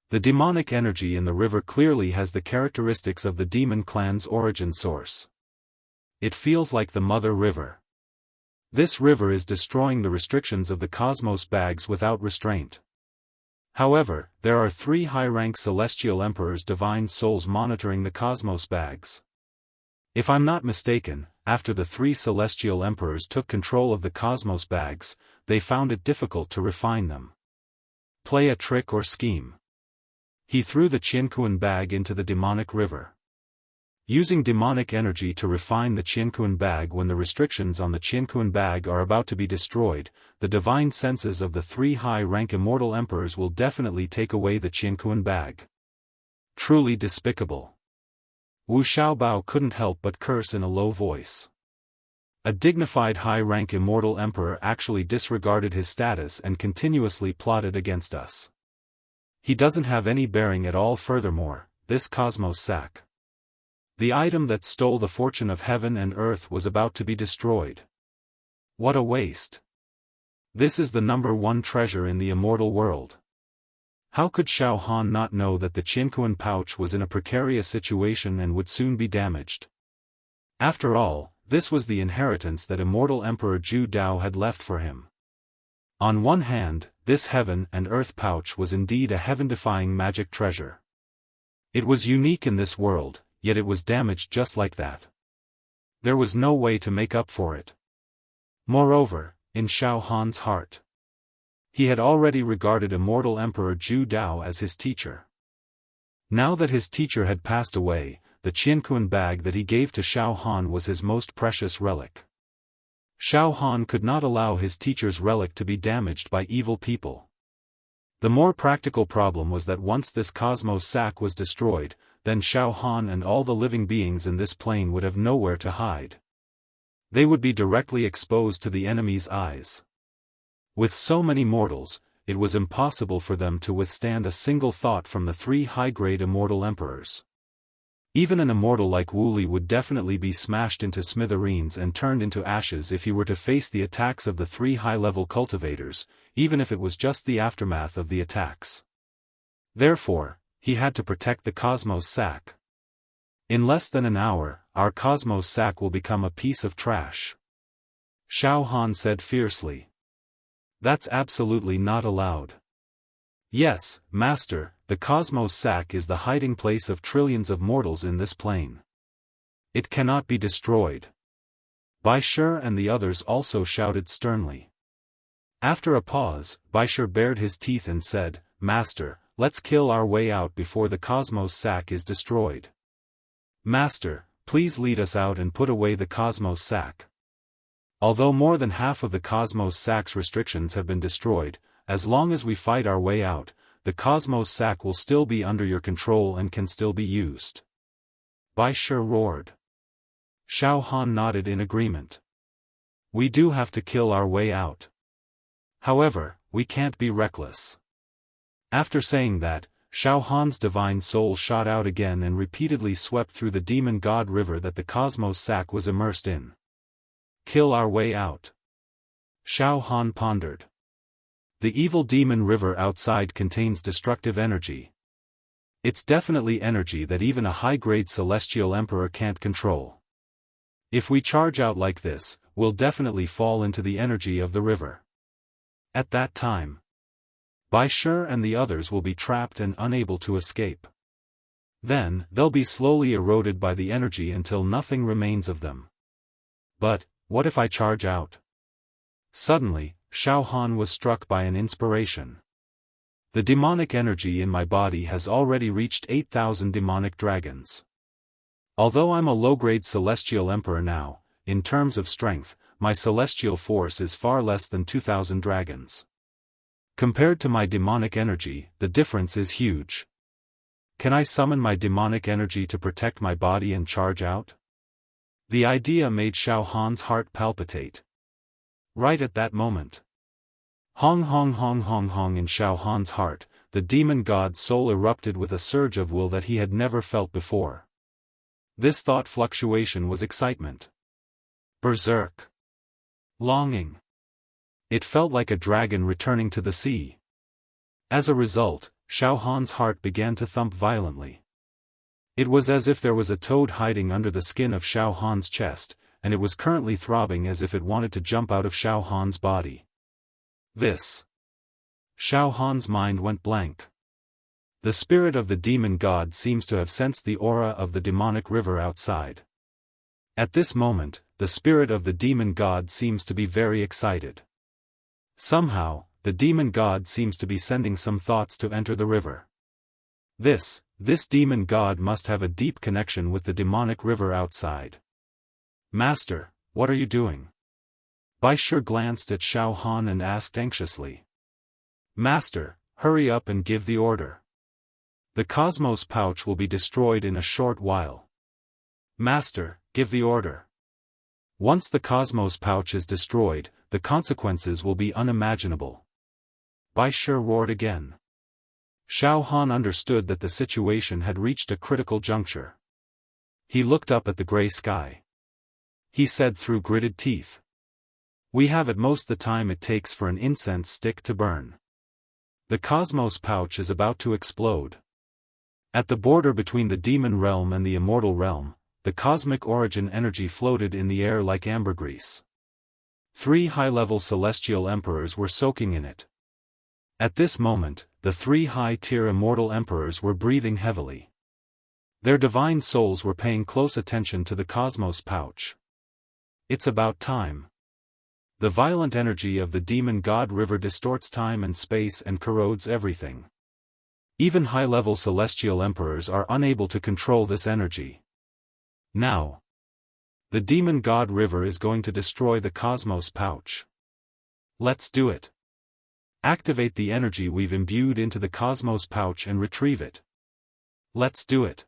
The demonic energy in the river clearly has the characteristics of the demon clan's origin source. It feels like the mother river. This river is destroying the restrictions of the cosmos bags without restraint. However, there are 3 high-rank celestial emperors' divine souls monitoring the cosmos bags. If I'm not mistaken, after the 3 celestial emperors took control of the cosmos bags, they found it difficult to refine them. Play a trick or scheme. He threw the Qianquan bag into the demonic river. Using demonic energy to refine the Qianquan bag when the restrictions on the Qianquan bag are about to be destroyed, the divine senses of the 3 high-rank immortal emperors will definitely take away the Qianquan bag. Truly despicable. Wu Xiaobao couldn't help but curse in a low voice. A dignified high-rank immortal emperor actually disregarded his status and continuously plotted against us. He doesn't have any bearing at all. Furthermore, this cosmos sac, the item that stole the fortune of heaven and earth, was about to be destroyed. What a waste. This is the #1 treasure in the immortal world. How could Xiaofan not know that the Qianquan pouch was in a precarious situation and would soon be damaged? After all, this was the inheritance that immortal Emperor Zhu Dao had left for him. On one hand, this heaven and earth pouch was indeed a heaven-defying magic treasure. It was unique in this world, yet it was damaged just like that. There was no way to make up for it. Moreover, in Xiaohan's heart, he had already regarded immortal Emperor Zhu Dao as his teacher. Now that his teacher had passed away, the Qianquan bag that he gave to Xiaofan was his most precious relic. Xiaofan could not allow his teacher's relic to be damaged by evil people. The more practical problem was that once this cosmos sac was destroyed, then Xiaofan and all the living beings in this plane would have nowhere to hide. They would be directly exposed to the enemy's eyes. With so many mortals, it was impossible for them to withstand a single thought from the 3 high-grade immortal emperors. Even an immortal like Wu Li would definitely be smashed into smithereens and turned into ashes if he were to face the attacks of the 3 high-level cultivators, even if it was just the aftermath of the attacks. Therefore, he had to protect the Cosmos sack. In less than an hour, our Cosmos sack will become a piece of trash. Xiaofan said fiercely. That's absolutely not allowed. Yes, Master, the Cosmos sack is the hiding place of trillions of mortals in this plane. It cannot be destroyed. Bai Shi and the others also shouted sternly. After a pause, Bai Shi bared his teeth and said, Master, let's kill our way out before the Cosmos sack is destroyed. Master, please lead us out and put away the Cosmos sack. Although more than half of the Cosmos sack's restrictions have been destroyed, as long as we fight our way out, the Cosmos sack will still be under your control and can still be used. Bai Shi roared. Xiaofan nodded in agreement. We do have to kill our way out. However, we can't be reckless. After saying that, Xiaofan's divine soul shot out again and repeatedly swept through the demon god river that the Cosmos sack was immersed in. Kill our way out. Xiaofan pondered. The evil demon river outside contains destructive energy. It's definitely energy that even a high-grade celestial emperor can't control. If we charge out like this, we'll definitely fall into the energy of the river. At that time, Bai Shi and the others will be trapped and unable to escape. Then, they'll be slowly eroded by the energy until nothing remains of them. But, what if I charge out? Suddenly, Xiaofan was struck by an inspiration. The demonic energy in my body has already reached 8,000 demonic dragons. Although I'm a low-grade celestial emperor now, in terms of strength, my celestial force is far less than 2,000 dragons. Compared to my demonic energy, the difference is huge. Can I summon my demonic energy to protect my body and charge out? The idea made Xiaofan's heart palpitate. Right at that moment. Hong hong hong hong hong in Xiaofan's heart, the demon god's soul erupted with a surge of will that he had never felt before. This thought fluctuation was excitement. Berserk. Longing. It felt like a dragon returning to the sea. As a result, Xiaofan's heart began to thump violently. It was as if there was a toad hiding under the skin of Xiaofan's chest, and it was currently throbbing as if it wanted to jump out of Xiaofan's body. This. Xiaofan's mind went blank. The spirit of the demon god seems to have sensed the aura of the demonic river outside. At this moment, the spirit of the demon god seems to be very excited. Somehow, the demon god seems to be sending some thoughts to enter the river. This demon god must have a deep connection with the demonic river outside. Master, what are you doing? Bai Shi glanced at Xiaofan and asked anxiously. Master, hurry up and give the order. The Cosmos pouch will be destroyed in a short while. Master, give the order. Once the Cosmos pouch is destroyed, the consequences will be unimaginable. Bai Shi roared again. Xiaofan understood that the situation had reached a critical juncture. He looked up at the gray sky. He said through gritted teeth. We have at most the time it takes for an incense stick to burn. The Cosmos pouch is about to explode. At the border between the demon realm and the immortal realm, the cosmic origin energy floated in the air like ambergris. 3 high-level celestial emperors were soaking in it. At this moment, the 3 high-tier immortal emperors were breathing heavily. Their divine souls were paying close attention to the Cosmos pouch. It's about time. The violent energy of the demon god river distorts time and space and corrodes everything. Even high-level celestial emperors are unable to control this energy. Now, the demon god river is going to destroy the Cosmos pouch. Let's do it. Activate the energy we've imbued into the Cosmos pouch and retrieve it. Let's do it.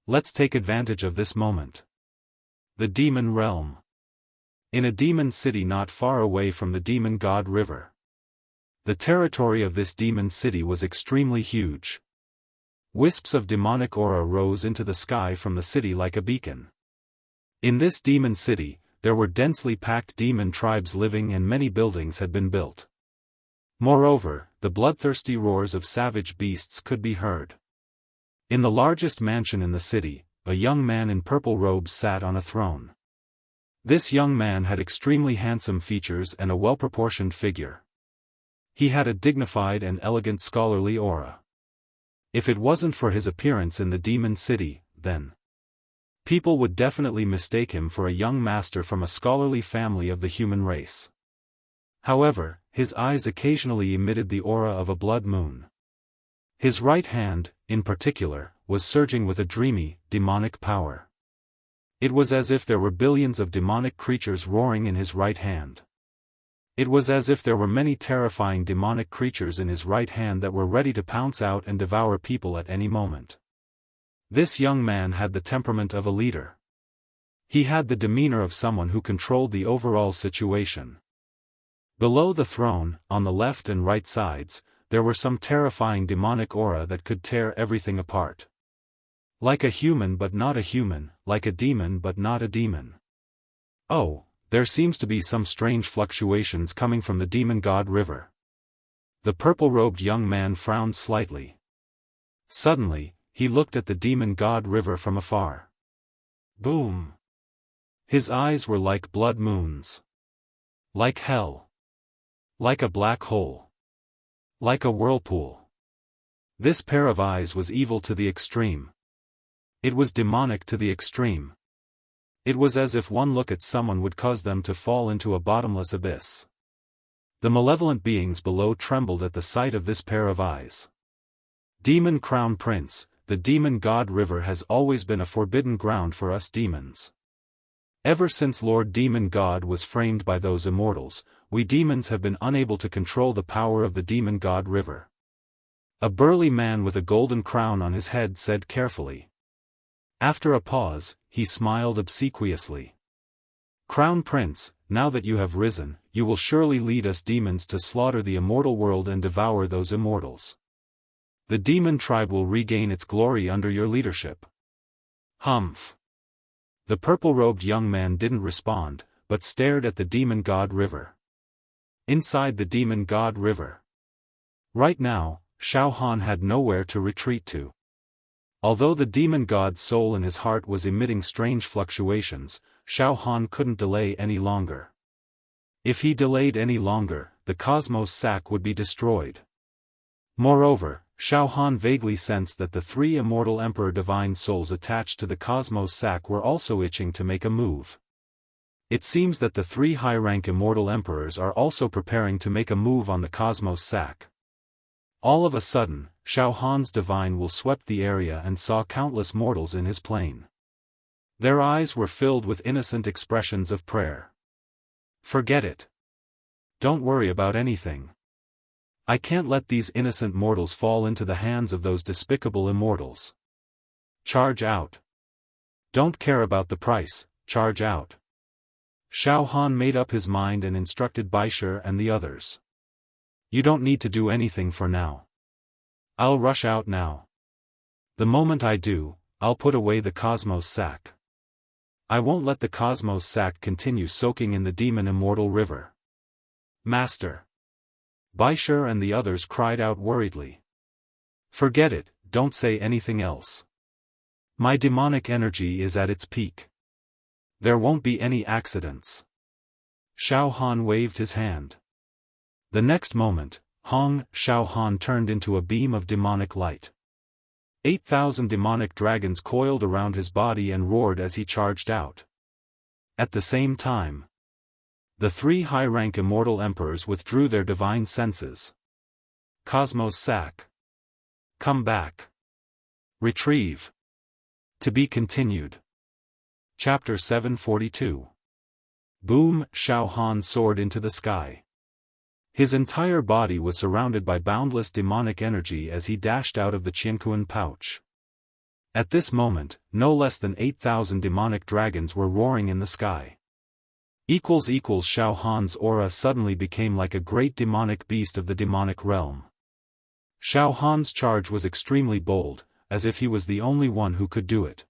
Let's take advantage of this moment. The demon realm. In a demon city not far away from the demon god river. The territory of this demon city was extremely huge. Wisps of demonic aura rose into the sky from the city like a beacon. In this demon city, there were densely packed demon tribes living and many buildings had been built. Moreover, the bloodthirsty roars of savage beasts could be heard. In the largest mansion in the city, a young man in purple robes sat on a throne. This young man had extremely handsome features and a well-proportioned figure. He had a dignified and elegant scholarly aura. If it wasn't for his appearance in the demon city, then people would definitely mistake him for a young master from a scholarly family of the human race. However, his eyes occasionally emitted the aura of a blood moon. His right hand, in particular, was surging with a dreamy, demonic power. It was as if there were billions of demonic creatures roaring in his right hand. It was as if there were many terrifying demonic creatures in his right hand that were ready to pounce out and devour people at any moment. This young man had the temperament of a leader. He had the demeanor of someone who controlled the overall situation. Below the throne, on the left and right sides, there were some terrifying demonic aura that could tear everything apart. Like a human but not a human, like a demon but not a demon. Oh, there seems to be some strange fluctuations coming from the demon god river. The purple-robed young man frowned slightly. Suddenly, he looked at the demon god river from afar. Boom! His eyes were like blood moons. Like hell. Like a black hole. Like a whirlpool. This pair of eyes was evil to the extreme. It was demonic to the extreme. It was as if one look at someone would cause them to fall into a bottomless abyss. The malevolent beings below trembled at the sight of this pair of eyes. Demon Crown Prince, the demon god river has always been a forbidden ground for us demons. Ever since Lord Demon God was framed by those immortals, we demons have been unable to control the power of the demon god river. A burly man with a golden crown on his head said carefully. After a pause, he smiled obsequiously. Crown Prince, now that you have risen, you will surely lead us demons to slaughter the immortal world and devour those immortals. The demon tribe will regain its glory under your leadership. Humph. The purple-robed young man didn't respond, but stared at the demon god river. Inside the demon god river. Right now, Xiaofan had nowhere to retreat to. Although the demon god's soul in his heart was emitting strange fluctuations, Xiaofan couldn't delay any longer. If he delayed any longer, the cosmos sac would be destroyed. Moreover, Xiaofan vaguely sensed that the three immortal emperor divine souls attached to the cosmos sac were also itching to make a move. It seems that the three high-rank immortal emperors are also preparing to make a move on the cosmos sac. All of a sudden, Xiaofan's divine will swept the area and saw countless mortals in his plane. Their eyes were filled with innocent expressions of prayer. Forget it. Don't worry about anything. I can't let these innocent mortals fall into the hands of those despicable immortals. Charge out. Don't care about the price, charge out. Xiaofan made up his mind and instructed Baisher and the others. You don't need to do anything for now. I'll rush out now. The moment I do, I'll put away the cosmos sac. I won't let the cosmos sac continue soaking in the demon immortal river. Master. Baisher and the others cried out worriedly. Forget it, don't say anything else. My demonic energy is at its peak. There won't be any accidents. Xiaofan waved his hand. The next moment, Xiaofan turned into a beam of demonic light. 8,000 demonic dragons coiled around his body and roared as he charged out. At the same time, the three high-rank immortal emperors withdrew their divine senses. Cosmos sac. Come back. Retrieve. To be continued. Chapter 742. Boom! Xiaofan soared into the sky. His entire body was surrounded by boundless demonic energy as he dashed out of the Qianquan pouch. At this moment, no less than 8,000 demonic dragons were roaring in the sky. Xiaofan's aura suddenly became like a great demonic beast of the demonic realm. Xiaofan's charge was extremely bold, as if he was the only one who could do it.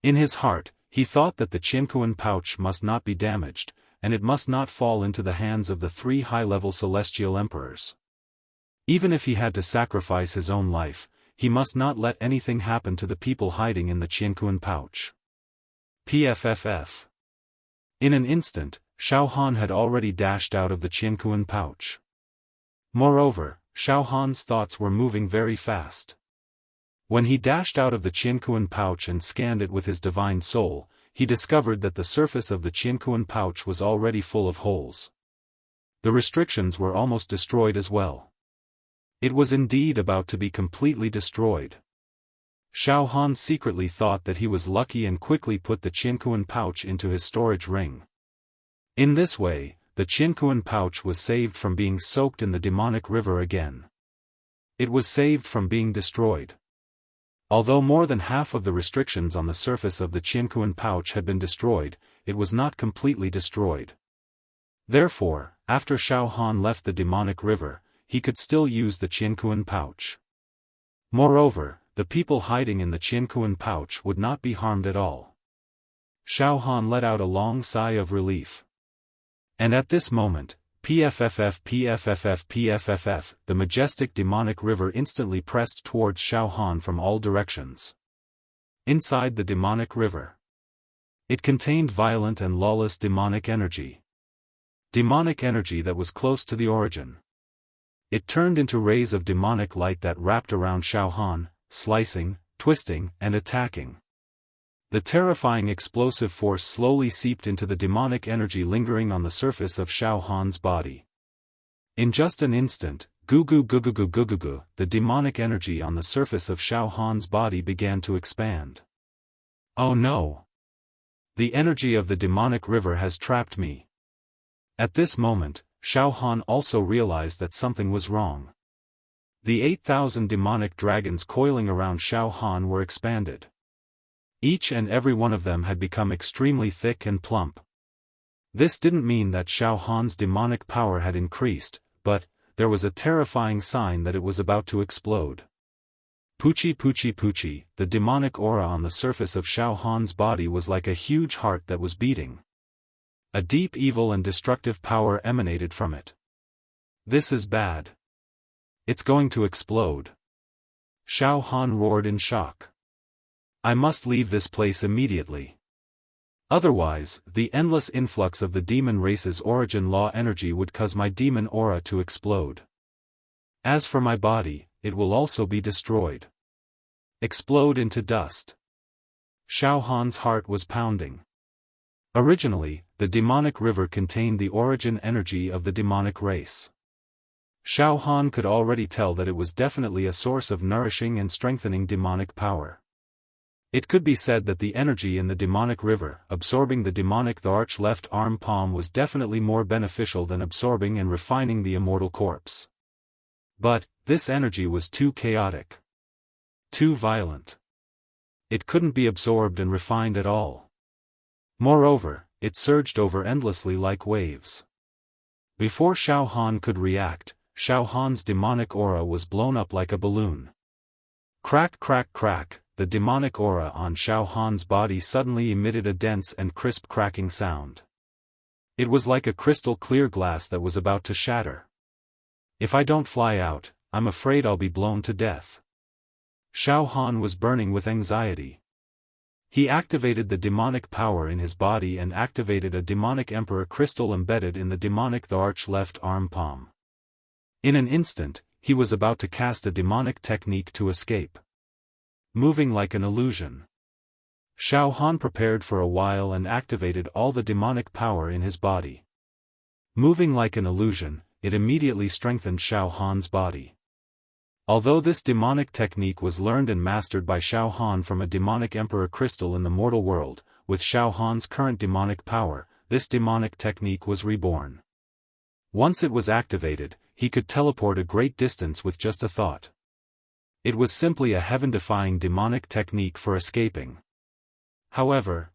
In his heart, he thought that the Qianquan pouch must not be damaged, and it must not fall into the hands of the three high-level celestial emperors. Even if he had to sacrifice his own life, he must not let anything happen to the people hiding in the Qianquan pouch. PFFF. In an instant, Xiaofan had already dashed out of the Qianquan pouch. Moreover, Xiaofan's thoughts were moving very fast. When he dashed out of the Qianquan pouch and scanned it with his divine soul, he discovered that the surface of the Qianquan pouch was already full of holes. The restrictions were almost destroyed as well. It was indeed about to be completely destroyed. Xiaofan secretly thought that he was lucky and quickly put the Qianquan pouch into his storage ring. In this way, the Qianquan pouch was saved from being soaked in the demonic river again. It was saved from being destroyed. Although more than half of the restrictions on the surface of the Qianquan pouch had been destroyed, it was not completely destroyed. Therefore, after Xiaofan left the demonic river, he could still use the Qianquan pouch. Moreover, the people hiding in the Qianquan pouch would not be harmed at all. Xiaofan let out a long sigh of relief. And at this moment, PFFF, the majestic demonic river instantly pressed towards Xiaofan from all directions. Inside the demonic river, it contained violent and lawless demonic energy. Demonic energy that was close to the origin. It turned into rays of demonic light that wrapped around Xiaofan, slicing, twisting, and attacking. The terrifying explosive force slowly seeped into the demonic energy lingering on the surface of Xiaofan's body. In just an instant, the demonic energy on the surface of Xiaofan's body began to expand. Oh no! The energy of the demonic river has trapped me. At this moment, Xiaofan also realized that something was wrong. The 8,000 demonic dragons coiling around Xiaofan were expanded. Each and every one of them had become extremely thick and plump. This didn't mean that Xiaofan's demonic power had increased, but there was a terrifying sign that it was about to explode. Puchi, the demonic aura on the surface of Xiaofan's body was like a huge heart that was beating. A deep evil and destructive power emanated from it. This is bad. It's going to explode. Xiaofan roared in shock. I must leave this place immediately. Otherwise, the endless influx of the demon race's origin law energy would cause my demon aura to explode. As for my body, it will also be destroyed. Explode into dust. Xiaofan's heart was pounding. Originally, the demonic river contained the origin energy of the demonic race. Xiaofan could already tell that it was definitely a source of nourishing and strengthening demonic power. It could be said that the energy in the demonic river, absorbing the demonic the arch left arm palm, was definitely more beneficial than absorbing and refining the immortal corpse. But, this energy was too chaotic. Too violent. It couldn't be absorbed and refined at all. Moreover, it surged over endlessly like waves. Before Xiaofan could react, Xiaofan's demonic aura was blown up like a balloon. Crack, the demonic aura on Xiaofan's body suddenly emitted a dense and crisp cracking sound. It was like a crystal clear glass that was about to shatter. If I don't fly out, I'm afraid I'll be blown to death. Xiaofan was burning with anxiety. He activated the demonic power in his body and activated a demonic emperor crystal embedded in the demonic the arch left arm palm. In an instant, he was about to cast a demonic technique to escape. Moving like an illusion. Xiaofan prepared for a while and activated all the demonic power in his body. Moving like an illusion, it immediately strengthened Xiaofan's body. Although this demonic technique was learned and mastered by Xiaofan from a demonic emperor crystal in the mortal world, with Xiaofan's current demonic power, this demonic technique was reborn. Once it was activated, he could teleport a great distance with just a thought. It was simply a heaven-defying demonic technique for escaping. However,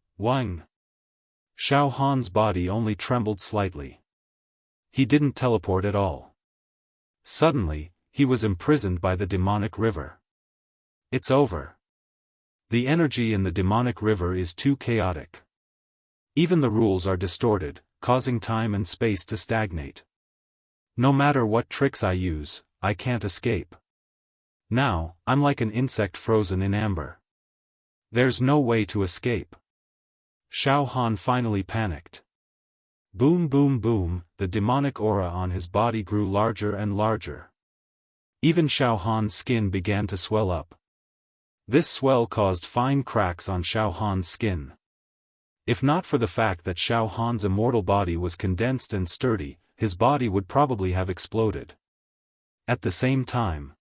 Xiaofan's body only trembled slightly. He didn't teleport at all. Suddenly, he was imprisoned by the demonic river. It's over. The energy in the demonic river is too chaotic. Even the rules are distorted, causing time and space to stagnate. No matter what tricks I use, I can't escape. Now, I'm like an insect frozen in amber. There's no way to escape. Xiaofan finally panicked. Boom boom boom, the demonic aura on his body grew larger and larger. Even Xiaofan's skin began to swell up. This swell caused fine cracks on Xiaofan's skin. If not for the fact that Xiaofan's immortal body was condensed and sturdy, his body would probably have exploded. At the same time,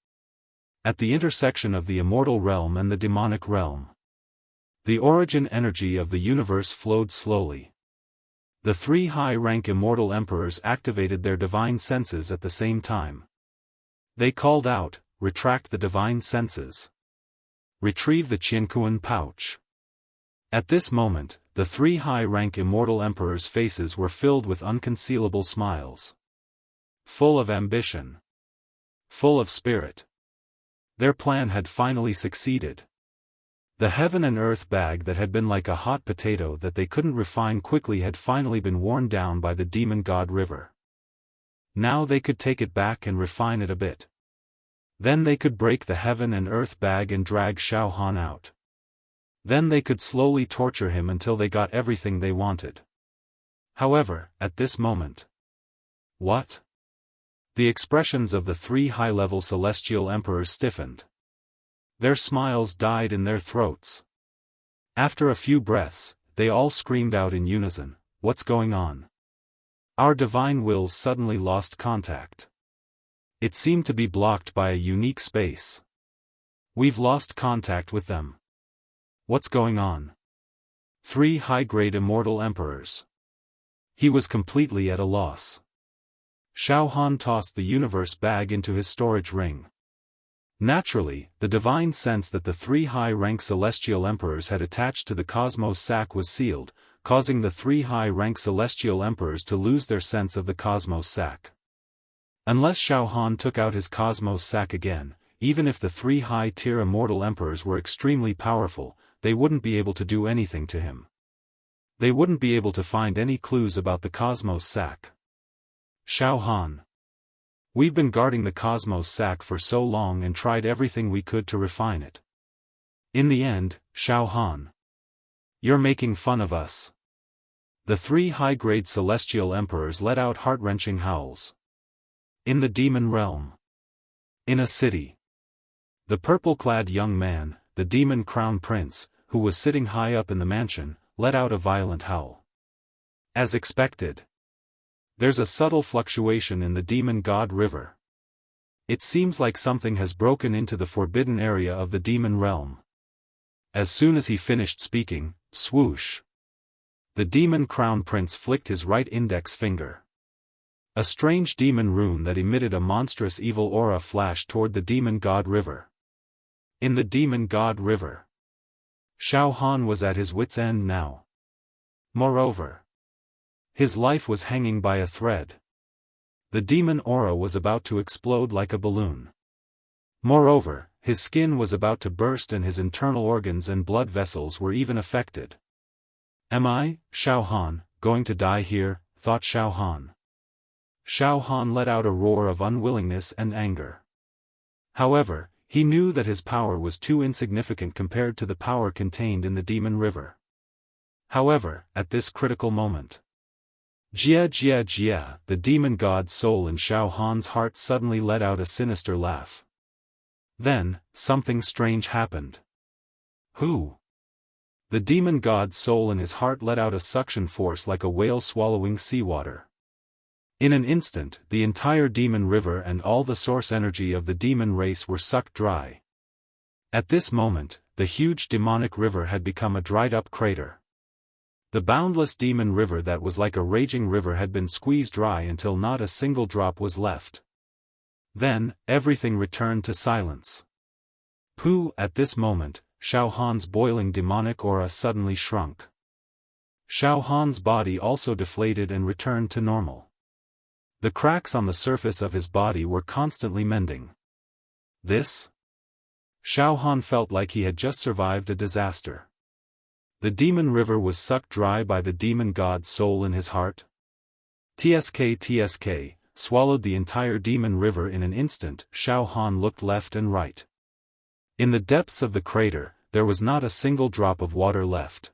at the intersection of the immortal realm and the demonic realm, the origin energy of the universe flowed slowly. The three high-rank immortal emperors activated their divine senses at the same time. They called out, "Retract the divine senses. Retrieve the Qiankuan pouch." At this moment, the three high-rank immortal emperors' faces were filled with unconcealable smiles. Full of ambition. Full of spirit. Their plan had finally succeeded. The heaven and earth bag that had been like a hot potato that they couldn't refine quickly had finally been worn down by the demon god river. Now they could take it back and refine it a bit. Then they could break the heaven and earth bag and drag Xiaofan out. Then they could slowly torture him until they got everything they wanted. However, at this moment... What? The expressions of the three high-level celestial emperors stiffened. Their smiles died in their throats. After a few breaths, they all screamed out in unison, "What's going on?" Our divine wills suddenly lost contact. It seemed to be blocked by a unique space. We've lost contact with them. What's going on? Three high-grade immortal emperors. He was completely at a loss. Xiaofan tossed the universe bag into his storage ring. Naturally, the divine sense that the three high-rank celestial emperors had attached to the cosmos sac was sealed, causing the three high-rank celestial emperors to lose their sense of the cosmos sac. Unless Xiaofan took out his cosmos sac again, even if the three high-tier immortal emperors were extremely powerful, they wouldn't be able to do anything to him. They wouldn't be able to find any clues about the cosmos sac. Xiaofan. We've been guarding the cosmos sac for so long and tried everything we could to refine it. In the end, Xiaofan. You're making fun of us. The three high-grade celestial emperors let out heart-wrenching howls. In the demon realm. In a city. The purple-clad young man, the demon crown prince, who was sitting high up in the mansion, let out a violent howl. As expected. There's a subtle fluctuation in the demon god river. It seems like something has broken into the forbidden area of the demon realm. As soon as he finished speaking, swoosh. The demon crown prince flicked his right index finger. A strange demon rune that emitted a monstrous evil aura flashed toward the demon god river. In the demon god river. Xiaofan was at his wit's end now. Moreover, his life was hanging by a thread. The demon aura was about to explode like a balloon. Moreover, his skin was about to burst and his internal organs and blood vessels were even affected. Am I, Xiaofan, going to die here? Thought Xiaofan. Xiaofan let out a roar of unwillingness and anger. However, he knew that his power was too insignificant compared to the power contained in the demon river. However, at this critical moment, Jia Jia Jia, the demon god's soul in Xiaofan's heart suddenly let out a sinister laugh. Then, something strange happened. Who? The demon god's soul in his heart let out a suction force like a whale swallowing seawater. In an instant, the entire demon river and all the source energy of the demon race were sucked dry. At this moment, the huge demonic river had become a dried-up crater. The boundless demon river that was like a raging river had been squeezed dry until not a single drop was left. Then, everything returned to silence. Pooh! At this moment, Xiaofan's boiling demonic aura suddenly shrunk. Xiaofan's body also deflated and returned to normal. The cracks on the surface of his body were constantly mending. This? Xiaofan felt like he had just survived a disaster. The demon river was sucked dry by the demon god's soul in his heart. TSK swallowed the entire demon river in an instant. Xiaofan looked left and right. In the depths of the crater, there was not a single drop of water left.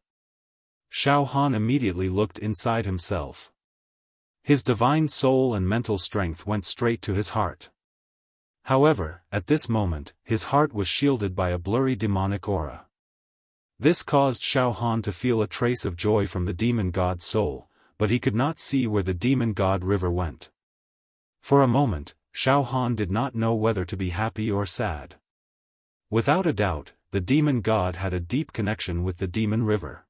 Xiaofan immediately looked inside himself. His divine soul and mental strength went straight to his heart. However, at this moment, his heart was shielded by a blurry demonic aura. This caused Xiaofan to feel a trace of joy from the demon god's soul, but he could not see where the demon god river went. For a moment, Xiaofan did not know whether to be happy or sad. Without a doubt, the demon god had a deep connection with the demon river.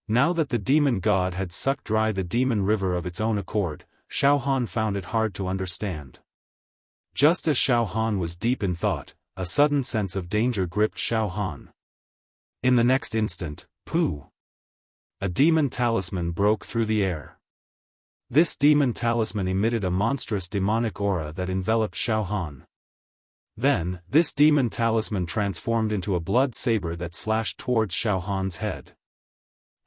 Now that the demon god had sucked dry the demon river of its own accord, Xiaofan found it hard to understand. Just as Xiaofan was deep in thought, a sudden sense of danger gripped Xiaofan. In the next instant, pooh! A demon talisman broke through the air. This demon talisman emitted a monstrous demonic aura that enveloped Xiaofan. Then, this demon talisman transformed into a blood saber that slashed towards Xiaofan's head.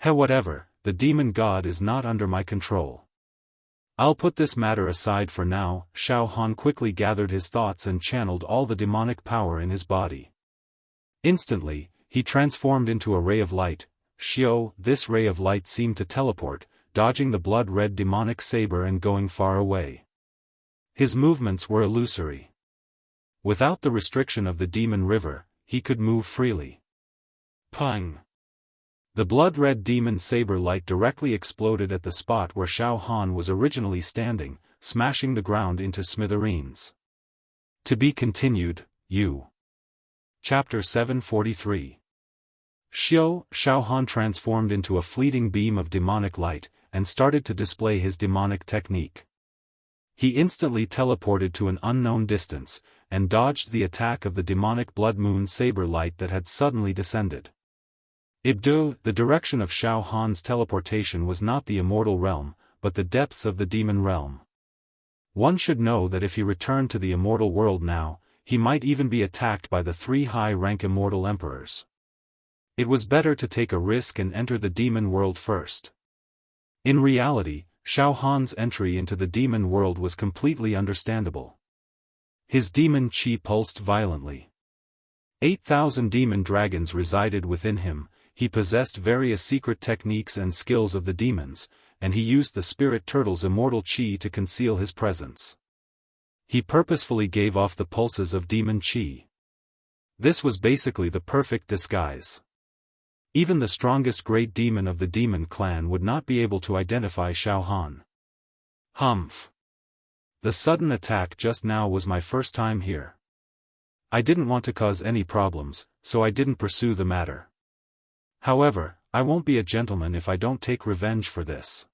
Whatever, the demon god is not under my control. I'll put this matter aside for now. Xiaofan quickly gathered his thoughts and channeled all the demonic power in his body. Instantly, he transformed into a ray of light. This ray of light seemed to teleport, dodging the blood-red demonic saber and going far away. His movements were illusory. Without the restriction of the demon river, he could move freely. Pang! The blood-red demon saber light directly exploded at the spot where Xiaofan was originally standing, smashing the ground into smithereens. To be continued, Chapter 743. Xiaofan transformed into a fleeting beam of demonic light, and started to display his demonic technique. He instantly teleported to an unknown distance, and dodged the attack of the demonic blood moon saber light that had suddenly descended. The direction of Xiaofan's teleportation was not the immortal realm, but the depths of the demon realm. One should know that if he returned to the immortal world now, he might even be attacked by the 3 high-rank immortal emperors. It was better to take a risk and enter the demon world first. In reality, Xiaofan's entry into the demon world was completely understandable. His demon qi pulsed violently. 8,000 demon dragons resided within him. He possessed various secret techniques and skills of the demons, and he used the spirit turtle's immortal qi to conceal his presence. He purposefully gave off the pulses of demon qi. This was basically the perfect disguise. Even the strongest great demon of the demon clan would not be able to identify Xiaofan. Humph! The sudden attack just now was my first time here. I didn't want to cause any problems, so I didn't pursue the matter. However, I won't be a gentleman if I don't take revenge for this.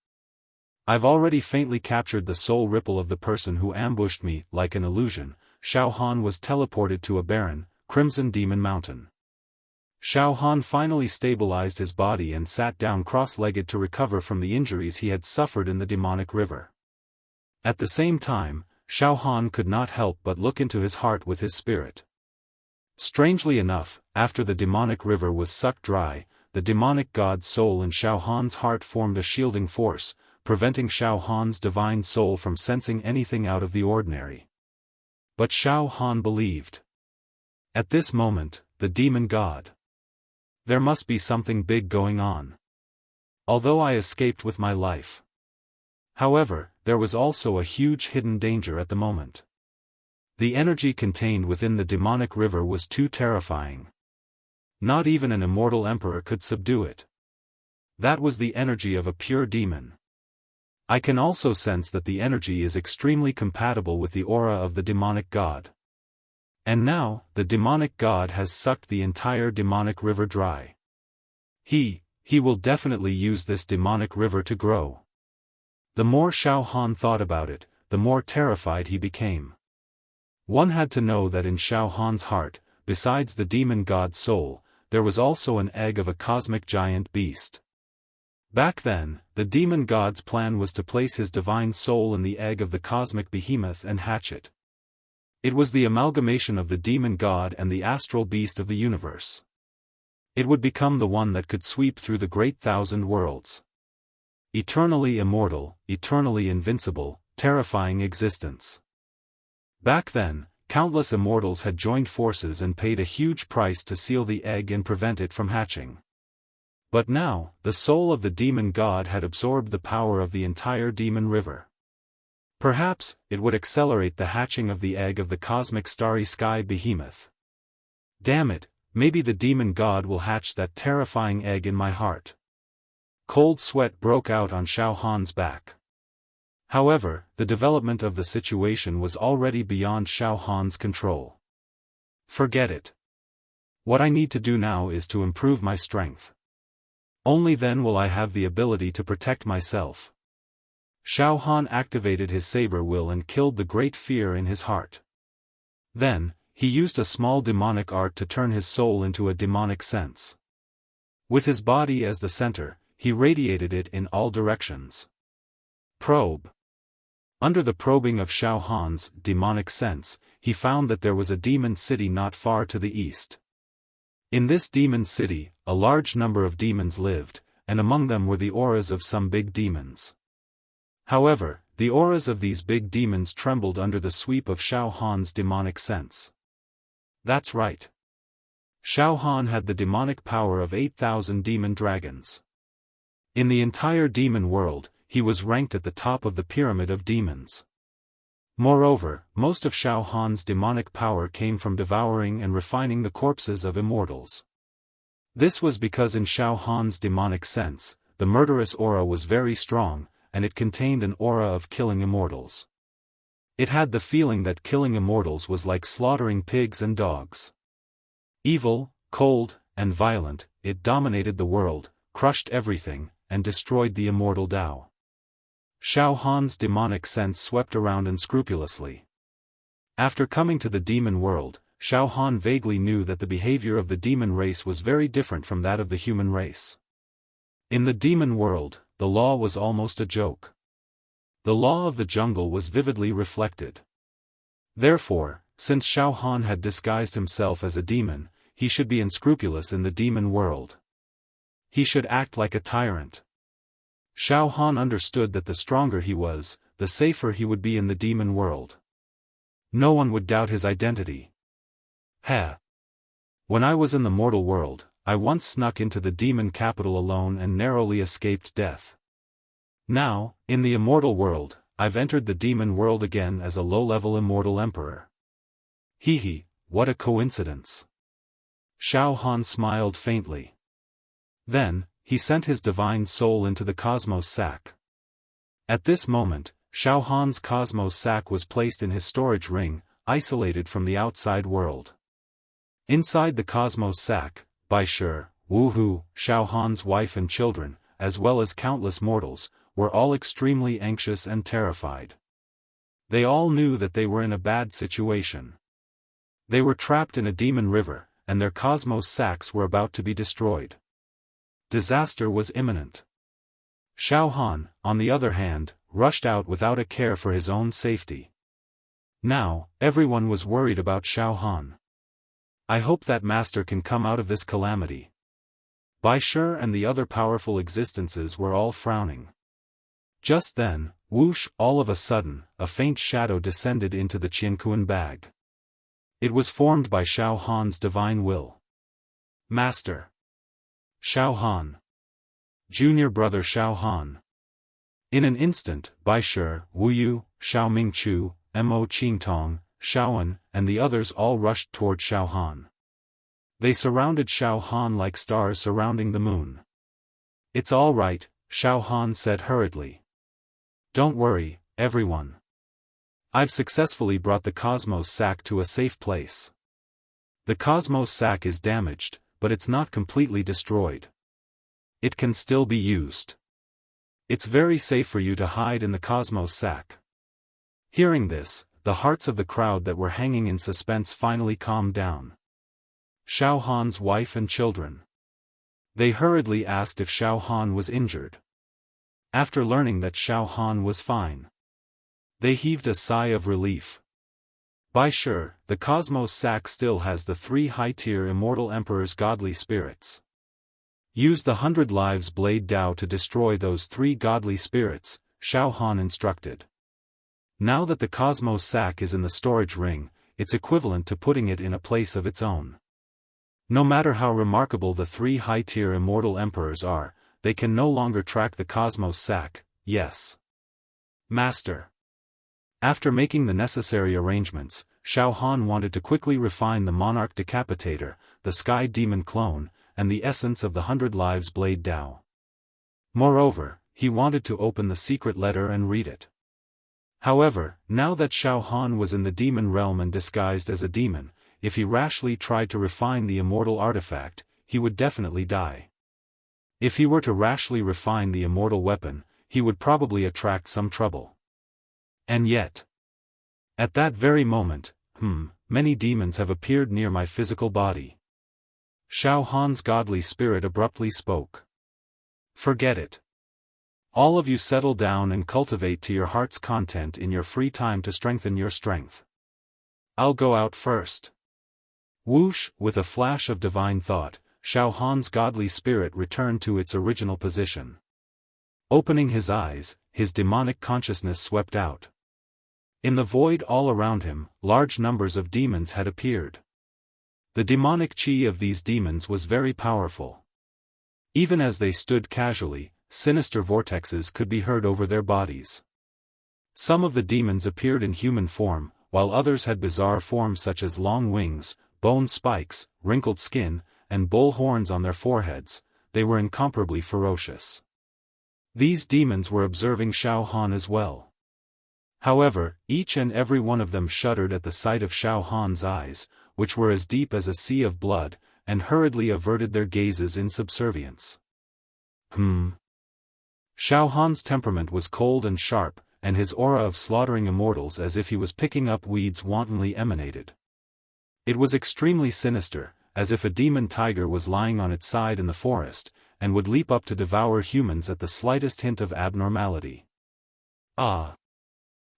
I've already faintly captured the soul ripple of the person who ambushed me. Like an illusion, Xiaofan was teleported to a barren, crimson demon mountain. Xiaofan finally stabilized his body and sat down cross-legged to recover from the injuries he had suffered in the demonic river. At the same time, Xiaofan could not help but look into his heart with his spirit. Strangely enough, after the demonic river was sucked dry, the demonic god's soul in Xiaofan's heart formed a shielding force, preventing Xiaofan's divine soul from sensing anything out of the ordinary. But Xiaofan believed. At this moment, the demon god. There must be something big going on. Although I escaped with my life. However, there was also a huge hidden danger at the moment. The energy contained within the demonic river was too terrifying. Not even an immortal emperor could subdue it. That was the energy of a pure demon. I can also sense that the energy is extremely compatible with the aura of the demonic god. And now, the demonic god has sucked the entire demonic river dry. He will definitely use this demonic river to grow. The more Xiaofan thought about it, the more terrified he became. One had to know that in Xiaofan's heart, besides the demon god's soul, there was also an egg of a cosmic giant beast. Back then, the demon god's plan was to place his divine soul in the egg of the cosmic behemoth and hatch it. It was the amalgamation of the demon god and the astral beast of the universe. It would become the one that could sweep through the great 1,000 worlds. Eternally immortal, eternally invincible, terrifying existence. Back then, countless immortals had joined forces and paid a huge price to seal the egg and prevent it from hatching. But now, the soul of the demon god had absorbed the power of the entire demon river. Perhaps, it would accelerate the hatching of the egg of the cosmic starry sky behemoth. Damn it, maybe the demon god will hatch that terrifying egg in my heart. Cold sweat broke out on Xiaofan's back. However, the development of the situation was already beyond Xiaofan's control. Forget it. What I need to do now is to improve my strength. Only then will I have the ability to protect myself. Xiaofan activated his saber will and killed the great fear in his heart. Then, he used a small demonic art to turn his soul into a demonic sense. With his body as the center, he radiated it in all directions. Probe. Under the probing of Xiaofan's demonic sense, he found that there was a demon city not far to the east. In this demon city, a large number of demons lived, and among them were the auras of some big demons. However, the auras of these big demons trembled under the sweep of Xiaofan's demonic sense. That's right. Xiaofan had the demonic power of 8,000 demon dragons. In the entire demon world, he was ranked at the top of the pyramid of demons. Moreover, most of Xiaofan's demonic power came from devouring and refining the corpses of immortals. This was because in Xiaofan's demonic sense, the murderous aura was very strong, and it contained an aura of killing immortals. It had the feeling that killing immortals was like slaughtering pigs and dogs. Evil, cold, and violent, it dominated the world, crushed everything, and destroyed the immortal Tao. Xiaofan's demonic sense swept around unscrupulously. After coming to the demon world, Xiaofan vaguely knew that the behavior of the demon race was very different from that of the human race. In the demon world, the law was almost a joke. The law of the jungle was vividly reflected. Therefore, since Xiaofan had disguised himself as a demon, he should be unscrupulous in the demon world. He should act like a tyrant. Xiaofan understood that the stronger he was, the safer he would be in the demon world. No one would doubt his identity. Heh. When I was in the mortal world, I once snuck into the demon capital alone and narrowly escaped death. Now, in the immortal world, I've entered the demon world again as a low-level immortal emperor. Hee, what a coincidence. Xiaofan smiled faintly. Then, he sent his divine soul into the cosmos sack. At this moment, Xiaofan's cosmos sack was placed in his storage ring, isolated from the outside world. Inside the cosmos sack, Baishe, Wuhu, Xiaofan's wife and children, as well as countless mortals, were all extremely anxious and terrified. They all knew that they were in a bad situation. They were trapped in a demon river, and their cosmos sacks were about to be destroyed. Disaster was imminent. Xiaofan, on the other hand, rushed out without a care for his own safety. Now, everyone was worried about Xiaofan. I hope that master can come out of this calamity. Baishe and the other powerful existences were all frowning. Just then, whoosh, all of a sudden, a faint shadow descended into the Qianquan bag. It was formed by Xiaofan's divine will. Master. Xiaofan. Junior brother Xiaofan. In an instant, Baishe, Wuyu, Xiaomingchu, Mo Qingtong, Xiaoan, and the others all rushed toward Xiaofan. They surrounded Xiaofan like stars surrounding the moon. It's all right, Xiaofan said hurriedly. Don't worry, everyone. I've successfully brought the cosmos sack to a safe place. The cosmos sack is damaged, but it's not completely destroyed. It can still be used. It's very safe for you to hide in the cosmos sack. Hearing this, the hearts of the crowd that were hanging in suspense finally calmed down. Xiaofan's wife and children. They hurriedly asked if Xiaofan was injured. After learning that Xiaofan was fine, they heaved a sigh of relief. Baishe, the cosmos sack still has the 3 high-tier immortal emperor's godly spirits. Use the 100 lives blade Dao to destroy those 3 godly spirits, Xiaofan instructed. Now that the cosmos sack is in the storage ring, it's equivalent to putting it in a place of its own. No matter how remarkable the 3 high-tier immortal emperors are, they can no longer track the cosmos sack. Yes, Master. After making the necessary arrangements, Xiaofan wanted to quickly refine the Monarch Decapitator, the Sky Demon Clone, and the essence of the 100 Lives Blade Dao. Moreover, he wanted to open the secret letter and read it. However, now that Xiaofan was in the demon realm and disguised as a demon, if he rashly tried to refine the immortal artifact, he would definitely die. If he were to rashly refine the immortal weapon, he would probably attract some trouble. And yet, at that very moment, many demons have appeared near my physical body. Xiaofan's godly spirit abruptly spoke. Forget it. All of you settle down and cultivate to your heart's content in your free time to strengthen your strength. I'll go out first. Whoosh! With a flash of divine thought, Xiaofan's godly spirit returned to its original position. Opening his eyes, his demonic consciousness swept out. In the void all around him, large numbers of demons had appeared. The demonic chi of these demons was very powerful. Even as they stood casually, sinister vortexes could be heard over their bodies. Some of the demons appeared in human form, while others had bizarre forms such as long wings, bone spikes, wrinkled skin, and bull horns on their foreheads. They were incomparably ferocious. These demons were observing Xiaofan as well. However, each and every one of them shuddered at the sight of Xiaofan's eyes, which were as deep as a sea of blood, and hurriedly averted their gazes in subservience. Xiaofan's temperament was cold and sharp, and his aura of slaughtering immortals as if he was picking up weeds wantonly emanated. It was extremely sinister, as if a demon tiger was lying on its side in the forest, and would leap up to devour humans at the slightest hint of abnormality.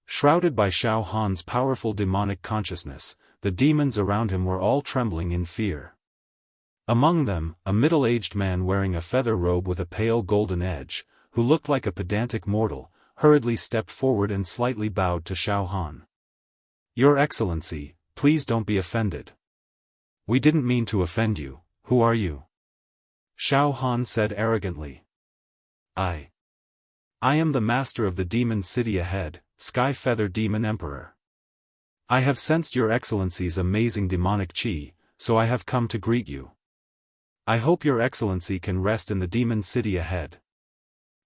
Shrouded by Xiaofan's powerful demonic consciousness, the demons around him were all trembling in fear. Among them, a middle-aged man wearing a feather robe with a pale golden edge, who looked like a pedantic mortal, hurriedly stepped forward and slightly bowed to Xiaofan. "Your Excellency, please don't be offended. We didn't mean to offend you. Who are you?" Xiaofan said arrogantly. I am the master of the demon city ahead, Sky Feather Demon Emperor. I have sensed your Excellency's amazing demonic chi, so I have come to greet you. I hope your Excellency can rest in the demon city ahead.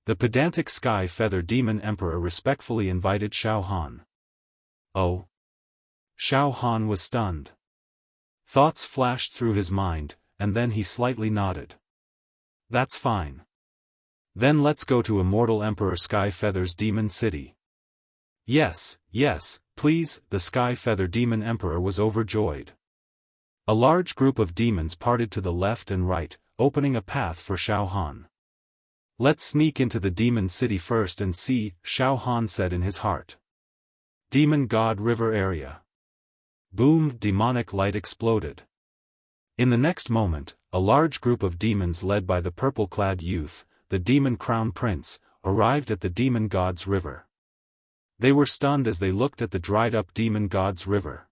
The pedantic Sky Feather Demon Emperor respectfully invited Xiaofan. Oh. Xiaofan was stunned. Thoughts flashed through his mind, and then he slightly nodded. That's fine. Then let's go to Immortal Emperor Sky Feather's Demon City. Yes, please. The Sky Feather Demon Emperor was overjoyed. A large group of demons parted to the left and right, opening a path for Xiaofan. Let's sneak into the Demon City first and see, Xiaofan said in his heart. Demon God River area. Boom! Demonic light exploded. In the next moment, a large group of demons led by the purple-clad youth, the Demon Crown Prince, arrived at the Demon God's River. They were stunned as they looked at the dried-up Demon God's River.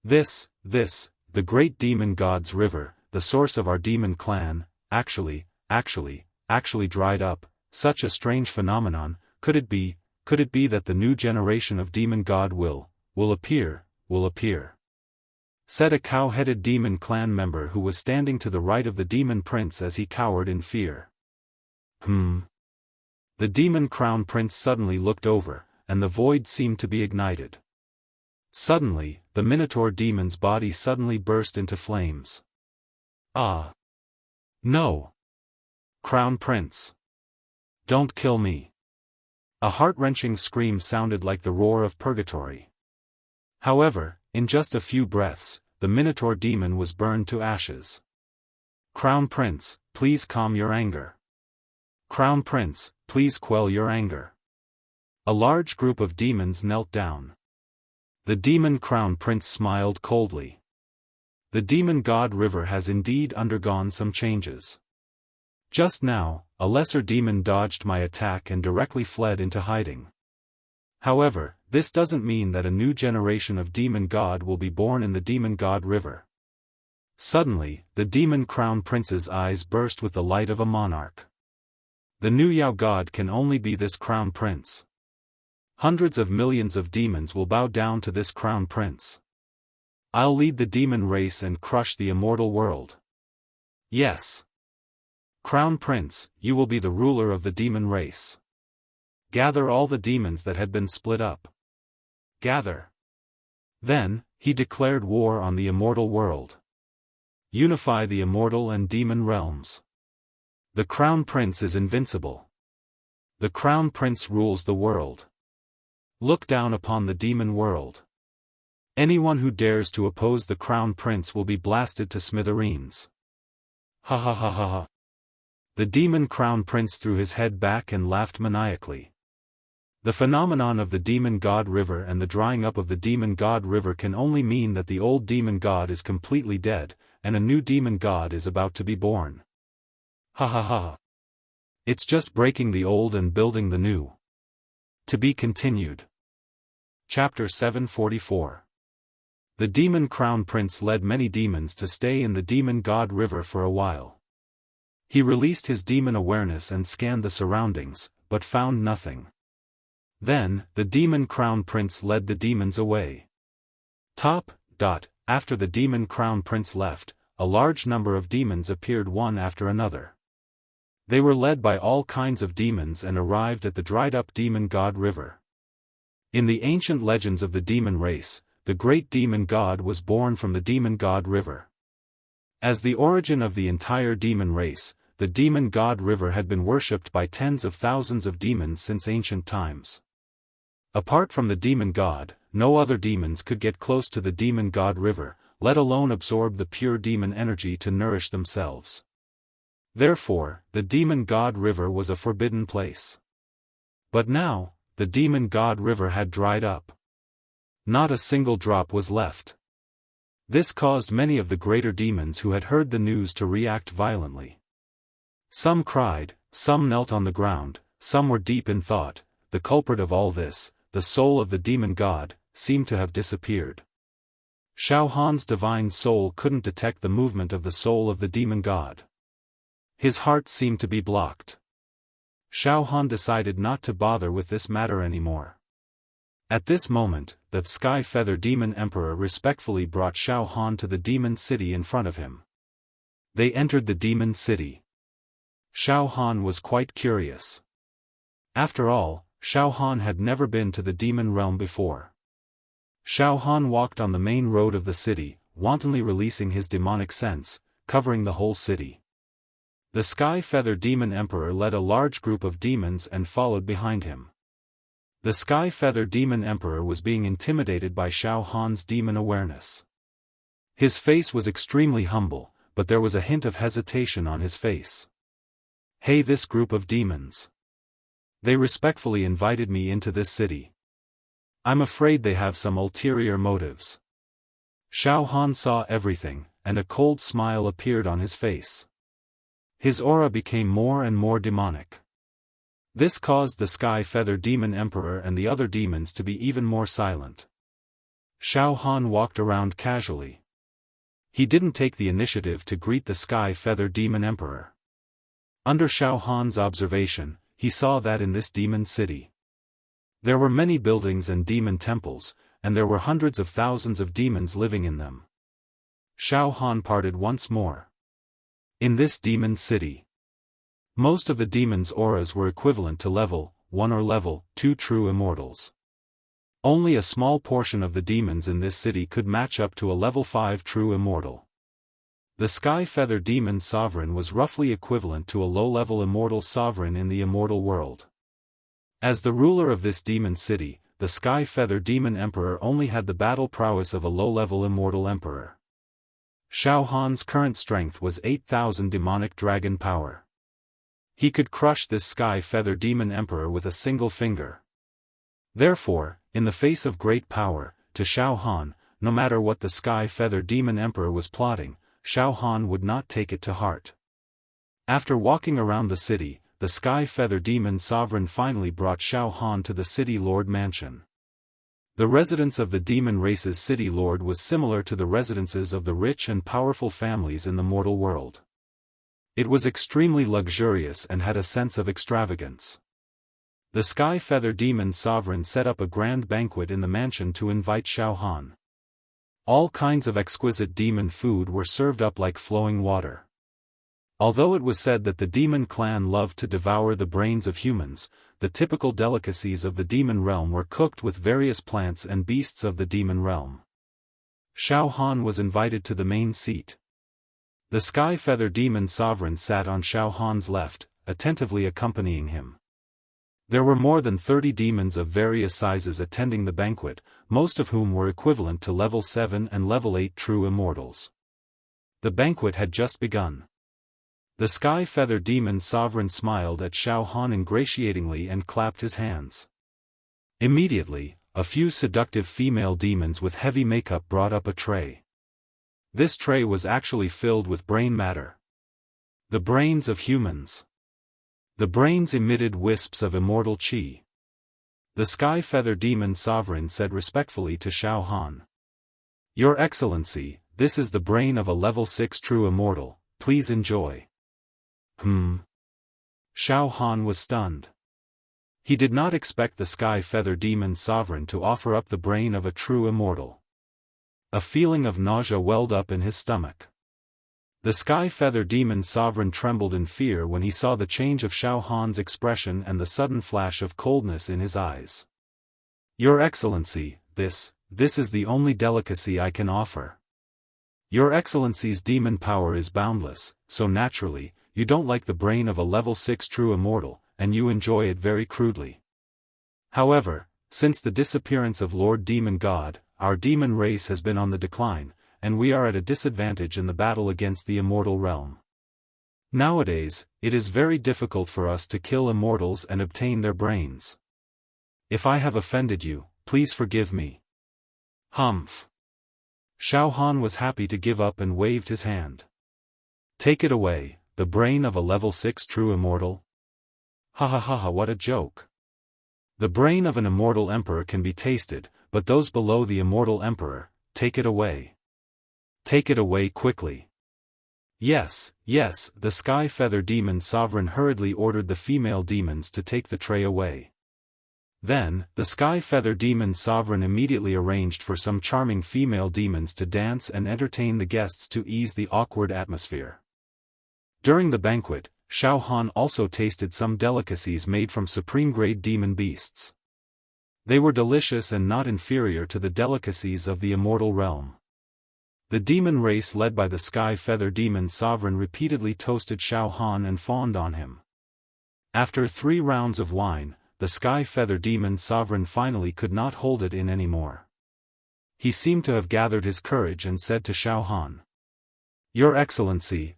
This, the great Demon God's River, the source of our demon clan, actually dried up. Such a strange phenomenon. Could it be that the new generation of Demon God will appear? Said a cow-headed demon clan member who was standing to the right of the Demon Prince as he cowered in fear. The Demon Crown Prince suddenly looked over, and the void seemed to be ignited. Suddenly, the Minotaur demon's body suddenly burst into flames. No! Crown Prince! Don't kill me! A heart-wrenching scream sounded like the roar of purgatory. However, in just a few breaths, the Minotaur demon was burned to ashes. Crown Prince, please calm your anger. Crown Prince, please quell your anger. A large group of demons knelt down. The Demon Crown Prince smiled coldly. The Demon God River has indeed undergone some changes. Just now, a lesser demon dodged my attack and directly fled into hiding. However, This doesn't mean that a new generation of demon god will be born in the demon god river. Suddenly, the demon crown prince's eyes burst with the light of a monarch. The new Yao god can only be this crown prince. Hundreds of millions of demons will bow down to this crown prince. I'll lead the demon race and crush the immortal world. Yes. Crown prince, you will be the ruler of the demon race. Gather all the demons that had been split up. Gather. Then, he declared war on the immortal world. Unify the immortal and demon realms. The crown prince is invincible. The crown prince rules the world. Look down upon the demon world. Anyone who dares to oppose the crown prince will be blasted to smithereens. Ha ha ha ha ha. The demon crown prince threw his head back and laughed maniacally. The phenomenon of the demon god river and the drying up of the demon god river can only mean that the old demon god is completely dead, and a new demon god is about to be born. Ha ha ha. It's just breaking the old and building the new. To be continued. Chapter 744. The demon crown prince led many demons to stay in the demon god river for a while. He released his demon awareness and scanned the surroundings, but found nothing. Then, the demon crown prince led the demons away. After the demon crown prince left, a large number of demons appeared one after another. They were led by all kinds of demons and arrived at the dried-up demon god river. In the ancient legends of the demon race, the great demon god was born from the demon god river. As the origin of the entire demon race, the demon god river had been worshipped by tens of thousands of demons since ancient times. Apart from the demon god, no other demons could get close to the demon god river, let alone absorb the pure demon energy to nourish themselves. Therefore, the demon god river was a forbidden place. But now, the demon god river had dried up. Not a single drop was left. This caused many of the greater demons who had heard the news to react violently. Some cried, some knelt on the ground, some were deep in thought. The culprit of all this, the soul of the demon god, seemed to have disappeared. Xiaofan's divine soul couldn't detect the movement of the soul of the demon god. His heart seemed to be blocked. Xiaofan decided not to bother with this matter anymore. At this moment, the Sky Feather Demon Emperor respectfully brought Xiaofan to the demon city in front of him. They entered the demon city. Xiaofan was quite curious. After all, Xiaofan had never been to the demon realm before. Xiaofan walked on the main road of the city, wantonly releasing his demonic sense, covering the whole city. The Sky Feather Demon Emperor led a large group of demons and followed behind him. The Sky Feather Demon Emperor was being intimidated by Xiaofan's demon awareness. His face was extremely humble, but there was a hint of hesitation on his face. Hey, this group of demons. They respectfully invited me into this city. I'm afraid they have some ulterior motives. Xiaofan saw everything, and a cold smile appeared on his face. His aura became more and more demonic. This caused the Sky Feather Demon Emperor and the other demons to be even more silent. Xiaofan walked around casually. He didn't take the initiative to greet the Sky Feather Demon Emperor. Under Xiaofan's observation, he saw that in this demon city, there were many buildings and demon temples, and there were hundreds of thousands of demons living in them. Xiaofan parted once more. In this demon city, most of the demons' auras were equivalent to level 1 or level 2 true immortals. Only a small portion of the demons in this city could match up to a level 5 true immortal. The Sky Feather Demon Sovereign was roughly equivalent to a low-level immortal sovereign in the immortal world. As the ruler of this demon city, the Sky Feather Demon Emperor only had the battle prowess of a low-level immortal emperor. Xiaofan's current strength was 8,000 demonic dragon power. He could crush this Sky Feather Demon Emperor with a single finger. Therefore, in the face of great power, to Xiaofan, no matter what the Sky Feather Demon Emperor was plotting, Xiaofan would not take it to heart. After walking around the city, the Sky Feather Demon Sovereign finally brought Xiaofan to the City Lord Mansion. The residence of the demon race's city lord was similar to the residences of the rich and powerful families in the mortal world. It was extremely luxurious and had a sense of extravagance. The Sky Feather Demon sovereign set up a grand banquet in the mansion to invite Xiaofan. All kinds of exquisite demon food were served up like flowing water. Although it was said that the demon clan loved to devour the brains of humans, the typical delicacies of the demon realm were cooked with various plants and beasts of the demon realm. Xiaofan was invited to the main seat. The Sky Feather Demon sovereign sat on Xiaofan's left, attentively accompanying him. There were more than 30 demons of various sizes attending the banquet, most of whom were equivalent to level 7 and level 8 true immortals. The banquet had just begun. The Sky Feather Demon sovereign smiled at Xiaofan ingratiatingly and clapped his hands. Immediately, a few seductive female demons with heavy makeup brought up a tray. This tray was actually filled with brain matter. The brains of humans. The brains emitted wisps of immortal qi. The Sky Feather Demon sovereign said respectfully to Xiaofan. "Your Excellency, this is the brain of a level 6 true immortal, please enjoy." Xiaofan was stunned. He did not expect the Sky Feather Demon sovereign to offer up the brain of a true immortal. A feeling of nausea welled up in his stomach. The Sky Feather Demon sovereign trembled in fear when he saw the change of Xiaofan's expression and the sudden flash of coldness in his eyes. "Your Excellency, this is the only delicacy I can offer. Your Excellency's demon power is boundless, so naturally, you don't like the brain of a level 6 true immortal, and you enjoy it very crudely. However, since the disappearance of Lord Demon God, our demon race has been on the decline, and we are at a disadvantage in the battle against the immortal realm. Nowadays, it is very difficult for us to kill immortals and obtain their brains. If I have offended you, please forgive me." Humph. Xiaofan was happy to give up and waved his hand. "Take it away, the brain of a level 6 true immortal? Ha ha ha ha, what a joke. The brain of an immortal emperor can be tasted, but those below the immortal emperor, take it away. Take it away quickly." Yes, the Sky Feather Demon sovereign hurriedly ordered the female demons to take the tray away. Then, the Sky Feather Demon sovereign immediately arranged for some charming female demons to dance and entertain the guests to ease the awkward atmosphere. During the banquet, Xiaofan also tasted some delicacies made from supreme-grade demon beasts. They were delicious and not inferior to the delicacies of the immortal realm. The demon race led by the Sky Feather Demon sovereign repeatedly toasted Xiaofan and fawned on him. After 3 rounds of wine, the Sky Feather Demon sovereign finally could not hold it in anymore. He seemed to have gathered his courage and said to Xiaofan, "Your Excellency,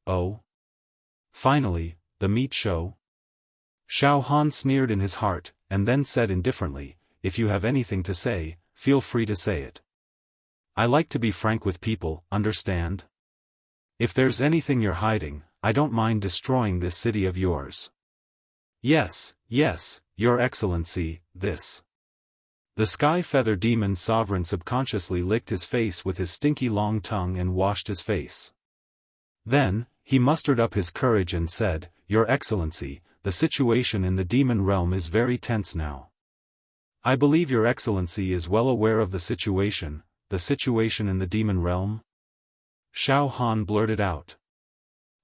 oh. Finally, the meat show?" Xiaofan sneered in his heart, and then said indifferently, "If you have anything to say, feel free to say it. I like to be frank with people, understand? If there's anything you're hiding, I don't mind destroying this city of yours." Yes, Your Excellency, this. The Sky Feather Demon sovereign subconsciously licked his face with his stinky long tongue and washed his face. Then, he mustered up his courage and said, "Your Excellency, the situation in the demon realm is very tense now. I believe Your Excellency is well aware of the situation in the demon realm?" Xiaofan blurted out.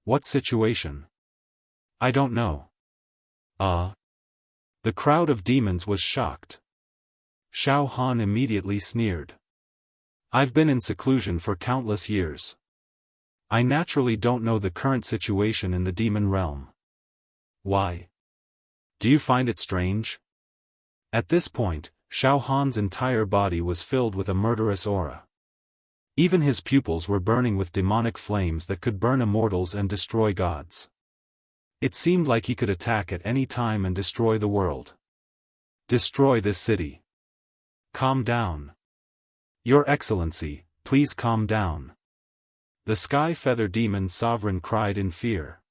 "What situation? I don't know." The crowd of demons was shocked. Xiaofan immediately sneered. "I've been in seclusion for countless years. I naturally don't know the current situation in the demon realm. Why? Do you find it strange?" At this point, Xiaofan's entire body was filled with a murderous aura. Even his pupils were burning with demonic flames that could burn immortals and destroy gods. It seemed like he could attack at any time and destroy the world. "Destroy this city. Calm down. Your Excellency, please calm down." The Sky Feather Demon sovereign cried in fear.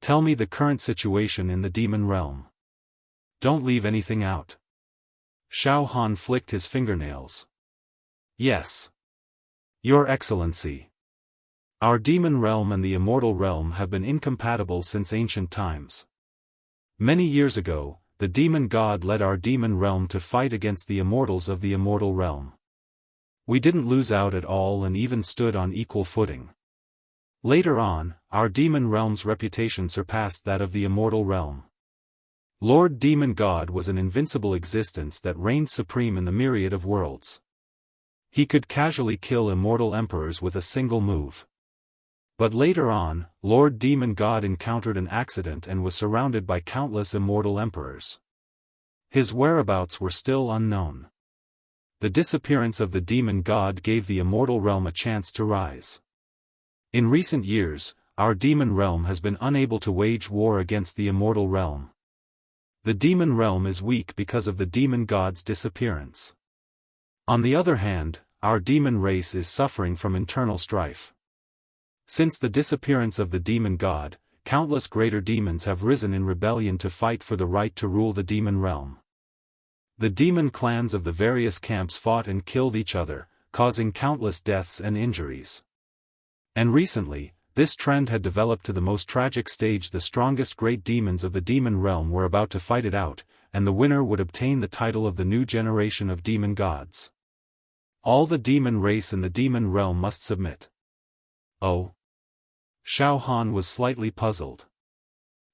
"Tell me the current situation in the demon realm. Don't leave anything out. Xiaofan flicked his fingernails. Yes. Your Excellency. Our demon realm and the immortal realm have been incompatible since ancient times. Many years ago, the demon god led our demon realm to fight against the immortals of the immortal realm. We didn't lose out at all and even stood on equal footing. Later on, our demon realm's reputation surpassed that of the immortal realm. Lord Demon God was an invincible existence that reigned supreme in the myriad of worlds. He could casually kill immortal emperors with a single move. But later on, Lord Demon God encountered an accident and was surrounded by countless immortal emperors. His whereabouts were still unknown. The disappearance of the demon god gave the immortal realm a chance to rise. In recent years, our demon realm has been unable to wage war against the immortal realm. The demon realm is weak because of the demon god's disappearance. On the other hand, our demon race is suffering from internal strife. Since the disappearance of the demon god, countless greater demons have risen in rebellion to fight for the right to rule the demon realm. The demon clans of the various camps fought and killed each other, causing countless deaths and injuries. And recently, this trend had developed to the most tragic stage. The strongest great demons of the demon realm were about to fight it out, and the winner would obtain the title of the new generation of demon gods. All the demon race in the demon realm must submit. Oh. Xiaofan was slightly puzzled.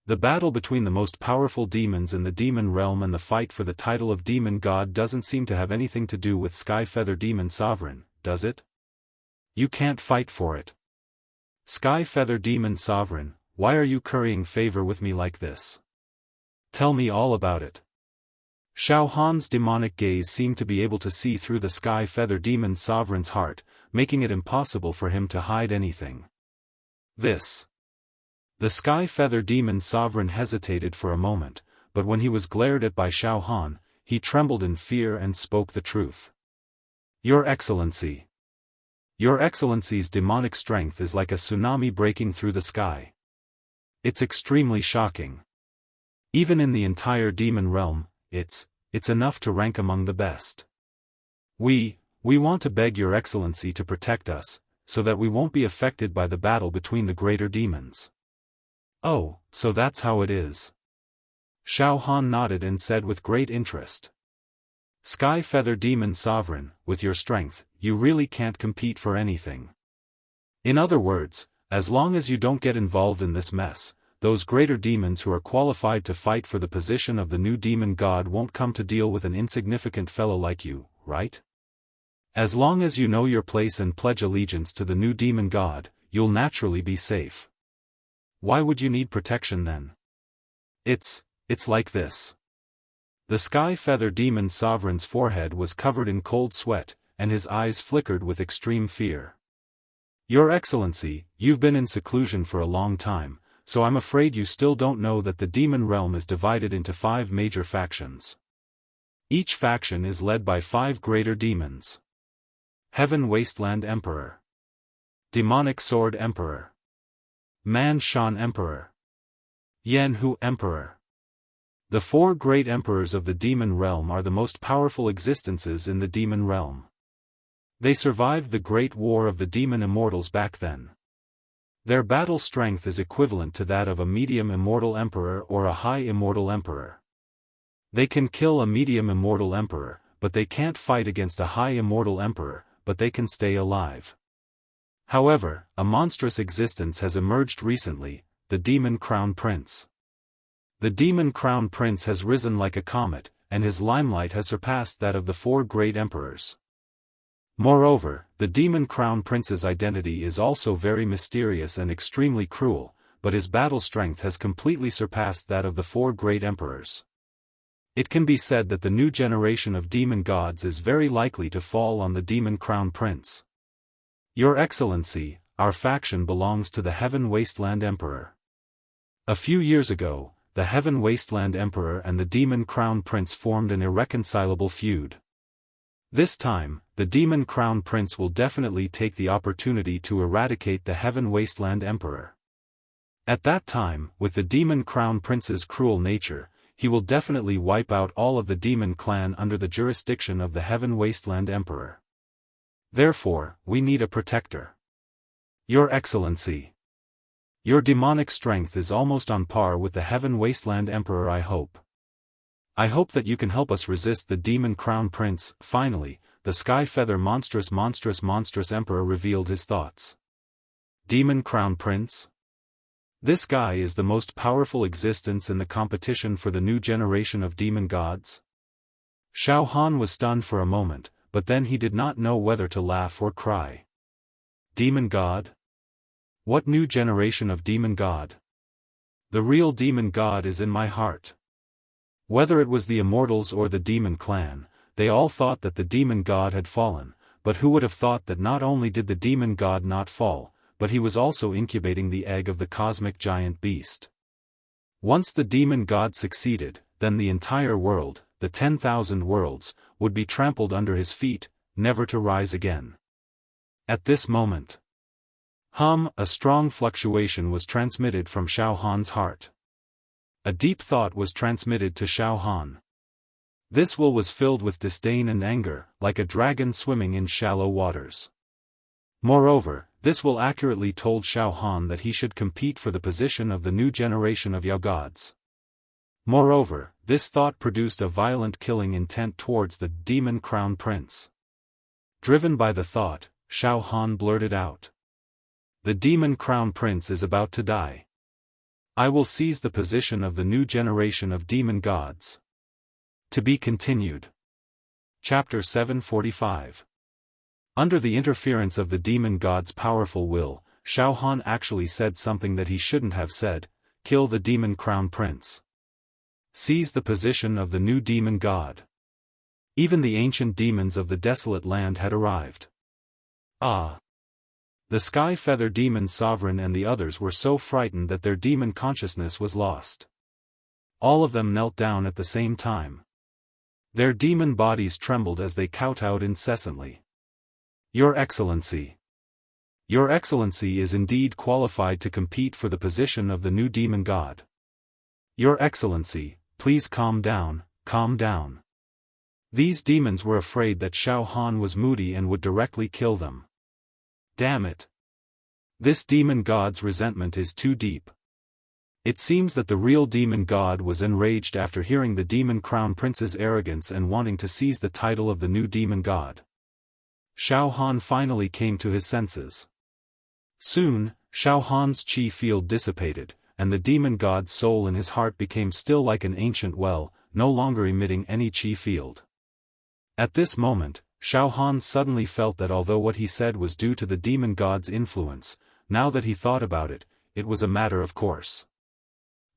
The battle between the most powerful demons in the demon realm and the fight for the title of demon god doesn't seem to have anything to do with Sky Feather Demon Sovereign, does it? You can't fight for it. Sky Feather Demon Sovereign, why are you currying favor with me like this? Tell me all about it. Xiaofan's demonic gaze seemed to be able to see through the Sky Feather Demon Sovereign's heart, making it impossible for him to hide anything. This. The Sky Feather Demon Sovereign hesitated for a moment, but when he was glared at by Xiaofan, he trembled in fear and spoke the truth. Your Excellency. Your Excellency's demonic strength is like a tsunami breaking through the sky. It's extremely shocking. Even in the entire demon realm, it's enough to rank among the best. We want to beg Your Excellency to protect us, so that we won't be affected by the battle between the greater demons. Oh, so that's how it is. Xiaofan nodded and said with great interest. Sky Feather Demon Sovereign, with your strength, you really can't compete for anything. In other words, as long as you don't get involved in this mess, those greater demons who are qualified to fight for the position of the new demon god won't come to deal with an insignificant fellow like you, right? As long as you know your place and pledge allegiance to the new demon god, you'll naturally be safe. Why would you need protection then? It's like this. The Sky Feather Demon Sovereign's forehead was covered in cold sweat, and his eyes flickered with extreme fear. Your Excellency, you've been in seclusion for a long time, so I'm afraid you still don't know that the demon realm is divided into 5 major factions. Each faction is led by 5 greater demons. Heaven Wasteland Emperor. Demonic Sword Emperor. Man Shan Emperor. Yan Hu Emperor. The 4 great emperors of the demon realm are the most powerful existences in the demon realm. They survived the great war of the demon immortals back then. Their battle strength is equivalent to that of a medium immortal emperor or a high immortal emperor. They can kill a medium immortal emperor, but they can't fight against a high immortal emperor, but they can stay alive. However, a monstrous existence has emerged recently, the Demon Crown Prince. The Demon Crown Prince has risen like a comet, and his limelight has surpassed that of the 4 great emperors. Moreover, the Demon Crown Prince's identity is also very mysterious and extremely cruel, but his battle strength has completely surpassed that of the 4 great emperors. It can be said that the new generation of demon gods is very likely to fall on the Demon Crown Prince. Your Excellency, our faction belongs to the Heaven Wasteland Emperor. A few years ago, the Heaven Wasteland Emperor and the Demon Crown Prince formed an irreconcilable feud. This time, the Demon Crown Prince will definitely take the opportunity to eradicate the Heaven Wasteland Emperor. At that time, with the Demon Crown Prince's cruel nature, he will definitely wipe out all of the demon clan under the jurisdiction of the Heaven Wasteland Emperor. Therefore, we need a protector. Your Excellency. Your demonic strength is almost on par with the Heaven Wasteland Emperor. I hope that you can help us resist the Demon Crown Prince. Finally, the Sky Feather monstrous Emperor revealed his thoughts. Demon Crown Prince? This guy is the most powerful existence in the competition for the new generation of demon gods? Xiaofan was stunned for a moment, but then he did not know whether to laugh or cry. Demon god? What new generation of demon god? The real demon god is in my heart. Whether it was the Immortals or the demon clan, they all thought that the demon god had fallen, but who would have thought that not only did the demon god not fall, but he was also incubating the egg of the cosmic giant beast. Once the demon god succeeded, then the entire world, the 10,000 worlds, would be trampled under his feet, never to rise again. At this moment, a strong fluctuation was transmitted from Xiaohan's heart. A deep thought was transmitted to Xiaofan. This will was filled with disdain and anger, like a dragon swimming in shallow waters. Moreover, this will accurately told Xiaofan that he should compete for the position of the new generation of Yao gods. Moreover, this thought produced a violent killing intent towards the Demon Crown Prince. Driven by the thought, Xiaofan blurted out. The Demon Crown Prince is about to die. I will seize the position of the new generation of demon gods. To be continued. Chapter 745. Under the interference of the demon god's powerful will, Xiaofan actually said something that he shouldn't have said: kill the Demon Crown Prince. Seize the position of the new demon god. Even the ancient demons of the desolate land had arrived. The Sky Feather Demon Sovereign and the others were so frightened that their demon consciousness was lost. All of them knelt down at the same time. Their demon bodies trembled as they kowtowed incessantly. Your Excellency. Your Excellency is indeed qualified to compete for the position of the new demon god. Your Excellency, please calm down, calm down. These demons were afraid that Xiaofan was moody and would directly kill them. Damn it. This demon god's resentment is too deep. It seems that the real demon god was enraged after hearing the Demon Crown Prince's arrogance and wanting to seize the title of the new demon god. Xiaofan finally came to his senses. Soon, Xiaohan's chi field dissipated, and the demon god's soul in his heart became still like an ancient well, no longer emitting any chi field. At this moment, Xiaofan suddenly felt that although what he said was due to the demon god's influence, now that he thought about it, it was a matter of course.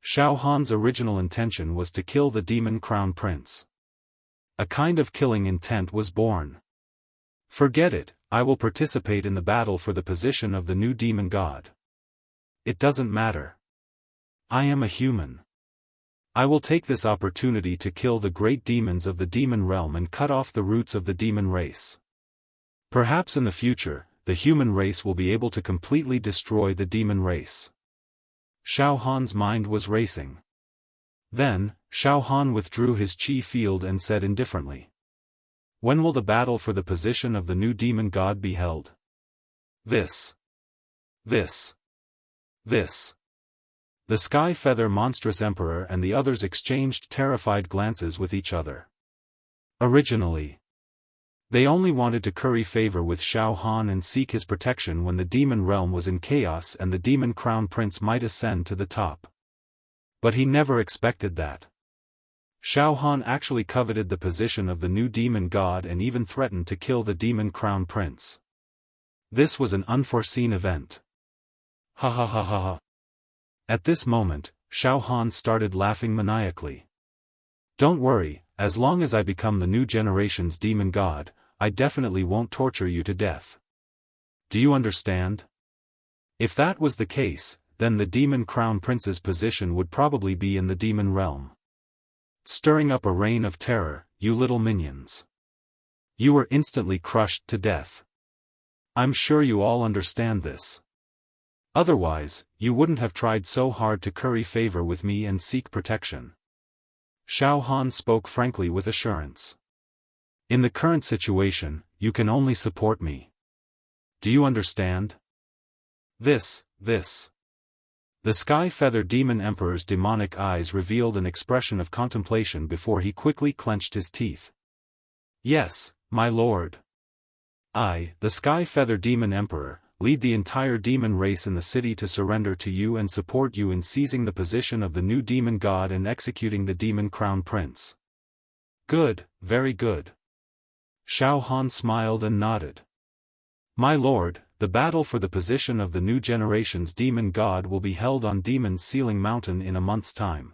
Xiaohan's original intention was to kill the Demon Crown Prince. A kind of killing intent was born. Forget it, I will participate in the battle for the position of the new demon god. It doesn't matter. I am a human. I will take this opportunity to kill the great demons of the demon realm and cut off the roots of the demon race. Perhaps in the future, the human race will be able to completely destroy the demon race. Xiaohan's mind was racing. Then, Xiaofan withdrew his chi field and said indifferently. When will the battle for the position of the new demon god be held? This. The Sky Feather monstrous Emperor and the others exchanged terrified glances with each other. Originally, they only wanted to curry favor with Xiaofan and seek his protection when the demon realm was in chaos and the Demon Crown Prince might ascend to the top. But he never expected that. Xiaofan actually coveted the position of the new demon god and even threatened to kill the Demon Crown Prince. This was an unforeseen event. Ha ha ha ha ha. At this moment, Xiaofan started laughing maniacally. Don't worry, as long as I become the new generation's demon god, I definitely won't torture you to death. Do you understand? If that was the case, then the Demon Crown Prince's position would probably be in the demon realm. Stirring up a reign of terror, you little minions. You were instantly crushed to death. I'm sure you all understand this. Otherwise, you wouldn't have tried so hard to curry favor with me and seek protection. Xiaofan spoke frankly with assurance. In the current situation, you can only support me. Do you understand? This. The Sky Feather Demon Emperor's demonic eyes revealed an expression of contemplation before he quickly clenched his teeth. Yes, my lord. I, the Sky Feather Demon Emperor, lead the entire demon race in the city to surrender to you and support you in seizing the position of the new demon god and executing the demon crown prince. Good, very good. Xiaofan smiled and nodded. My lord, the battle for the position of the new generation's demon god will be held on Demon's Sealing Mountain in a month's time.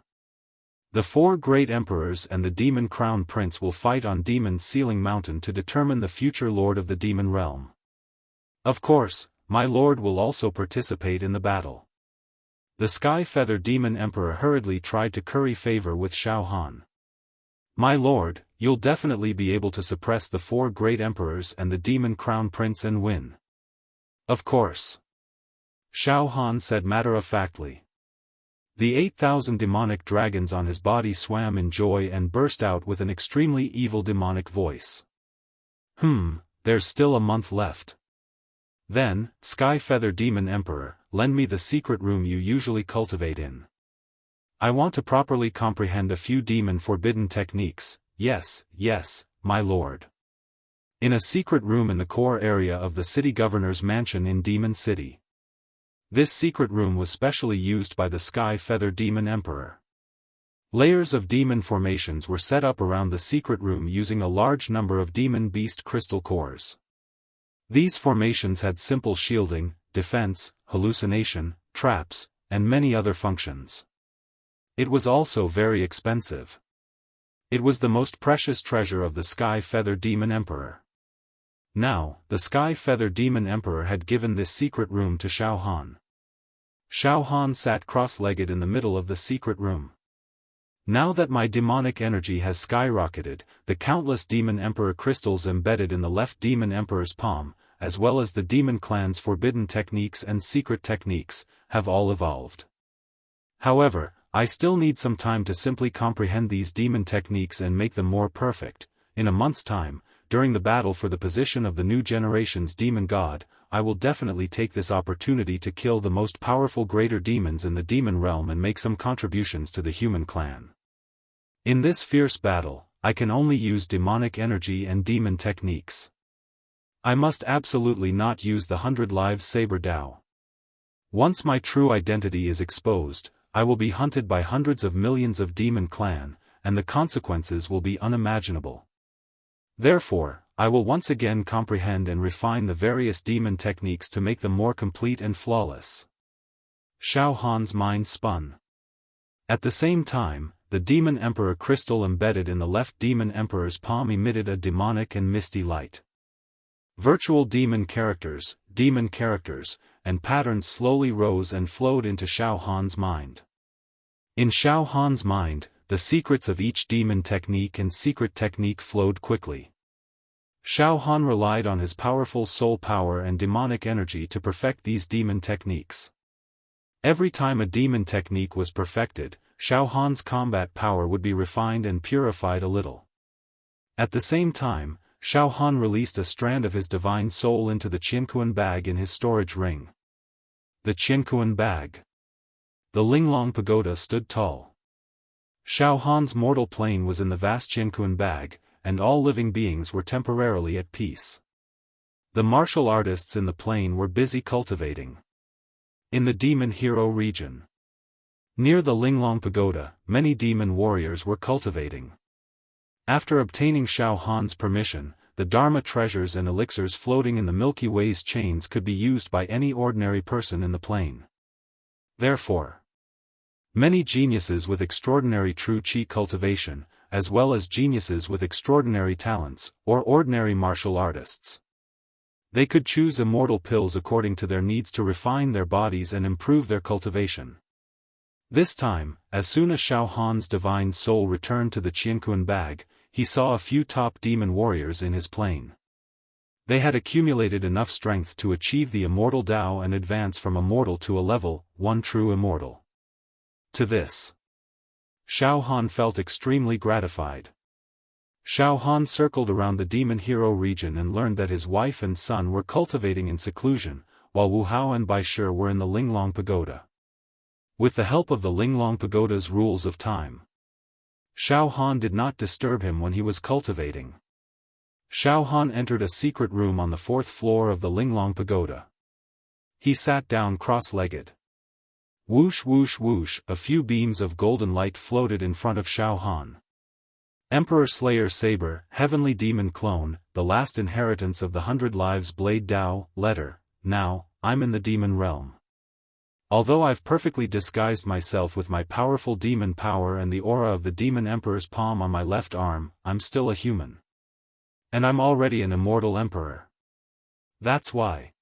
The 4 great emperors and the demon crown prince will fight on Demon's Sealing Mountain to determine the future lord of the demon realm. Of course, my lord will also participate in the battle. The Sky Feather Demon Emperor hurriedly tried to curry favor with Xiaofan. My lord, you'll definitely be able to suppress the 4 great emperors and the demon crown prince and win. Of course. Xiaofan said matter-of-factly. The 8,000 demonic dragons on his body swam in joy and burst out with an extremely evil demonic voice. There's still a month left. Then, Sky Feather Demon Emperor, lend me the secret room you usually cultivate in. I want to properly comprehend a few demon forbidden techniques. Yes, my lord. In a secret room in the core area of the city governor's mansion in Demon City. This secret room was specially used by the Sky Feather Demon Emperor. Layers of demon formations were set up around the secret room using a large number of demon beast crystal cores. These formations had simple shielding, defense, hallucination, traps, and many other functions. It was also very expensive. It was the most precious treasure of the Sky Feather Demon Emperor. Now, the Sky Feather Demon Emperor had given this secret room to Xiaofan. Xiaofan sat cross-legged in the middle of the secret room. Now that my demonic energy has skyrocketed, the countless Demon Emperor crystals embedded in the left Demon Emperor's palm, as well as the Demon Clan's forbidden techniques and secret techniques, have all evolved. However, I still need some time to simply comprehend these demon techniques and make them more perfect. In a month's time, during the battle for the position of the new generation's demon god, I will definitely take this opportunity to kill the most powerful greater demons in the demon realm and make some contributions to the human clan. In this fierce battle, I can only use demonic energy and demon techniques. I must absolutely not use the 100 Lives Saber Dao. Once my true identity is exposed, I will be hunted by hundreds of millions of demon clan, and the consequences will be unimaginable. Therefore, I will once again comprehend and refine the various demon techniques to make them more complete and flawless. Xiaofan's mind spun. At the same time, the Demon Emperor crystal embedded in the left Demon Emperor's palm emitted a demonic and misty light. Virtual demon characters, and patterns slowly rose and flowed into Xiaofan's mind. In Xiaofan's mind, the secrets of each demon technique and secret technique flowed quickly. Xiaofan relied on his powerful soul power and demonic energy to perfect these demon techniques. Every time a demon technique was perfected, Xiaofan's combat power would be refined and purified a little. At the same time, Xiaofan released a strand of his divine soul into the Qianquan bag in his storage ring. The Qianquan bag. The Linglong Pagoda stood tall. Xiaofan's mortal plane was in the vast Qianquan bag, and all living beings were temporarily at peace. The martial artists in the plane were busy cultivating. In the Demon Hero region. Near the Linglong Pagoda, many demon warriors were cultivating. After obtaining Xiaofan's permission, the Dharma treasures and elixirs floating in the Milky Way's chains could be used by any ordinary person in the plane. Therefore, many geniuses with extraordinary true qi cultivation, as well as geniuses with extraordinary talents, or ordinary martial artists. They could choose immortal pills according to their needs to refine their bodies and improve their cultivation. This time, as soon as Xiaofan's divine soul returned to the Qianquan bag, he saw a few top demon warriors in his plane. They had accumulated enough strength to achieve the immortal Tao and advance from immortal to a level 1 true immortal. To this, Xiaofan felt extremely gratified. Xiaofan circled around the demon hero region and learned that his wife and son were cultivating in seclusion, while Wu Hao and Bai Shi were in the Linglong Pagoda. With the help of the Linglong Pagoda's rules of time, Xiaofan did not disturb him when he was cultivating. Xiaofan entered a secret room on the 4th floor of the Linglong Pagoda. He sat down cross-legged. Whoosh whoosh whoosh, a few beams of golden light floated in front of Xiaofan. Emperor Slayer Saber, Heavenly Demon Clone, the last inheritance of the 100 Lives Blade Dao, letter, now, I'm in the demon realm. Although I've perfectly disguised myself with my powerful demon power and the aura of the Demon Emperor's palm on my left arm, I'm still a human. And I'm already an immortal emperor. That's why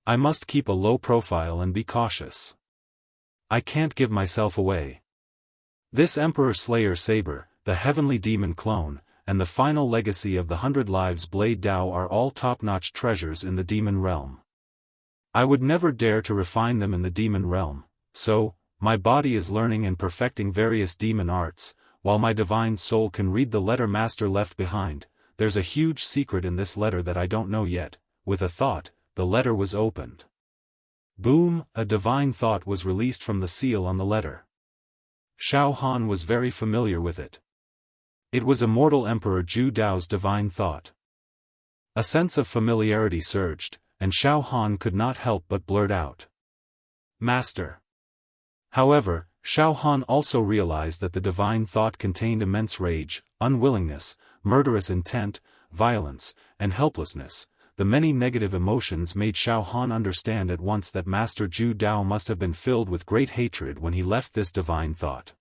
I must keep a low profile and be cautious. I can't give myself away. This Emperor Slayer Saber, the Heavenly Demon Clone, and the final legacy of the 100 Lives Blade Dao are all top-notch treasures in the demon realm. I would never dare to refine them in the demon realm, so, my body is learning and perfecting various demon arts, while my divine soul can read the letter Master left behind. There's a huge secret in this letter that I don't know yet. With a thought, the letter was opened. Boom, a divine thought was released from the seal on the letter. Xiaofan was very familiar with it. It was Immortal Emperor Zhu Dao's divine thought. A sense of familiarity surged, and Xiaofan could not help but blurt out, Master. However, Xiaofan also realized that the divine thought contained immense rage, unwillingness, murderous intent, violence, and helplessness. The many negative emotions made Xiaofan understand at once that Master Zhu Dao must have been filled with great hatred when he left this divine thought.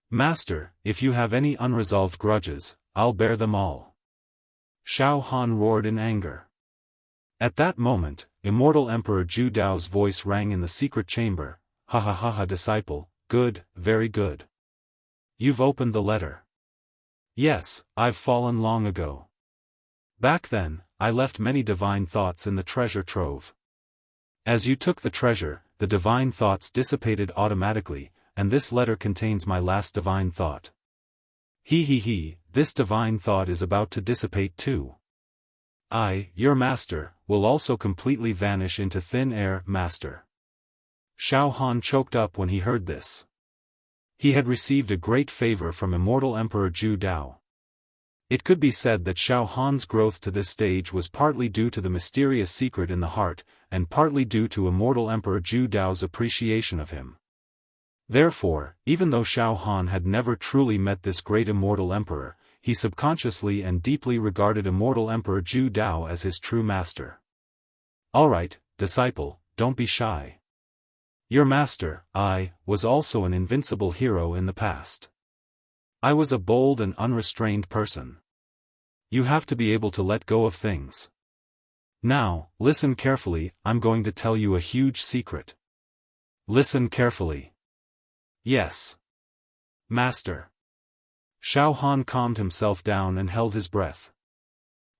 Master, if you have any unresolved grudges, I'll bear them all. Xiaofan roared in anger. At that moment, Immortal Emperor Zhu Dao's voice rang in the secret chamber. Ha ha ha ha, disciple, good, very good. You've opened the letter. Yes, I've fallen long ago. Back then, I left many divine thoughts in the treasure trove. As you took the treasure, the divine thoughts dissipated automatically, and this letter contains my last divine thought. He, this divine thought is about to dissipate too. I, your master, will also completely vanish into thin air, master. Xiaofan choked up when he heard this. He had received a great favor from Immortal Emperor Zhu Dao. It could be said that Xiaofan's growth to this stage was partly due to the mysterious secret in the heart, and partly due to Immortal Emperor Zhu Dao's appreciation of him. Therefore, even though Xiaofan had never truly met this great immortal emperor, he subconsciously and deeply regarded Immortal Emperor Zhu Dao as his true master. Alright, disciple, don't be shy. Your master, I, was also an invincible hero in the past. I was a bold and unrestrained person. You have to be able to let go of things. Now, listen carefully, I'm going to tell you a huge secret. Listen carefully. Yes. Master. Xiaofan calmed himself down and held his breath.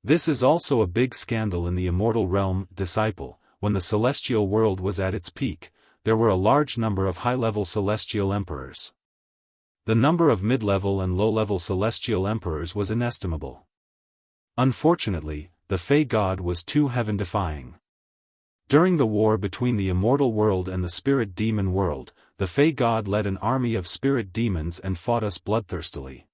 This is also a big scandal in the immortal realm, disciple. When the celestial world was at its peak, there were a large number of high-level celestial emperors. The number of mid-level and low-level celestial emperors was inestimable. Unfortunately, the Fey God was too heaven-defying. During the war between the immortal world and the spirit demon world, the Fey God led an army of spirit demons and fought us bloodthirstily.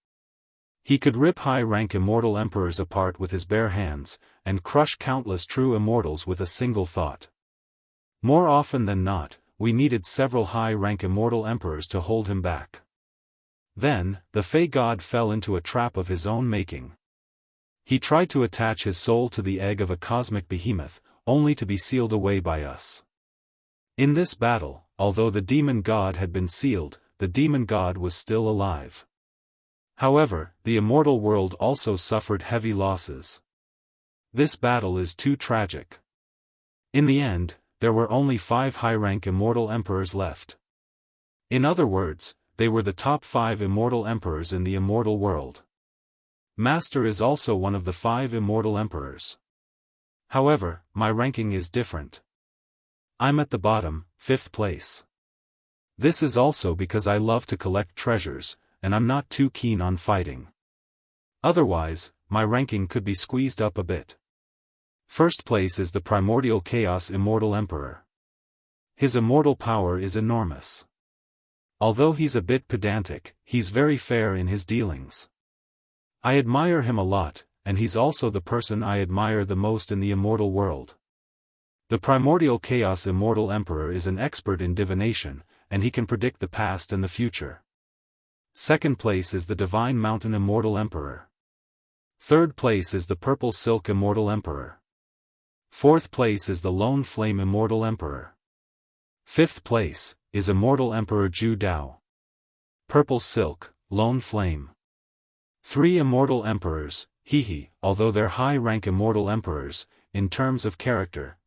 He could rip high-rank immortal emperors apart with his bare hands, and crush countless true immortals with a single thought. More often than not, we needed several high-rank immortal emperors to hold him back. Then, the Fey God fell into a trap of his own making. He tried to attach his soul to the egg of a cosmic behemoth, only to be sealed away by us. In this battle, although the demon god had been sealed, the demon god was still alive. However, the immortal world also suffered heavy losses. This battle is too tragic. In the end, there were only 5 high-rank immortal emperors left. In other words, they were the top 5 immortal emperors in the immortal world. Master is also one of the 5 immortal emperors. However, my ranking is different. I'm at the bottom, 5th place. This is also because I love to collect treasures, and I'm not too keen on fighting. Otherwise, my ranking could be squeezed up a bit. First place is the Primordial Chaos Immortal Emperor. His immortal power is enormous. Although he's a bit pedantic, he's very fair in his dealings. I admire him a lot, and he's also the person I admire the most in the immortal world. The Primordial Chaos Immortal Emperor is an expert in divination, and he can predict the past and the future. Second place is the Divine Mountain Immortal Emperor. Third place is the Purple Silk Immortal Emperor. Fourth place is the Lone Flame Immortal Emperor. Fifth place is Immortal Emperor Zhu Dao. Purple Silk, Lone Flame. 3 Immortal Emperors, although they're high-rank Immortal Emperors, in terms of character,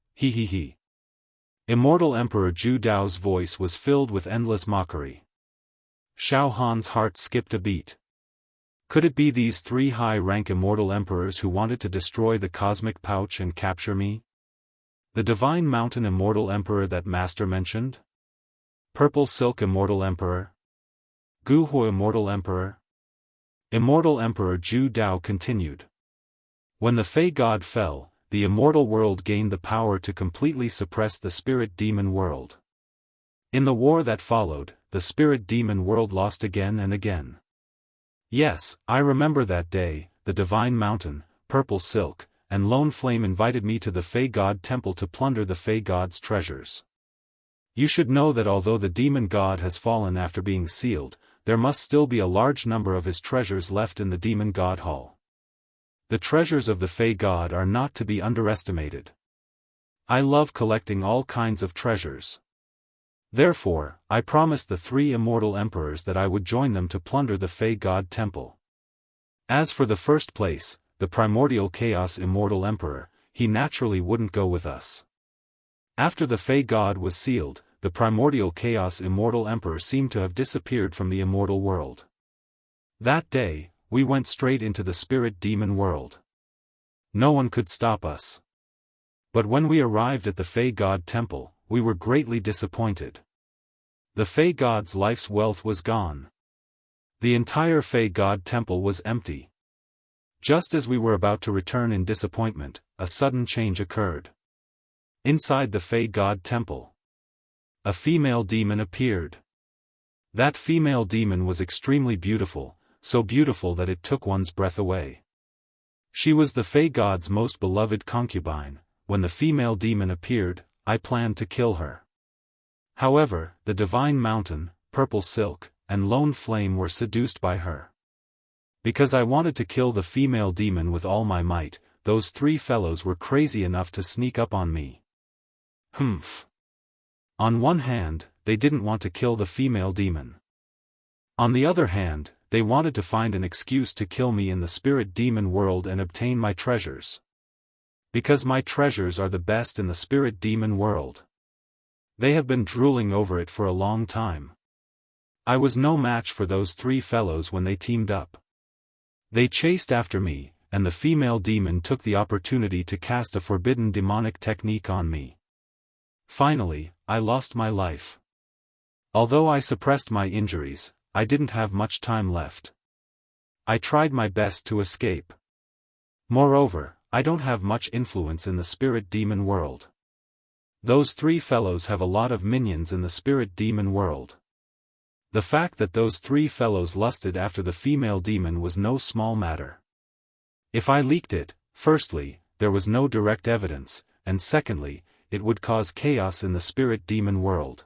Immortal Emperor Zhu Dao's voice was filled with endless mockery. Xiaofan's heart skipped a beat. Could it be these 3 high-rank Immortal Emperors who wanted to destroy the Cosmic Pouch and capture me? The Divine Mountain Immortal Emperor that Master mentioned? Purple Silk Immortal Emperor? Guhu Immortal Emperor? Immortal Emperor Zhu Dao continued. When the Fey God fell, the immortal world gained the power to completely suppress the spirit demon world. In the war that followed, the spirit demon world lost again and again. Yes, I remember that day. The Divine Mountain, Purple Silk, and Lone Flame invited me to the Fey God Temple to plunder the Fey God's treasures. You should know that although the demon god has fallen after being sealed, there must still be a large number of his treasures left in the demon god hall. The treasures of the Fey God are not to be underestimated. I love collecting all kinds of treasures. Therefore, I promised the 3 immortal emperors that I would join them to plunder the Fey God Temple. As for the first place, the Primordial Chaos Immortal Emperor, he naturally wouldn't go with us. After the Fey God was sealed, the Primordial Chaos Immortal Emperor seemed to have disappeared from the immortal world. That day, we went straight into the spirit demon world. No one could stop us. But when we arrived at the Fey God Temple, we were greatly disappointed. The Fey God's life's wealth was gone. The entire Fey God Temple was empty. Just as we were about to return in disappointment, a sudden change occurred. Inside the Fey God Temple, a female demon appeared. That female demon was extremely beautiful, so beautiful that it took one's breath away. She was the Fey God's most beloved concubine. When the female demon appeared, I planned to kill her. However, the Divine Mountain, Purple Silk, and Lone Flame were seduced by her. Because I wanted to kill the female demon with all my might, those 3 fellows were crazy enough to sneak up on me. Humph. On one hand, they didn't want to kill the female demon. On the other hand, they wanted to find an excuse to kill me in the spirit demon world and obtain my treasures. Because my treasures are the best in the spirit demon world. They have been drooling over it for a long time. I was no match for those 3 fellows when they teamed up. They chased after me, and the female demon took the opportunity to cast a forbidden demonic technique on me. Finally, I lost my life. Although I suppressed my injuries, I didn't have much time left. I tried my best to escape. Moreover, I don't have much influence in the spirit demon world. Those 3 fellows have a lot of minions in the spirit demon world. The fact that those 3 fellows lusted after the female demon was no small matter. If I leaked it, firstly, there was no direct evidence, and secondly, it would cause chaos in the spirit demon world.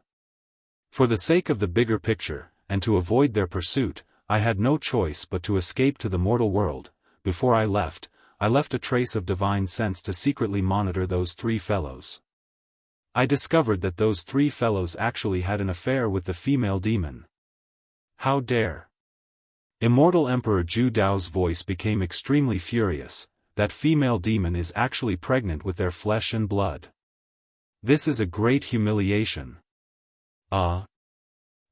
For the sake of the bigger picture, and to avoid their pursuit, I had no choice but to escape to the mortal world. Before I left a trace of divine sense to secretly monitor those 3 fellows. I discovered that those 3 fellows actually had an affair with the female demon. How dare! Immortal Emperor Zhu Dao's voice became extremely furious. That female demon is actually pregnant with their flesh and blood. This is a great humiliation.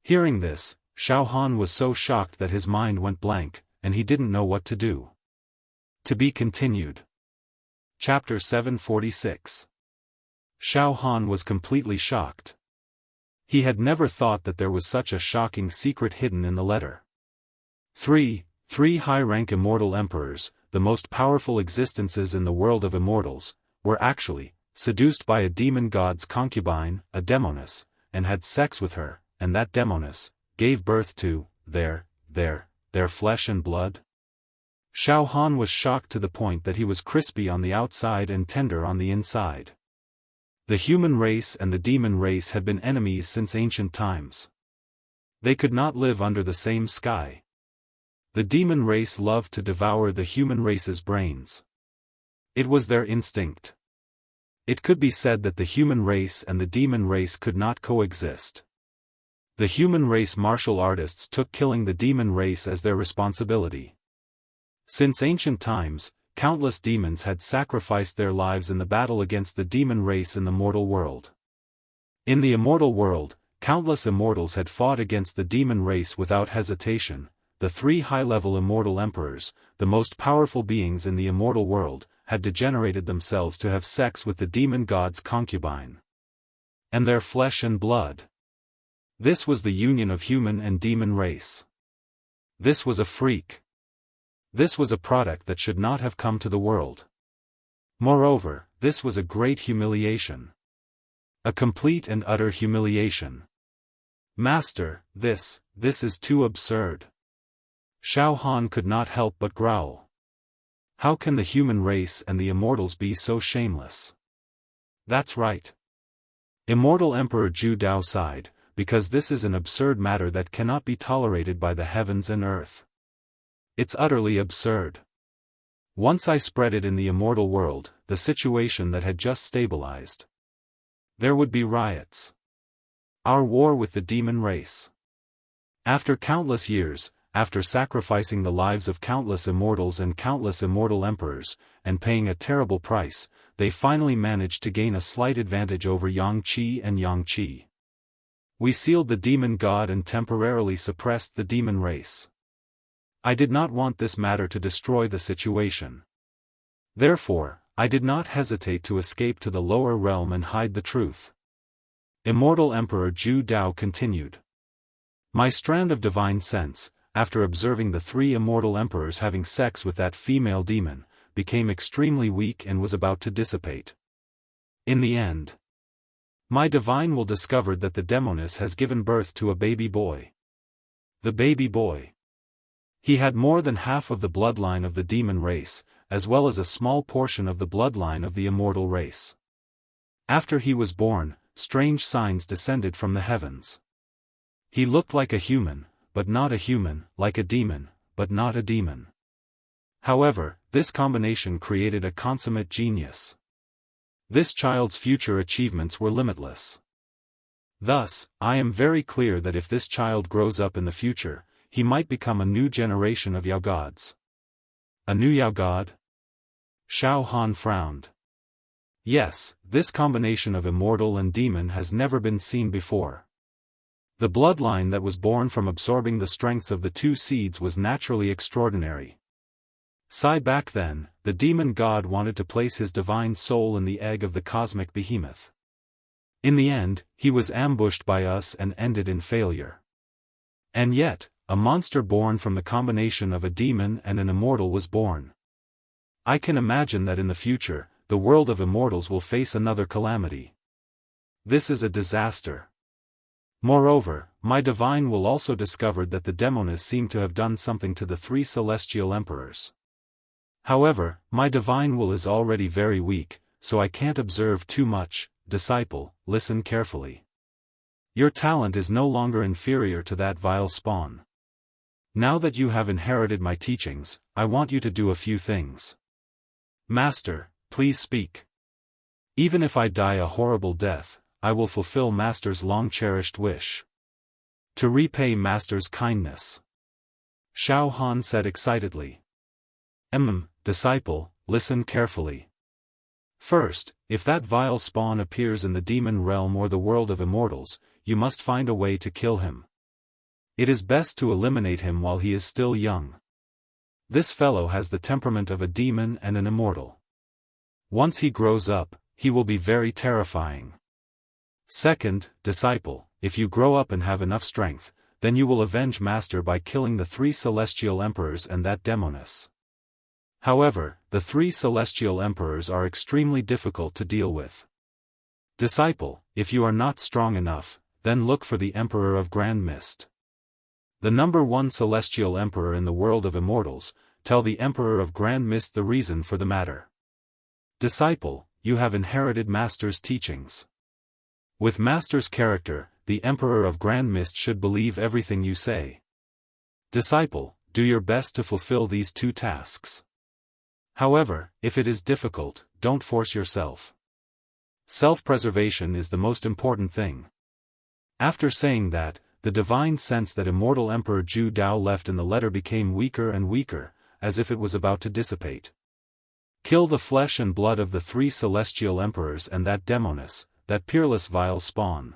Hearing this, Xiaofan was so shocked that his mind went blank, and he didn't know what to do. To be continued. Chapter 746. Xiaofan was completely shocked. He had never thought that there was such a shocking secret hidden in the letter. Three high-rank immortal emperors, the most powerful existences in the world of immortals, were actually seduced by a demon god's concubine, a demoness, and had sex with her, and that demoness gave birth to their flesh and blood? Xiaofan was shocked to the point that he was crispy on the outside and tender on the inside. The human race and the demon race had been enemies since ancient times. They could not live under the same sky. The demon race loved to devour the human race's brains. It was their instinct. It could be said that the human race and the demon race could not coexist. The human race martial artists took killing the demon race as their responsibility. Since ancient times, countless demons had sacrificed their lives in the battle against the demon race in the mortal world. In the immortal world, countless immortals had fought against the demon race without hesitation. The three high-level immortal emperors, the most powerful beings in the immortal world, had degenerated themselves to have sex with the demon god's concubine. And their flesh and blood. This was the union of human and demon race. This was a freak. This was a product that should not have come to the world. Moreover, this was a great humiliation. A complete and utter humiliation. Master, this is too absurd. Xiaofan could not help but growl. How can the human race and the immortals be so shameless? That's right. Immortal Emperor Zhu Dao sighed, because this is an absurd matter that cannot be tolerated by the heavens and earth. It's utterly absurd. Once I spread it in the immortal world, the situation that had just stabilized. There would be riots. Our war with the demon race. After countless years, after sacrificing the lives of countless immortals and countless immortal emperors, and paying a terrible price, they finally managed to gain a slight advantage over Yangqi and Yangqi. We sealed the demon god and temporarily suppressed the demon race. I did not want this matter to destroy the situation. Therefore, I did not hesitate to escape to the lower realm and hide the truth. Immortal Emperor Zhu Dao continued. My strand of divine sense, after observing the three immortal emperors having sex with that female demon, became extremely weak and was about to dissipate. In the end, my divine will discovered that the demoness has given birth to a baby boy. The baby boy. He had more than half of the bloodline of the demon race, as well as a small portion of the bloodline of the immortal race. After he was born, strange signs descended from the heavens. He looked like a human, but not a human, like a demon, but not a demon. However, this combination created a consummate genius. This child's future achievements were limitless. Thus, I am very clear that if this child grows up in the future, he might become a new generation of Yao gods. A new Yao god? Xiaofan frowned. Yes, this combination of immortal and demon has never been seen before. The bloodline that was born from absorbing the strengths of the two seeds was naturally extraordinary. Back then, the demon god wanted to place his divine soul in the egg of the cosmic behemoth. In the end, he was ambushed by us and ended in failure. And yet, a monster born from the combination of a demon and an immortal was born. I can imagine that in the future, the world of immortals will face another calamity. This is a disaster. Moreover, my divine will also discovered that the demoness seemed to have done something to the three celestial emperors. However, my divine will is already very weak, so I can't observe too much. Disciple, listen carefully. Your talent is no longer inferior to that vile spawn. Now that you have inherited my teachings, I want you to do a few things. Master, please speak. Even if I die a horrible death, I will fulfill Master's long-cherished wish. To repay Master's kindness. Xiaofan said excitedly. Disciple, listen carefully. First, if that vile spawn appears in the demon realm or the world of immortals, you must find a way to kill him. It is best to eliminate him while he is still young. This fellow has the temperament of a demon and an immortal. Once he grows up, he will be very terrifying. Second, disciple, if you grow up and have enough strength, then you will avenge Master by killing the 3 celestial emperors and that demoness. However, the 3 celestial emperors are extremely difficult to deal with. Disciple, if you are not strong enough, then look for the Emperor of Grand Mist. The number 1 celestial emperor in the world of immortals. Tell the Emperor of Grand Mist the reason for the matter. Disciple, you have inherited Master's teachings. With Master's character, the Emperor of Grand Mist should believe everything you say. Disciple, do your best to fulfill these 2 tasks. However, if it is difficult, don't force yourself. Self-preservation is the most important thing. After saying that, the divine sense that Immortal Emperor Zhu Dao left in the letter became weaker and weaker, as if it was about to dissipate. Kill the flesh and blood of the 3 celestial emperors and that demoness, that peerless vile spawn.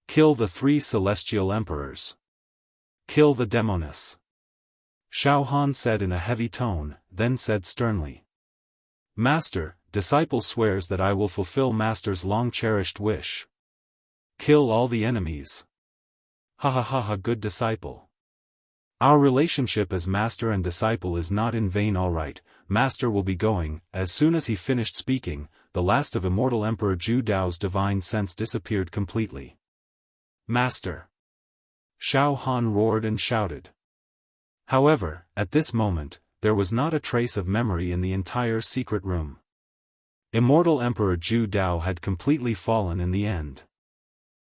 Kill the 3 celestial emperors. Kill the demoness. Xiaofan said in a heavy tone, then said sternly. Master, disciple swears that I will fulfill Master's long-cherished wish. Kill all the enemies. Ha ha ha ha, good disciple. Our relationship as Master and disciple is not in vain. Alright, Master will be going. As soon as he finished speaking, the last of Immortal Emperor Zhu Dao's divine sense disappeared completely. Master! Xiaofan roared and shouted. However, at this moment, there was not a trace of memory in the entire secret room. Immortal Emperor Zhu Dao had completely fallen in the end.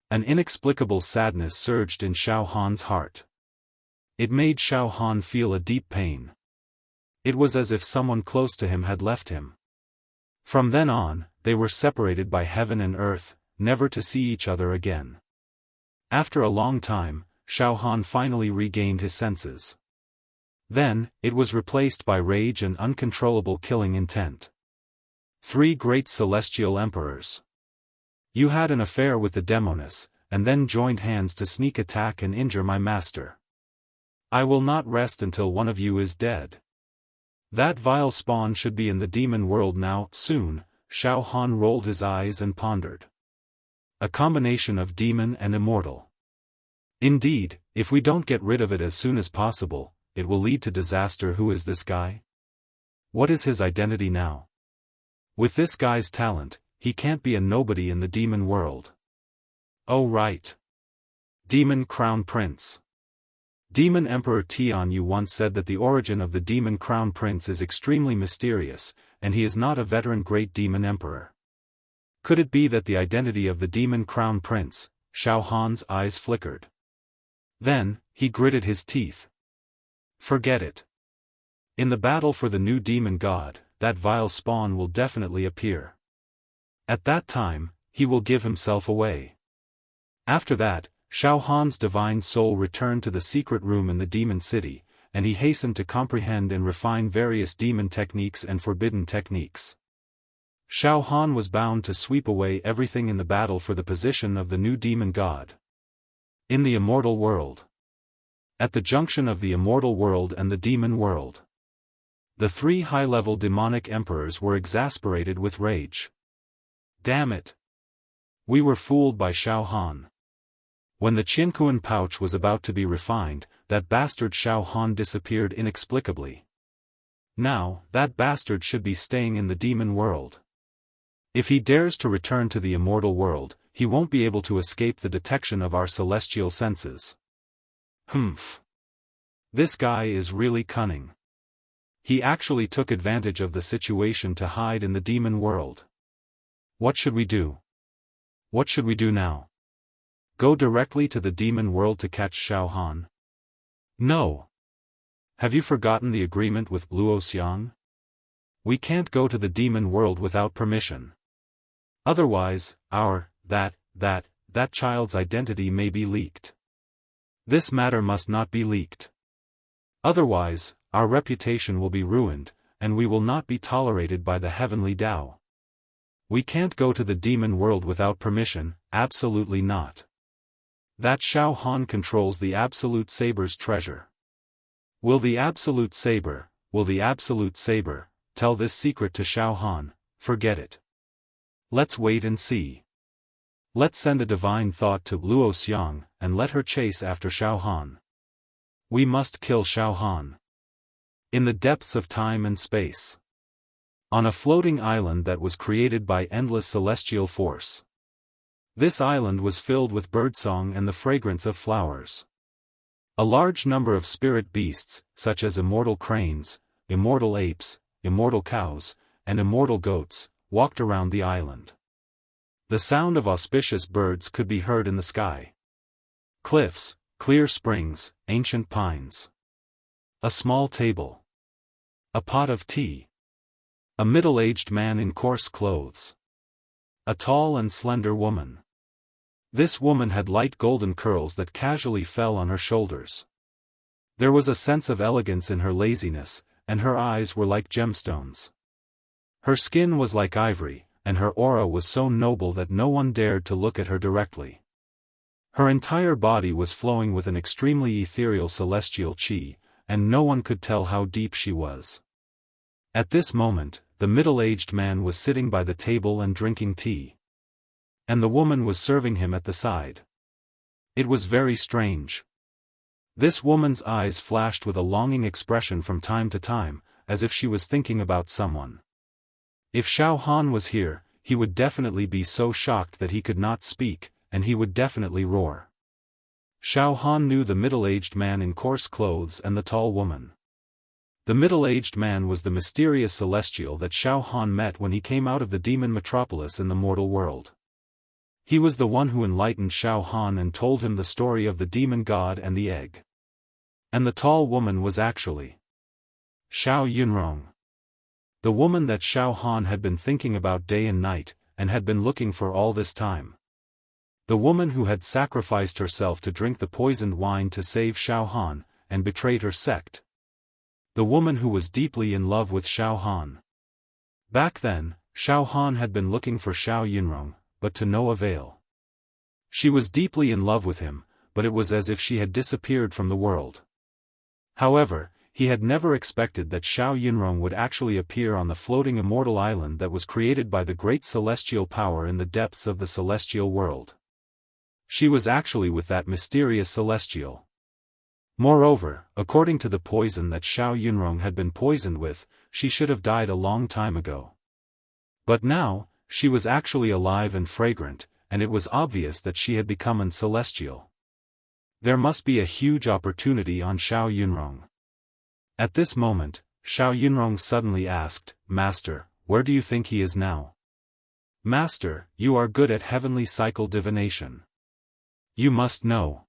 An inexplicable sadness surged in Xiaofan's heart. It made Xiaofan feel a deep pain. It was as if someone close to him had left him. From then on, they were separated by heaven and earth, never to see each other again. After a long time, Xiaofan finally regained his senses. Then, it was replaced by rage and uncontrollable killing intent. 3 great celestial emperors. You had an affair with the demoness, and then joined hands to sneak attack and injure my master. I will not rest until one of you is dead. That vile spawn should be in the demon world now, soon. Xiaofan rolled his eyes and pondered. A combination of demon and immortal. Indeed, if we don't get rid of it as soon as possible, it will lead to disaster. Who is this guy? What is his identity now? With this guy's talent, he can't be a nobody in the demon world. Oh right. Demon Crown Prince. Demon Emperor Tian Yu once said that the origin of the Demon Crown Prince is extremely mysterious, and he is not a veteran great demon emperor. Could it be that the identity of the Demon Crown Prince? Xiaofan's eyes flickered. Then, he gritted his teeth. Forget it. In the battle for the new demon god, that vile spawn will definitely appear. At that time, he will give himself away. After that, Xiaofan's divine soul returned to the secret room in the demon city, and he hastened to comprehend and refine various demon techniques and forbidden techniques. Xiaofan was bound to sweep away everything in the battle for the position of the new demon god. In the immortal world. At the junction of the immortal world and the demon world. The 3 high-level demonic emperors were exasperated with rage. Damn it! We were fooled by Xiaofan. When the Qinkuan pouch was about to be refined, that bastard Xiaofan disappeared inexplicably. Now, that bastard should be staying in the demon world. If he dares to return to the immortal world, he won't be able to escape the detection of our celestial senses. Humph. This guy is really cunning. He actually took advantage of the situation to hide in the demon world. What should we do? What should we do now? Go directly to the demon world to catch Xiaofan? No. Have you forgotten the agreement with Luoxiang? We can't go to the demon world without permission. Otherwise, that child's identity may be leaked. This matter must not be leaked. Otherwise, our reputation will be ruined, and we will not be tolerated by the heavenly Tao. We can't go to the demon world without permission, absolutely not. That Xiaofan controls the Absolute Saber's treasure. Will the Absolute Saber tell this secret to Xiaofan? Forget it. Let's wait and see. Let's send a divine thought to Luo Xiang, and let her chase after Xiaofan. We must kill Xiaofan. In the depths of time and space. On a floating island that was created by endless celestial force. This island was filled with birdsong and the fragrance of flowers. A large number of spirit beasts, such as immortal cranes, immortal apes, immortal cows, and immortal goats, walked around the island. The sound of auspicious birds could be heard in the sky. Cliffs, clear springs, ancient pines. A small table. A pot of tea. A middle-aged man in coarse clothes. A tall and slender woman. This woman had light golden curls that casually fell on her shoulders. There was a sense of elegance in her laziness, and her eyes were like gemstones. Her skin was like ivory, and her aura was so noble that no one dared to look at her directly. Her entire body was flowing with an extremely ethereal celestial chi, and no one could tell how deep she was. At this moment, the middle-aged man was sitting by the table and drinking tea. And the woman was serving him at the side. It was very strange. This woman's eyes flashed with a longing expression from time to time, as if she was thinking about someone. If Xiaofan was here, he would definitely be so shocked that he could not speak, and he would definitely roar. Xiaofan knew the middle-aged man in coarse clothes and the tall woman. The middle-aged man was the mysterious celestial that Xiaofan met when he came out of the demon metropolis in the mortal world. He was the one who enlightened Xiaofan and told him the story of the demon god and the egg. And the tall woman was actually Xiao Yunrong. The woman that Xiaofan had been thinking about day and night, and had been looking for all this time. The woman who had sacrificed herself to drink the poisoned wine to save Xiaofan, and betrayed her sect. The woman who was deeply in love with Xiaofan. Back then, Xiaofan had been looking for Xiao Yunrong, but to no avail. She was deeply in love with him, but it was as if she had disappeared from the world. However, he had never expected that Xiao Yunrong would actually appear on the floating immortal island that was created by the great celestial power in the depths of the celestial world. She was actually with that mysterious celestial. Moreover, according to the poison that Xiao Yunrong had been poisoned with, she should have died a long time ago. But now, she was actually alive and fragrant, and it was obvious that she had become an celestial. There must be a huge opportunity on Xiao Yunrong. At this moment, Xiao Yunrong suddenly asked, "Master, where do you think he is now?" "Master, you are good at heavenly cycle divination. You must know."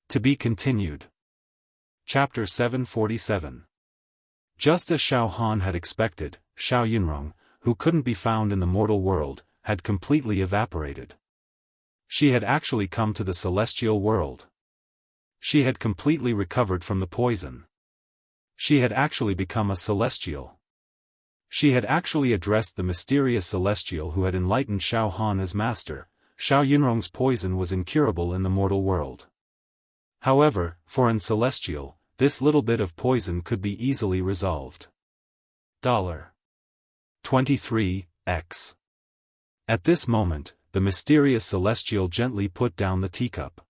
To be continued. Chapter 747. Just as Xiaofan had expected, Xiao Yunrong, who couldn't be found in the mortal world, had completely evaporated. She had actually come to the celestial world. She had completely recovered from the poison. She had actually become a celestial. She had actually addressed the mysterious celestial who had enlightened Xiaofan as master. Xiao Yunrong's poison was incurable in the mortal world. However, for an celestial, this little bit of poison could be easily resolved. $23x. At this moment, the mysterious celestial gently put down the teacup.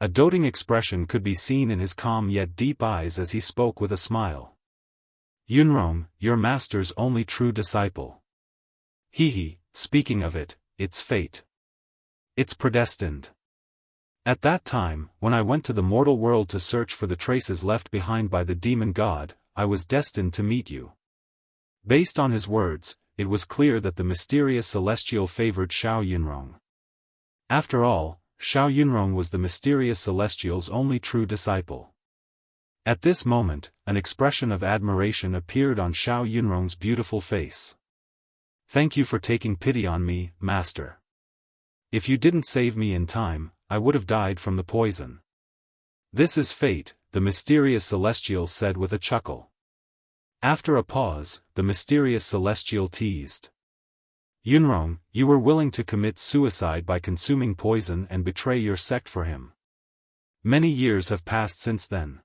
A doting expression could be seen in his calm yet deep eyes as he spoke with a smile. "Yunrong, your master's only true disciple. Speaking of it, it's fate. It's predestined. At that time, when I went to the mortal world to search for the traces left behind by the demon god, I was destined to meet you." Based on his words, it was clear that the mysterious celestial favored Xiao Yunrong. After all, Xiao Yunrong was the mysterious celestial's only true disciple. At this moment, an expression of admiration appeared on Xiao Yunrong's beautiful face. "Thank you for taking pity on me, master. If you didn't save me in time, I would have died from the poison." "This is fate," the mysterious celestial said with a chuckle. After a pause, the mysterious celestial teased. "Yunrong, you were willing to commit suicide by consuming poison and betray your sect for him. Many years have passed since then.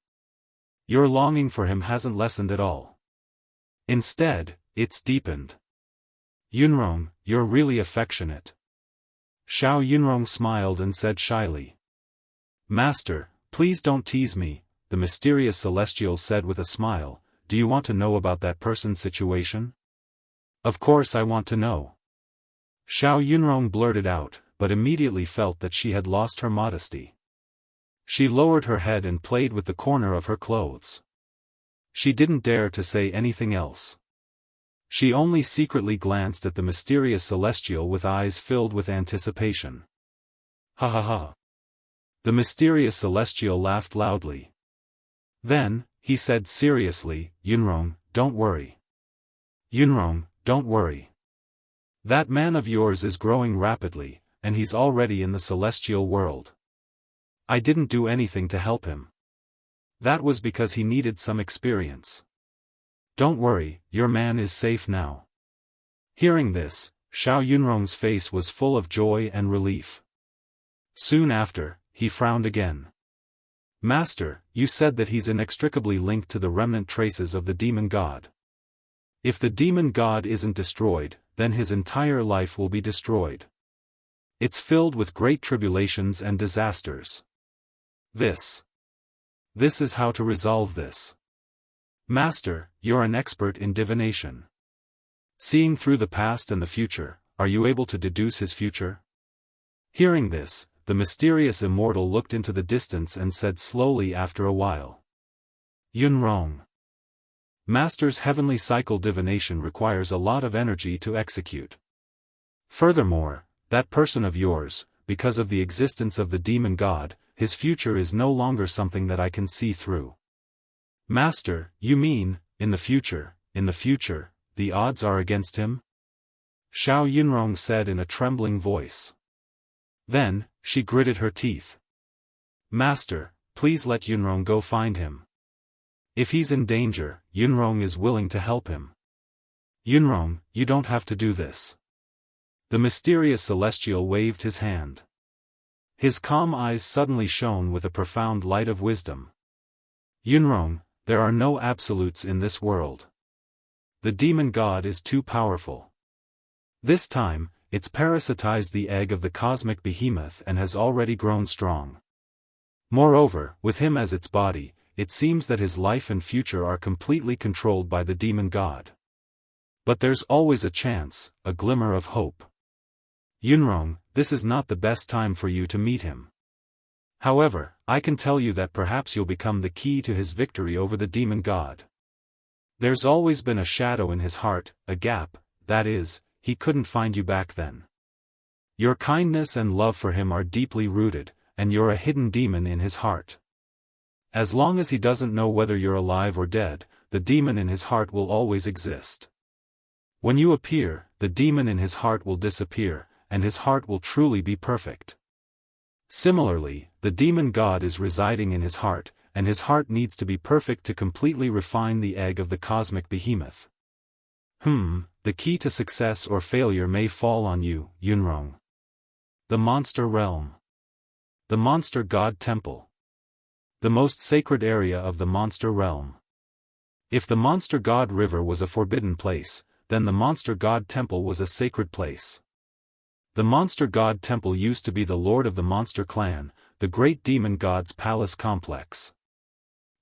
Your longing for him hasn't lessened at all. Instead, it's deepened. Yunrong, you're really affectionate." Xiao Yunrong smiled and said shyly. Master, please don't tease me, the mysterious celestial said with a smile. Do you want to know about that person's situation? Of course I want to know. Xiao Yunrong blurted out, but immediately felt that she had lost her modesty. She lowered her head and played with the corner of her clothes. She didn't dare to say anything else. She only secretly glanced at the mysterious celestial with eyes filled with anticipation. Ha ha ha. The mysterious celestial laughed loudly. Then, he said seriously, Yunrong, don't worry. Yunrong, don't worry. That man of yours is growing rapidly, and he's already in the celestial world. I didn't do anything to help him. That was because he needed some experience. Don't worry, your man is safe now. Hearing this, Xiao Yunrong's face was full of joy and relief. Soon after, he frowned again. Master, you said that he's inextricably linked to the remnant traces of the demon god. If the demon god isn't destroyed, then his entire life will be destroyed. It's filled with great tribulations and disasters. This is how to resolve this. Master, you're an expert in divination. Seeing through the past and the future, are you able to deduce his future? Hearing this, the mysterious immortal looked into the distance and said slowly after a while. Yunrong. Master's heavenly cycle divination requires a lot of energy to execute. Furthermore, that person of yours, because of the existence of the demon god, his future is no longer something that I can see through. Master, you mean, in the future, the odds are against him? Xiao Yunrong said in a trembling voice. Then, she gritted her teeth. Master, please let Yunrong go find him. If he's in danger, Yunrong is willing to help him. Yunrong, you don't have to do this. The mysterious celestial waved his hand. His calm eyes suddenly shone with a profound light of wisdom. Yunrong, there are no absolutes in this world. The demon god is too powerful. This time, it's parasitized the egg of the cosmic behemoth and has already grown strong. Moreover, with him as its body, it seems that his life and future are completely controlled by the demon god. But there's always a chance, a glimmer of hope. Yunrong, this is not the best time for you to meet him. However, I can tell you that perhaps you'll become the key to his victory over the demon god. There's always been a shadow in his heart, a gap, that is, he couldn't find you back then. Your kindness and love for him are deeply rooted, and you're a hidden demon in his heart. As long as he doesn't know whether you're alive or dead, the demon in his heart will always exist. When you appear, the demon in his heart will disappear, and his heart will truly be perfect. Similarly, the demon god is residing in his heart, and his heart needs to be perfect to completely refine the egg of the cosmic behemoth. The key to success or failure may fall on you, Yunrong. The Monster Realm. The Monster God Temple. The most sacred area of the Monster Realm. If the Monster God River was a forbidden place, then the Monster God Temple was a sacred place. The Monster God Temple used to be the lord of the Monster Clan, the great demon god's palace complex.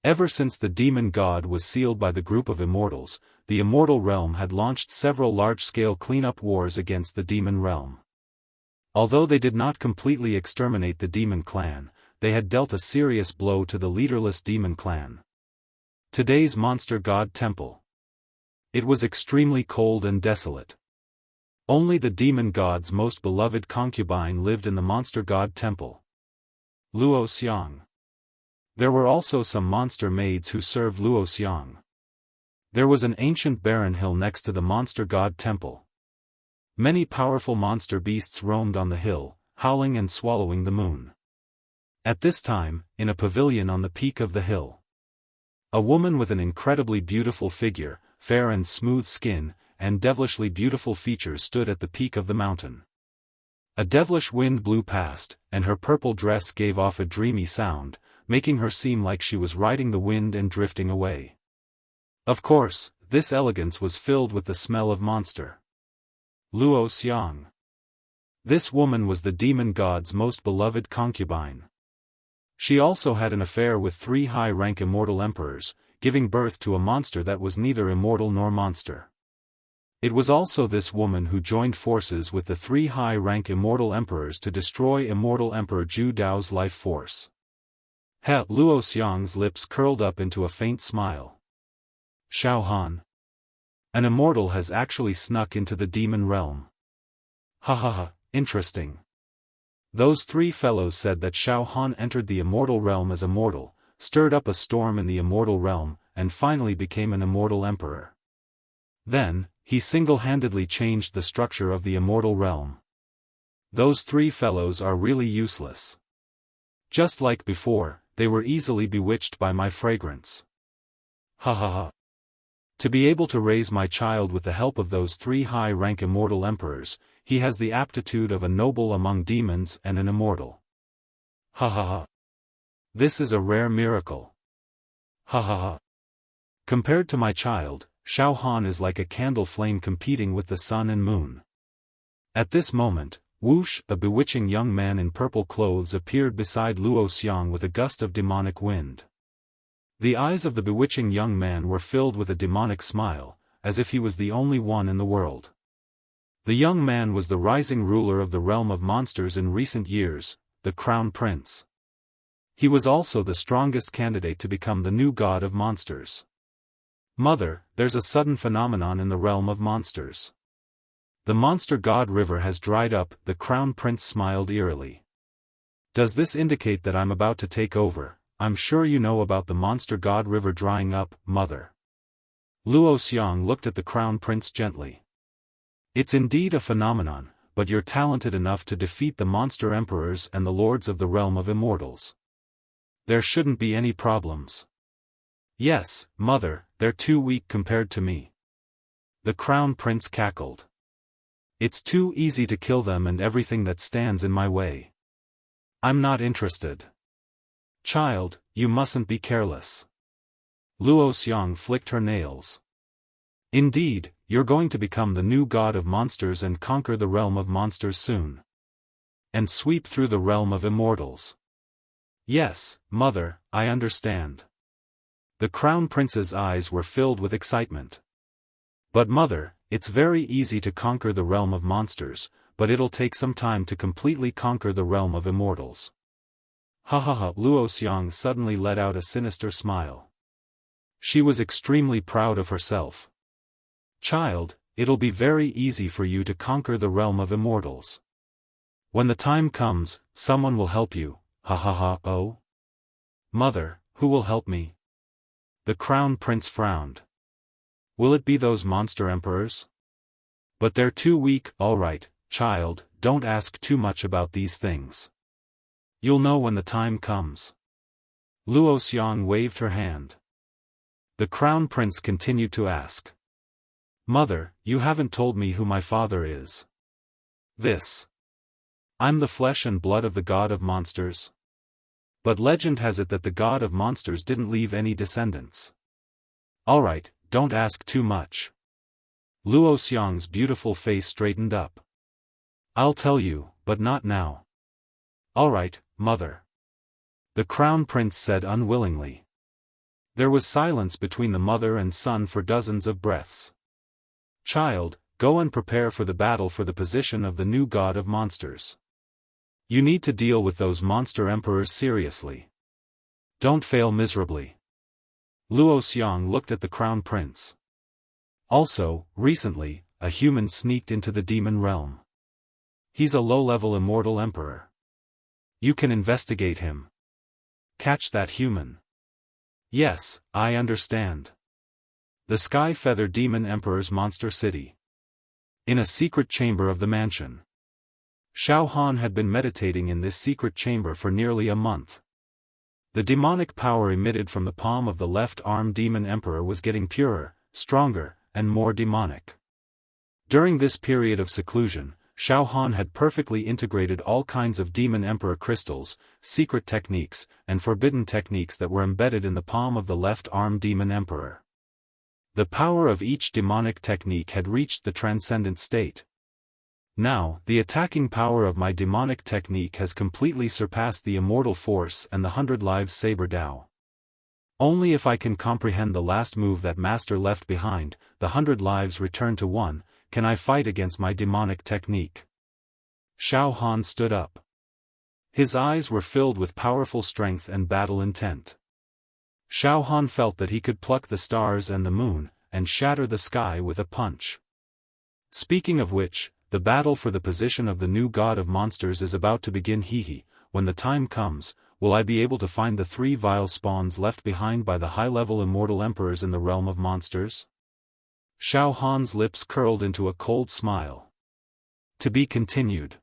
Ever since the demon god was sealed by the group of immortals, the Immortal Realm had launched several large-scale cleanup wars against the demon realm. Although they did not completely exterminate the demon clan, they had dealt a serious blow to the leaderless demon clan. Today's Monster God Temple. It was extremely cold and desolate. Only the demon god's most beloved concubine lived in the Monster God Temple. Luo Xiang. There were also some monster maids who served Luo Xiang. There was an ancient barren hill next to the Monster God Temple. Many powerful monster beasts roamed on the hill, howling and swallowing the moon. At this time, in a pavilion on the peak of the hill, a woman with an incredibly beautiful figure, fair and smooth skin, and devilishly beautiful features stood at the peak of the mountain. A devilish wind blew past, and her purple dress gave off a dreamy sound, making her seem like she was riding the wind and drifting away. Of course, this elegance was filled with the smell of monster. Luo Xiang. This woman was the demon god's most beloved concubine. She also had an affair with 3 high-rank immortal emperors, giving birth to a monster that was neither immortal nor monster. It was also this woman who joined forces with the 3 high-rank immortal emperors to destroy immortal Emperor Zhu Dao's life force. Luo Xiang's lips curled up into a faint smile. Xiaofan. An immortal has actually snuck into the demon realm. Ha ha ha, interesting. Those 3 fellows said that Xiaofan entered the immortal realm as a mortal, stirred up a storm in the immortal realm, and finally became an immortal emperor. Then, he single-handedly changed the structure of the immortal realm. Those 3 fellows are really useless. Just like before, they were easily bewitched by my fragrance. Ha ha ha. To be able to raise my child with the help of those 3 high-rank immortal emperors, he has the aptitude of a noble among demons and an immortal. Ha ha ha. This is a rare miracle. Ha ha ha. Compared to my child, Xiaofan is like a candle flame competing with the sun and moon. At this moment, whoosh, a bewitching young man in purple clothes appeared beside Luo Xiang with a gust of demonic wind. The eyes of the bewitching young man were filled with a demonic smile, as if he was the only one in the world. The young man was the rising ruler of the realm of monsters in recent years, the Crown Prince. He was also the strongest candidate to become the new god of monsters. Mother, there's a sudden phenomenon in the realm of monsters. The monster god river has dried up, the Crown Prince smiled eerily. Does this indicate that I'm about to take over? I'm sure you know about the monster god river drying up, mother. Luo Xiang looked at the Crown Prince gently. It's indeed a phenomenon, but you're talented enough to defeat the monster emperors and the lords of the realm of immortals. There shouldn't be any problems. Yes, mother, they're too weak compared to me. The Crown Prince cackled. It's too easy to kill them and everything that stands in my way. I'm not interested. Child, you mustn't be careless. Luo Xiang flicked her nails. Indeed, you're going to become the new god of monsters and conquer the realm of monsters soon. And sweep through the realm of immortals. Yes, mother, I understand. The Crown Prince's eyes were filled with excitement. But mother, it's very easy to conquer the realm of monsters, but it'll take some time to completely conquer the realm of immortals. Ha ha ha, Luo Xiang suddenly let out a sinister smile. She was extremely proud of herself. Child, it'll be very easy for you to conquer the realm of immortals. When the time comes, someone will help you, ha ha ha, oh? Mother, who will help me? The Crown Prince frowned. Will it be those monster emperors? But they're too weak. All right, child, don't ask too much about these things. You'll know when the time comes. Luo Xiang waved her hand. The Crown Prince continued to ask. Mother, you haven't told me who my father is. This. I'm the flesh and blood of the god of monsters. But legend has it that the god of monsters didn't leave any descendants. Alright, don't ask too much. Luo Xiang's beautiful face straightened up. I'll tell you, but not now. Alright, mother. The Crown Prince said unwillingly. There was silence between the mother and son for dozens of breaths. Child, go and prepare for the battle for the position of the new god of monsters. You need to deal with those monster emperors seriously. Don't fail miserably. Luo Xiang looked at the Crown Prince. Also, recently, a human sneaked into the demon realm. He's a low-level immortal emperor. You can investigate him. Catch that human. Yes, I understand. The Sky Feather Demon Emperor's Monster City. In a secret chamber of the mansion. Xiaofan had been meditating in this secret chamber for nearly a month. The demonic power emitted from the palm of the left arm Demon Emperor was getting purer, stronger, and more demonic. During this period of seclusion, Xiaofan had perfectly integrated all kinds of Demon Emperor crystals, secret techniques, and forbidden techniques that were embedded in the palm of the left arm Demon Emperor. The power of each demonic technique had reached the transcendent state. Now, the attacking power of my demonic technique has completely surpassed the immortal force and the 100 lives saber Dao. Only if I can comprehend the last move that master left behind, the 100 lives return to 1, can I fight against my demonic technique. Xiaofan stood up. His eyes were filled with powerful strength and battle intent. Xiaofan felt that he could pluck the stars and the moon, and shatter the sky with a punch. Speaking of which, the battle for the position of the new god of monsters is about to begin. When the time comes, will I be able to find the 3 vile spawns left behind by the high-level immortal emperors in the realm of monsters? Xiaofan's lips curled into a cold smile. To be continued.